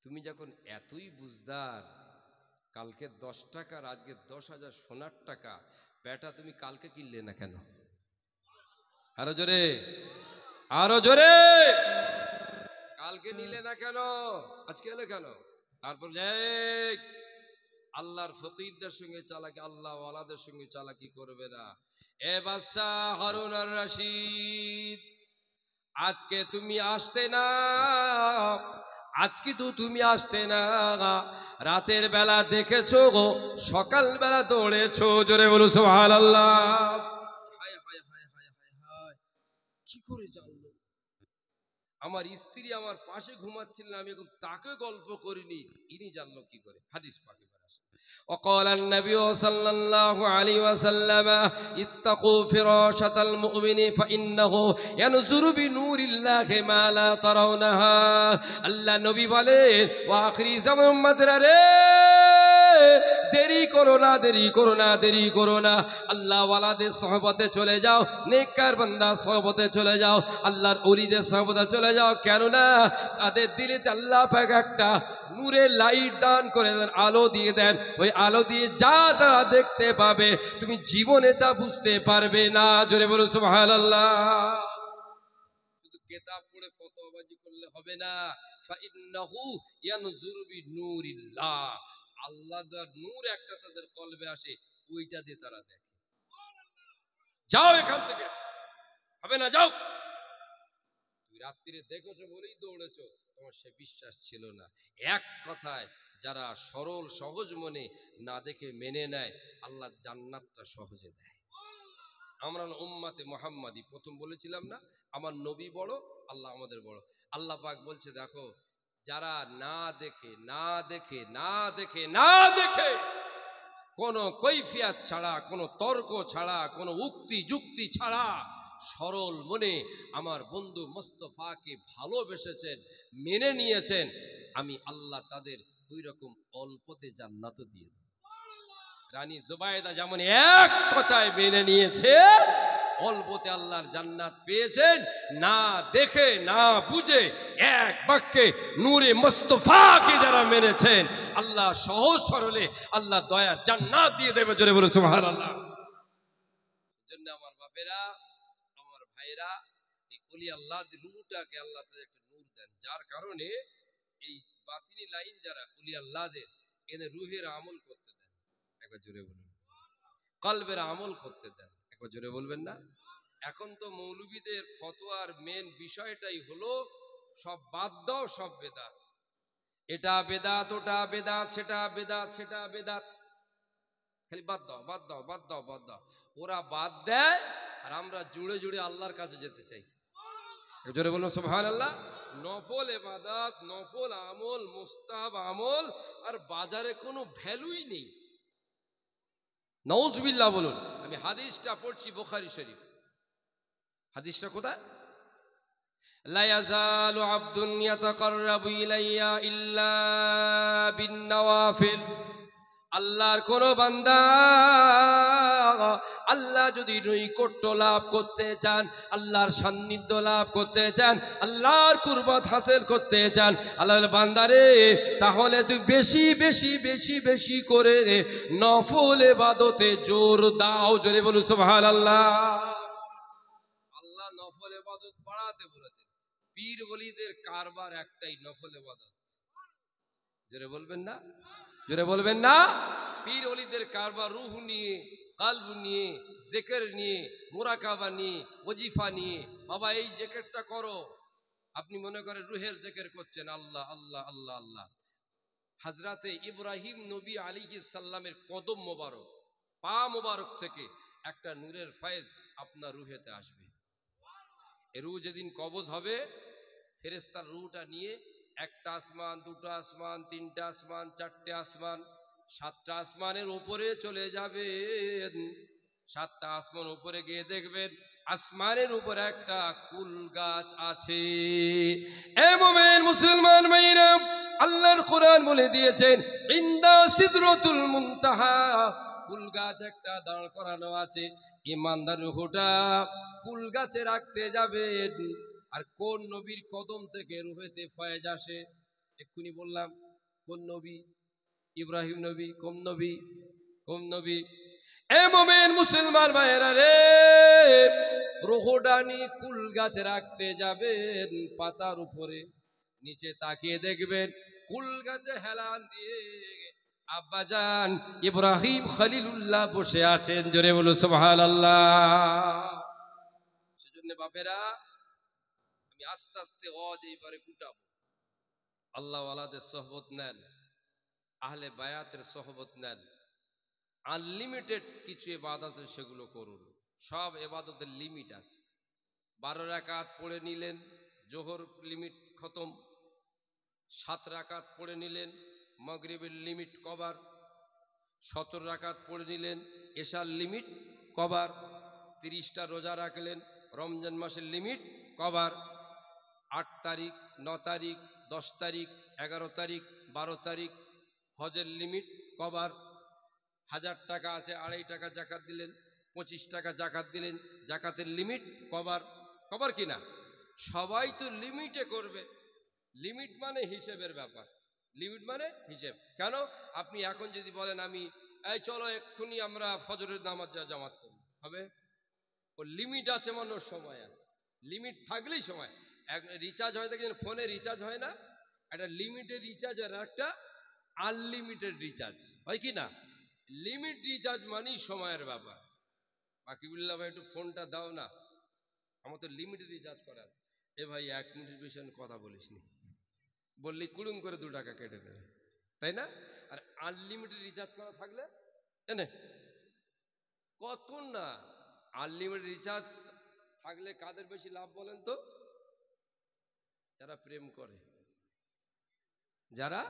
তুমি যখন এতই বুঝদার, কালকে 10 টাকার আজকে 10,000 সোনার টাকা, বেটা তুমি কালকে কিনলে না কেন? আরো জোরে, আরো জোরে। কালকে নিলে না কেন? আজকে এলে কেন? তারপর যে আল্লাহর ফকিরদের সঙ্গে চালাকি, আল্লাহ ওয়ালাদের সঙ্গে চালাকি করবে না। এ বাদশাহ হারুন আর রশিদ, আজকে তুমি আসতে না, আজকে তো তুমি আসতে না। রাতের বেলা দেখেছো গো, সকাল বেলা দৌড়েছো। জোরে বলো সুবহানাল্লাহ। হায় হায় হায় হায় হায় হায়, আমার স্ত্রী আমার পাশে ঘুমাচ্ছিলেন, আমি এখন তাকে গল্প করিনি, ইনি জানলো কি করে? হাদিস পাকে وقال النبي صلى الله عليه وسلم اتقوا فراشة المؤمن فإنه ينظر بنور الله ما لا ترونها আল্লাহ নবী বলেন ও আখিরি জামান উম্মতরা রে, দেরি করো না, দেরি করো না, দেরি করো না, আল্লাহ ওয়ালাদের সহবতে চলে যাও, নেককার বান্দার সহবতে চলে যাও, আল্লাহর ওলিদের সহবতে চলে যাও। কেননা তাদের দিলেতে আল্লাহ পাক একটা নূরের লাইট দান করে দেন, আলো দিয়ে দেন। ওই আলো দিয়ে যা তারা দেখতে পাবে তুমি জীবনে তা বুঝতে পারবে না। জোরে বলুন সুবহানাল্লাহ। শুধু কিতাব পড়ে ফতোয়াবাজি করলে হবে না। ফাইন্নাহু ইয়ানজুরু বিনূরিল্লাহ, আল্লাহর নূর একটা তাদের কলবে আসে, ওইটা দিয়ে তারা দেখে। যাও এখান থেকে, হবে না, যাও। তুমি রাত্রিরে দেখেছো বলেই দৌড়েছো, তোমার সে বিশ্বাস ছিল না। এক কথায় যারা সরল সহজ মনে না দেখে মেনে নেয়, আল্লাহ জান্নাতটা সহজে দেয়। আমরা উম্মাতে মুহাম্মাদি, প্রথম বলেছিলাম না, আমার নবী বড়, আল্লাহ আমাদের বড়। আল্লাহ পাক বলছে দেখো, যারা না দেখে না দেখে না দেখে না দেখে, কোনো কৈফিয়াত ছাড়া, কোনো তর্ক ছাড়া, কোনো উক্তি যুক্তি ছাড়া সরল মনে আমার বন্ধু মোস্তফাকে ভালোবেসেছেন, মেনে নিয়েছেন, আমি আল্লাহ তাদের ওই রকম অল্পতে জান্নাত দিয়ে দেব। রানী জুবাইদা যেমন এক কথায় মেনে নিয়েছে, অল্পতে আল্লাহর জান্নাত পেয়েছেন, না দেখে না বুঝে এক বাক্যে নূরে মুস্তাফাকে যারা মেনেছেন, আল্লাহ সহজ সরলে আল্লাহ দয়া জান্নাত দিয়ে দেবে। জোরে বলে সুবহানাল্লাহ। জন্য আমার বাপেরা, আমার ভাইরা, এই ওলি আল্লাহর রূহটাকে আল্লাহ তাদের একটা নূর দেন, যার কারণে এই বাতিনি লাইন যারা ওলি আল্লাহদের, এদের রূহের আমল করতে দেন। একবার জোরে বলুন, কলবের আমল করতে দেন। একবার জোরে বলবেন না? এখন তো মৌলবীদের ফতোয়ার মেন বিষয়টাই হলো সব বাদ দাও, সব বেদাত, এটা বেদাত, ওটা বেদাত, সেটা বেদাত, সেটা বেদাত, খালি বাদ দাও, বাদ দাও, বাদ দাও, বাদ দাও। ওরা বাদ দেয় আর আমরা জুড়ে জুড়ে আল্লাহর কাছে যেতে চাই। জোরে বলুন সুবহানাল্লাহ। নফল ইবাদত, নফল আমল, মুস্তাহাব আমল আর বাজারে কোনো ভ্যালুই নেই। নাউজুবিল্লাহ বলুন। আমি হাদিসটা পড়ছি বুখারী শরীফ। হাদিসটা কোথায়? লা ইয়াজালু আবদুন ইয়াতাকাররাবু ইলাইয়া ইল্লা বিন-নওয়াফিল। আল্লাহর কোন বান্দা আল্লাহ যদি নৈকট্য লাভ করতে চান, আল্লাহর সান্নিধ্য লাভ করতে চান, আল্লাহর কুরবত হাসিল করতে চান, আল্লাহর বান্দারে, তাহলে তুই বেশি বেশি বেশি বেশি করে নফল ইবাদতে জোর দাও। জোরে বলুন সুবহানাল্লাহ। আল্লাহ নফল ইবাদত বাড়াতে বলেছেন। পীর ওলিদের কারবার একটাই, নফল ইবাদত। জোরে বলবেন না? জোরে বলবেন না? পীর ওলিদের কারবার রূহ নিয়ে, কালব নিয়ে, জিকির নিয়ে, মুরাকাবা নিয়ে, ওজিফা নিয়ে। বাবা এই জিকিরটা করো, আপনি মনে করেন রুহের জিকির করছেন, আল্লাহ আল্লাহ আল্লাহ আল্লাহ। হযরতে ইব্রাহিম নবী আলাইহিস সালামের কদম মোবারক, পা মোবারক থেকে একটা নূরের ফয়েজ আপনার রুহেতে আসবে। এ রূহ যেদিন কবজ হবে, ফেরেশতার রূহটা নিয়ে একটা আসমান, দুটো আসমান, তিনটা আসমান, চারটে আসমান, সাতটা আসমানের উপরে চলে যাবেন। সাতটা আসমান উপরে গিয়ে দেখবেন আসমানের উপর একটা কুল গাছ আছে। এ মুমিন মুসলমান ভাইরা, আল্লাহর কোরআন বলে দিয়েছেন ইনদা সিদরাতুল মুনতাহা, কুল গাছ একটা দাঁড় করানো আছে। ইমানদার রূহটা কুল গাছে রাখতে যাবেন। আর কোন নবীর কদম থেকে রুহেতে ফয়েজ আসে? এক্ষুনি বললাম কোন নবী? ইব্রাহিম নবী। কোন নবী? কোন নবী? এ মুমিন মুসলমান ভাইরা রে, রুহটা নিয়ে কুল গাছে রাখতে যাবেন, পাতার উপরে নিচে তাকিয়ে দেখবেন কুল গাছে হেলান দিয়ে আব্বাজান ইব্রাহিম খলিলুল্লাহ বসে আছেন। জোরে বলো সুবহানাল্লাহ। সেজন্য বাপেরা, আমি আস্তে আস্তে ওয়াজ এইবারে গুটাবো। আল্লাহ ওয়ালাদের সোহবত নেন, আহলে বায়াতের সোহবত নেন, আনলিমিটেড কিছু ইবাদত আছে সেগুলো করুন। সব ইবাদতের লিমিট আছে। 12 রাকাত পড়ে নিলেন, জোহর লিমিট খতম, 7 রাকাত পড়ে নিলেন, মাগরিবের লিমিট কভার, 17 রাকাত পড়ে নিলেন, এশার লিমিট কভার, 30টা রোজা রাখলেন, রমজান মাসের লিমিট কভার, 8 তারিখ 9 তারিখ 10 তারিখ 11 তারিখ 12 তারিখ হজের লিমিট কভার, 1000 টাকা আছে 2.5 টাকা জাকাত দিলেন, 25 টাকা জাকাত দিলেন, জাকাতের লিমিট কভার। কভার কিনা? সবাই তো লিমিটে করবে। লিমিট মানে হিসেবের ব্যাপার, লিমিট মানে হিসেব। কেন? আপনি এখন যদি বলেন আমি এই চলো এক্ষুনি আমরা ফজরের নামাজ জামাত করব, হবে? ও লিমিট আছে মানে ওর সময় আছে, লিমিট থাকলেই সময়। রিচার্জ হয় দেখেন, ফোনে রিচার্জ হয় না, একটা লিমিটেড রিচার্জ আর একটা আনলিমিটেড রিচার্জ হয় কি না? লিমিট রিচার্জ মানেই সময়ের ব্যাপার। বাকিবুল্লাহ ভাই একটু ফোনটা দাও না, আমার তো লিমিটেড রিচার্জ করা আছে। এ ভাই 1 মিনিটের বেশি আমি কথা বলিস নি, বললি কুড়ুম করে 2 টাকা কেটে দেবে, তাই না? আর আনলিমিটেড রিচার্জ করা থাকলে এনে কতক্ষণ না। আনলিমিটেড রিচার্জ থাকলে কাদের বেশি লাভ বলেন তো? যারা প্রেম করে, যারা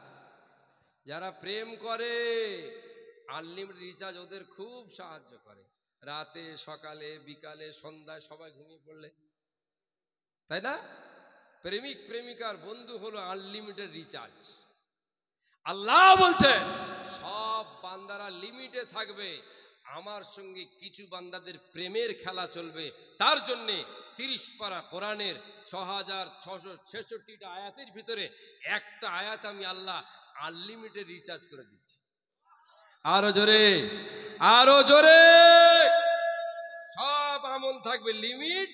যারা প্রেম করে আনলিমিটেড রিচার্জ ওদের খুব সাহায্য করে। রাতে, সকালে, বিকালে, সন্ধ্যায় সবাই ঘুমিয়ে পড়লে, তাই না? প্রেমিক প্রেমিকার বন্ধু হলো আনলিমিটেড রিচার্জ। আল্লাহ বলছেন সব বান্দারা লিমিটে থাকবে, আমার সঙ্গে কিছু বান্দাদের প্রেমের খেলা চলবে। তার জন্যে 30 পারা কোরআনের 6666টা আয়াতের ভিতরে একটা আয়াত আমি আল্লাহ আনলিমিটেড রিচার্জ করে দিচ্ছি। আরো জোরে, আরো জোরে। সব আমল থাকবে লিমিট,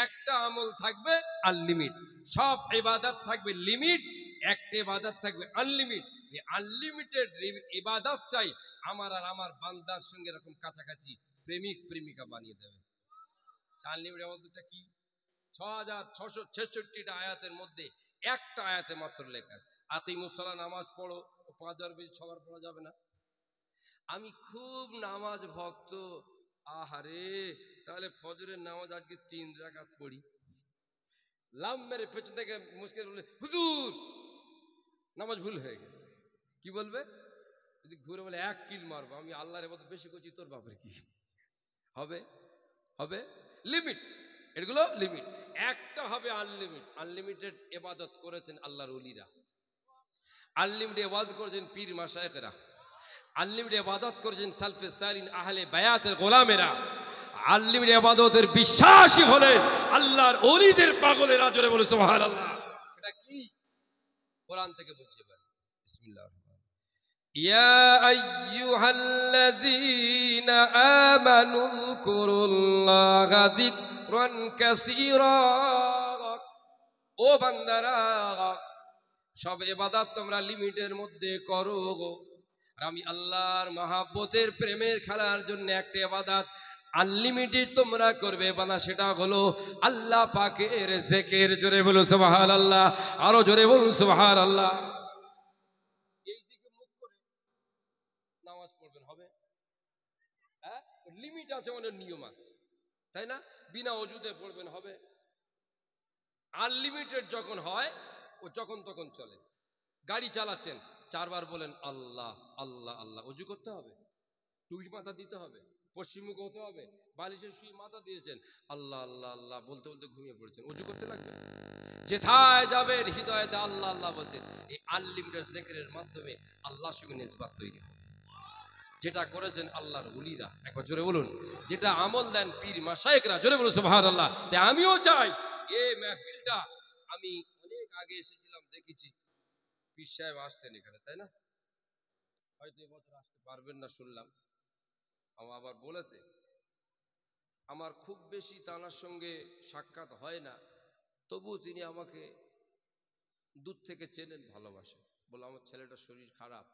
একটা আমল থাকবে আনলিমিট। সব ইবাদত থাকবে লিমিট, একটা ইবাদত থাকবে আনলিমিট। এই আনলিমিটেড ইবাদতটাই আমার আর আমার বান্দার সঙ্গে এরকম কাছাকাছি প্রেমিক প্রেমিকা বানিয়ে দেবে। আনলিমিটেড ইবাদতটা কি? 6666টা আয়াতের মধ্যে একটা আয়াতে মাত্র লেখা আছে আকিমুস সালাহ, নামাজ পড়ো। 5000 বেশি সবার পড়া যাবে না। আমি খুব নামাজ ভক্ত, আহারে তাহলে ফজরের নামাজ আজকে 3 রাকাত পড়ি। লাম মেরে পেছন থেকে মুশকিল বলে, হুজুর নামাজ ভুল হয়ে গেছে। কি বলবে? যদি ঘুরে বলে 1 কিল মারবো, আমি আল্লাহর ইবাদত বেশি করছি, তোর বাপের কি হবে? হবে লিমিট, এগুলো লিমিট। একটা হবে আনলিমিট। আনলিমিটেড ইবাদত করেছেন আল্লাহর ওলিরা, আনলিমিটেড ইবাদত করেছেন পীর মাশায়েখরা, আনলিমিটেড ইবাদত করেছেন সালফে সালিন আহলে বায়াতের গোলামেরা, আনলিমিটেড ইবাদতের বিশ্বাসী হলেন আল্লাহর ওলিদের পাগলেরা। জোরে বলে সুবহানাল্লাহ। এটা কি? কোরআন থেকে বলছি এবার, বিসমিল্লাহির রহমানির রহিম। ইয়া আইয়ুহাল্লাযীনা আমানু যকুরুল্লাহা যিকরান কাসীরা। ও বান্দারা, সব ইবাদত তোমরা লিমিটের মধ্যে করো। আর আমি আল্লাহর মহাব্বতের প্রেমের খেলার জন্য একটা ইবাদত আনলিমিটেড তোমরা করবে বানা, সেটা হলো আল্লাহ পাকের জিকির। জোরে বলো সুবহানাল্লাহ, আরো জোরে বলুন সুবহানাল্লাহ। এই দিকে মুখ করে নামাজ পড়বেন, হবে? হ্যাঁ, লিমিট আছে, মানে নিয়ম আছে, তাই না? বিনা ওযুতে পড়বেন, হবে? আনলিমিটেড যখন হয় ও যখন তখন চলে। গাড়ি চালাচ্ছেন, 4 বার বলেন আল্লাহ আল্লাহ আল্লাহ, ওযু করতে হবে, টুপি মাথা দিতে হবে, পশ্চিমমুখ হতে হবে, বালিশের শুয়ে মাথা দিয়েছেন, আল্লাহ আল্লাহ আল্লাহ বলতে বলতে ঘুমিয়ে পড়েছেন, ওযু করতে লাগবে? যেথায় যাবেন হৃদয়তে আল্লাহ আল্লাহ বলছেন। এই আনলিমিটেড জিকিরের মাধ্যমে আল্লাহর সঙ্গে নিসবত তৈরি হবে। যেটা করেছেন আল্লাহর ওলিরা, একবার জোরে বলুন, যেটা আমল দেন পীর মাশায়েখরা। জোরে বলুন সুবহানাল্লাহ। তাই আমিও চাই এই মাহফিলটা, আমি অনেক আগে এসেছিলাম, দেখেছি পীর সাহেব আসতেন এখানে, তাই না? হয়তো এবছর আসতে পারবেন না শুনলাম, আমার আবার বলেছে। আমার খুব বেশি তানার সঙ্গে সাক্ষাৎ হয় না, তবুও তিনি আমাকে দূর থেকে চেনেন, ভালোবাসেন। বলে আমার ছেলেটার শরীর খারাপ,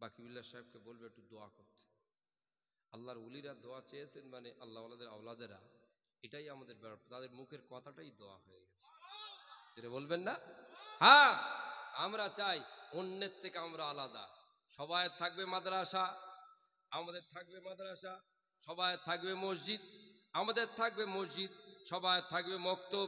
বাকিবুল্লাহ সাহেবকে বলবে একটু দোয়া করতে। আল্লাহর ওলিরা দোয়া চেয়েছেন মানে আল্লাহ ওয়ালাদের আওলাদেরা, এটাই আমাদের ব্যাপার। তাদের মুখের কথাটাই দোয়া হয়ে গেছে, যেটা বলবেন না? হ্যাঁ, আমরা চাই অন্যের থেকে আমরা আলাদা। সবাই থাকবে মাদ্রাসা, আমাদের থাকবে মাদ্রাসা। সবাই থাকবে মসজিদ, আমাদের থাকবে মসজিদ। সবাই থাকবে মক্তব,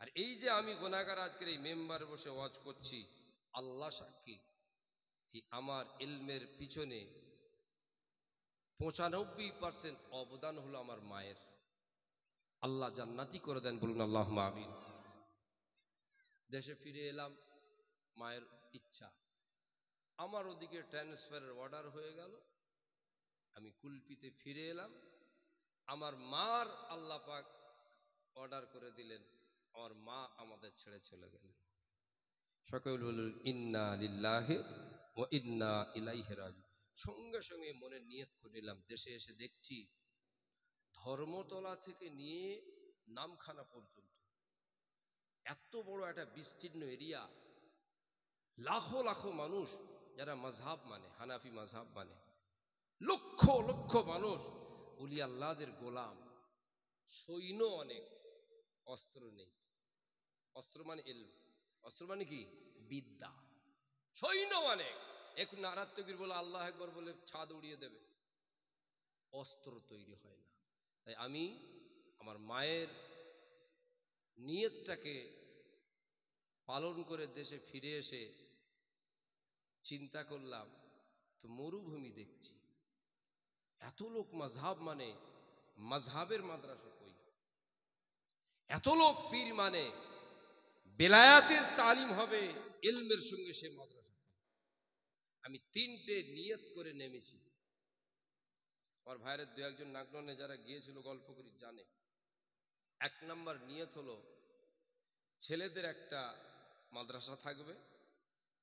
আর এই যে আমি গুনাহগার আজকের এই মেম্বারে বসে ওয়াজ করছি, আল্লাহ সাক্ষী, এই আমার ইলমের পিছনে 95% অবদান হলো আমার মায়ের। আল্লাহ জান্নাতি করে দেন, বলুন আল্লাহুম্মা আমিন। দেশে ফিরে এলাম, মায়ের ইচ্ছা, আমার ওদিকে ট্রান্সফারের অর্ডার হয়ে গেল, আমি কুলপিতে ফিরে এলাম। আমার মার আল্লাহ পাক অর্ডার করে দিলেন, আমার মা আমাদের ছেড়ে চলে গেলেন। সকল বলুন ইন্না লিল্লাহি ওয়া ইন্না ইলাইহি রাজিউন। সঙ্গে সঙ্গে মনে নিয়ত করে নিলাম, দেশে এসে দেখছি ধর্মতলা থেকে নিয়ে নামখানা পর্যন্ত এত বড় একটা বিস্তীর্ণ এরিয়া, লাখো লাখো মানুষ যারা মাযহাব মানে, হানাফি মাযহাব মানে, লক্ষ লক্ষ মানুষ ওলি আল্লাহদের গোলাম, সৈন্য অনেক, অস্ত্র নেই। অস্ত্র মানে ইলম, অস্ত্র মানে কি? বিদ্যা। সৈন্য অনেক, এখন নারাত তাকবীর বলে আল্লাহ আকবার বলে ছাদ উড়িয়ে দেবে, অস্ত্র তৈরি হয় না। তাই আমি আমার মায়ের নিয়তটাকে পালন করে দেশে ফিরে এসে চিন্তা করলাম, তো মরুভূমি দেখছি, এত লোক মাযহাব মানে, মাযহাবের মাদ্রাসা কই? এত লোক পীর মানে, বেলায়াতের তালিম হবে ইলমের সঙ্গে সে মাদ্রাসা। আমি 3টে নিয়ত করে নেমেছি। আমার ভাইয়ের 2-1 নাগননে যারা গিয়েছিল গল্প করি জানে। 1 নম্বর নিয়ত হলো, ছেলেদের একটা মাদ্রাসা থাকবে,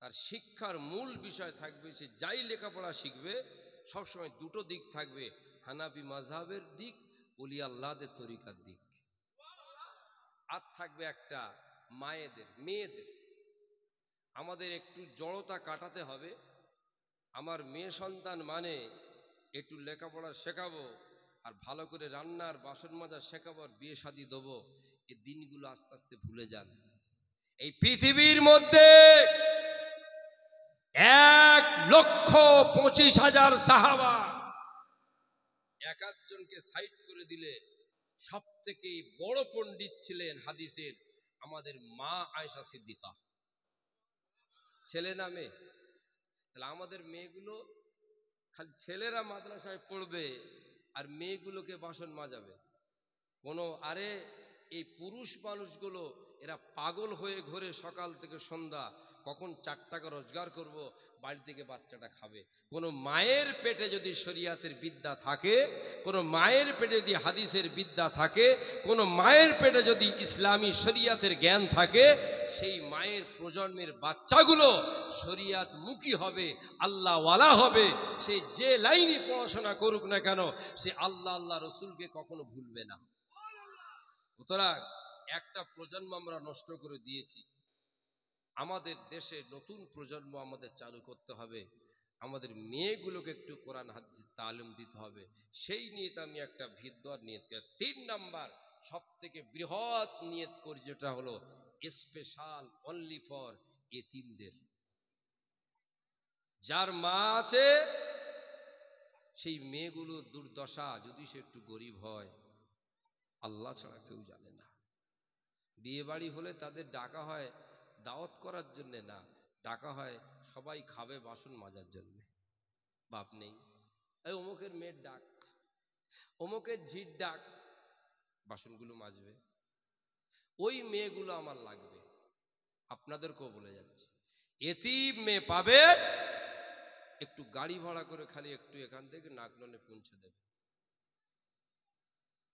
তার শিক্ষার মূল বিষয় থাকবে, সে যাই লেখাপড়া শিখবে সবসময় 2টো দিক থাকবে, হানাফি মাযহাবের দিক, ওলি আল্লাহদের তরিকার দিক। আর থাকবে একটা মায়েদের, মেয়েদের। আমাদের একটু জড়তা কাটাতে হবে, আমার মেয়ে সন্তান মানে একটু লেখাপড়া শেখাবো, আর ভালো করে রান্নার বাসন মাজা শেখাবো, আর বিয়ে শাদী দেবো। এই দিনগুলো আস্তে আস্তে ভুলে যান। এই পৃথিবীর মধ্যে 1,25,000 সাহাবা, এক একজনকে সাইড করে দিলে সব থেকে বড় পণ্ডিত ছিলেন হাদিসের আমাদের মা আয়েশা সিদ্দিকা। ছেলে না মেয়ে? তাহলে আমাদের মেয়েগুলো, খালি ছেলেরা মাদ্রাসায় পড়বে আর মেয়েগুলোকে বাসন মাজাবে। কোনো, আরে এই পুরুষ মানুষগুলো এরা পাগল হয়ে ঘোরে সকাল থেকে সন্ধ্যা, কখন 4 টাকা রোজগার করব, বাড়ি থেকে বাচ্চাটা খাবে। কোনো মায়ের পেটে যদি শরিয়াতের বিদ্যা থাকে, কোনো মায়ের পেটে যদি হাদিসের বিদ্যা থাকে, কোনো মায়ের পেটে যদি ইসলামী শরিয়াতের জ্ঞান থাকে, সেই মায়ের প্রজন্মের বাচ্চাগুলো শরিয়াত মুখী হবে, আল্লাহওয়ালা হবে। সে যে লাইনে পড়াশোনা করুক না কেন, সে আল্লাহ আল্লাহ রসুলকে কখনো ভুলবে না। সুতরাং একটা প্রজন্ম আমরা নষ্ট করে দিয়েছি। আমাদের দেশে নতুন প্রজন্ম আমাদের চালু করতে হবে, আমাদের মেয়েগুলোকে একটু কোরআন হাদিসের তালিম দিতে হবে। সেই নিয়ে আমি একটা ভিতর নিয়ত করি। 3 নাম্বার সব থেকে বৃহৎ নিয়ত করি, যেটা হলো স্পেশাল অনলি ফর এতিমদের। যার মা আছে সেই মেয়েগুলো দুর্দশা, যদি সে একটু গরিব হয়, আল্লাহ ছাড়া কেউ জানে না। বিয়ে বাড়ি হলে তাদের ডাকা হয় দাওয়াত করার জন্য না, ডাকা হয় সবাই খাবে বাসন মাজার জন্য। বাপ নেই, এই অমুকের মেয়ের ডাক, অমুকের ঝির ডাক, বাসনগুলো মাজবে। ওই মেয়েগুলো আমার লাগবে। আপনাদেরকেও বলে যাচ্ছি, এতিম মেয়ে পাবে, একটু গাড়ি ভাড়া করে খালি একটু এখান থেকে নাগননে পৌঁছে দেবে,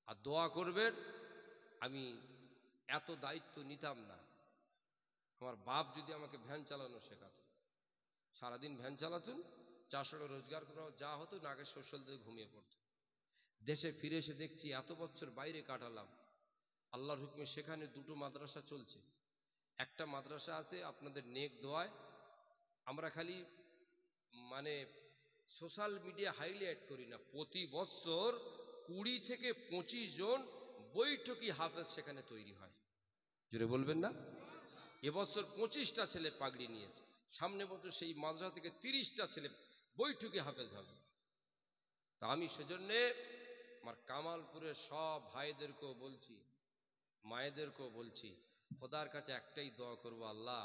আর দোয়া করবেন। আমি এত দায়িত্ব নিতাম না। আমার বাপ যদি আমাকে ভ্যান চালানো শেখাতো, সারাদিন ভ্যান চালাতুন, 400 টাকা রোজগার করা যা হতো, নাগের শোষল দিয়ে ঘুমিয়ে পড়তো। দেশে ফিরে এসে দেখছি এত বছর বাইরে কাটালাম, আল্লাহর হুকমে সেখানে 2টো মাদ্রাসা চলছে। একটা মাদ্রাসা আছে আপনাদের নেক দোয়ায়, আমরা খালি মানে সোশ্যাল মিডিয়া হাইলাইট করি না, প্রতি বছর 20 থেকে 25 জন বৈঠকি হাফেজ সেখানে তৈরি হয়। জোরে বলবেন না? এবছর 25টা ছেলে পাগড়ি নিয়েছে, সামনে বছর সেই মাদ্রাসা থেকে 30টা ছেলে বৈঠকি হাফেজ হবে। তা আমি সেজন্যে আমার কামালপুরের সব ভাইদেরকেও বলছি, মায়েদেরকেও বলছি, খোদার কাছে একটাই দোয়া করব, আল্লাহ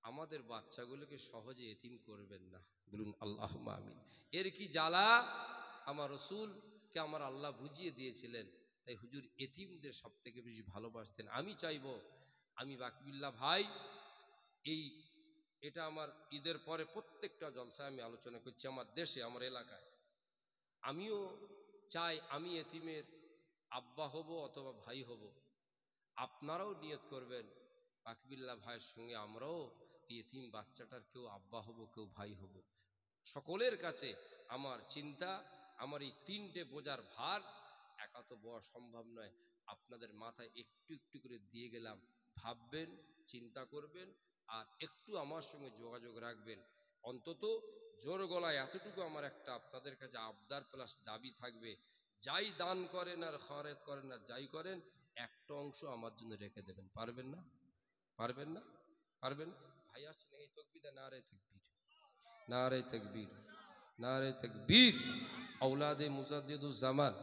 আমাদের বাচ্চাগুলোকে সহজে এতিম করবেন না। বলুন আল্লাহুম্মা আমিন। এর কি জ্বালা আমার রসুলকে আমার আল্লাহ বুঝিয়ে দিয়েছিলেন। তাই হুজুর এতিমদের সব থেকে বেশি ভালোবাসতেন। আমি চাইবো, আমি বাকিবিল্লাহ ভাই, এটা আমার ঈদের পরে প্রত্যেকটা জলসায় আমি আলোচনা করছি, আমার দেশে, আমার এলাকায়। আমিও চাই আমি এতিমের আব্বা হব অথবা ভাই হব। আপনারাও নিয়ত করবেন বাকিবিল্লাহ ভাইয়ের সঙ্গে আমরাও এতিম বাচ্চাটার কেউ আব্বা হব, কেউ ভাই হব। সকলের কাছে আমার চিন্তা, আমার এই 3টে বোঝার ভার একা তো বওয়া সম্ভব নয়। আপনাদের মাথায় একটু একটু করে দিয়ে গেলাম, ভাববেন, চিন্তা করবেন, আর একটু আমার সঙ্গে যোগাযোগ রাখবেন। অন্তত জোর গলায় এতটুকু আমার একটা আপনাদের কাছে আবদার প্লাস দাবি থাকবে, যাই দান করেন আর খয়রাত করেন আর যাই করেন, একটা অংশ আমার জন্য রেখে দেবেন। পারবেন না? পারবেন না? পারবেন? ভাই আসছেন, এই তকবীরে নারে তাকবীর, নারে তাকবীর, নারে তাকবীর। আওলাদে মুজাদ্দিদুজ জামান,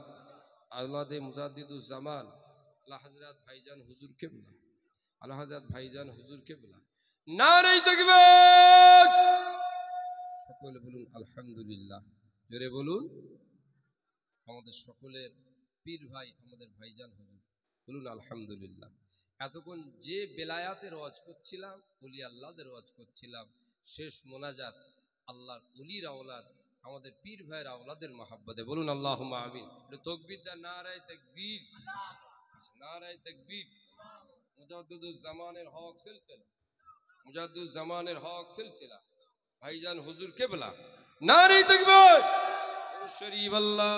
আওলাদে মুজাদ্দিদুজ জামান আলা হযরত ভাইজান হুজুর কিবলা, আলা হযরত ভাইজান হুজুর কিবলা, নারে তাকবীর। সকলে বলুন আলহামদুলিল্লাহ, জোরে বলুন। আমাদের সকলের পীর ভাই, আমাদের ভাইজান হুজুর, বলুন আলহামদুলিল্লাহ। এতক্ষণ যে বেলায়াতের ওয়াজ করছিলাম, ওলি আল্লাহদের ওয়াজ করছিলাম, শেষ মোনাজাত আল্লাহর ওলির আওলাদ, আমাদের পীর ভাইয়ের আওলাদের মাহাব্বতে, বলুন আল্লাহুম্মা আমিন। তাকবীর দা, নারায়ে তাকবীর, নারায়ে তাকবীর। মুজাদ্দিদুজ জামানের হক সিলসিলা, মুজাদ্দিদুজ জামানের হক সিলসিলা ভাইজান হুজুর কিবলা, নারায়ে তাকবীর শরীফ। আল্লাহ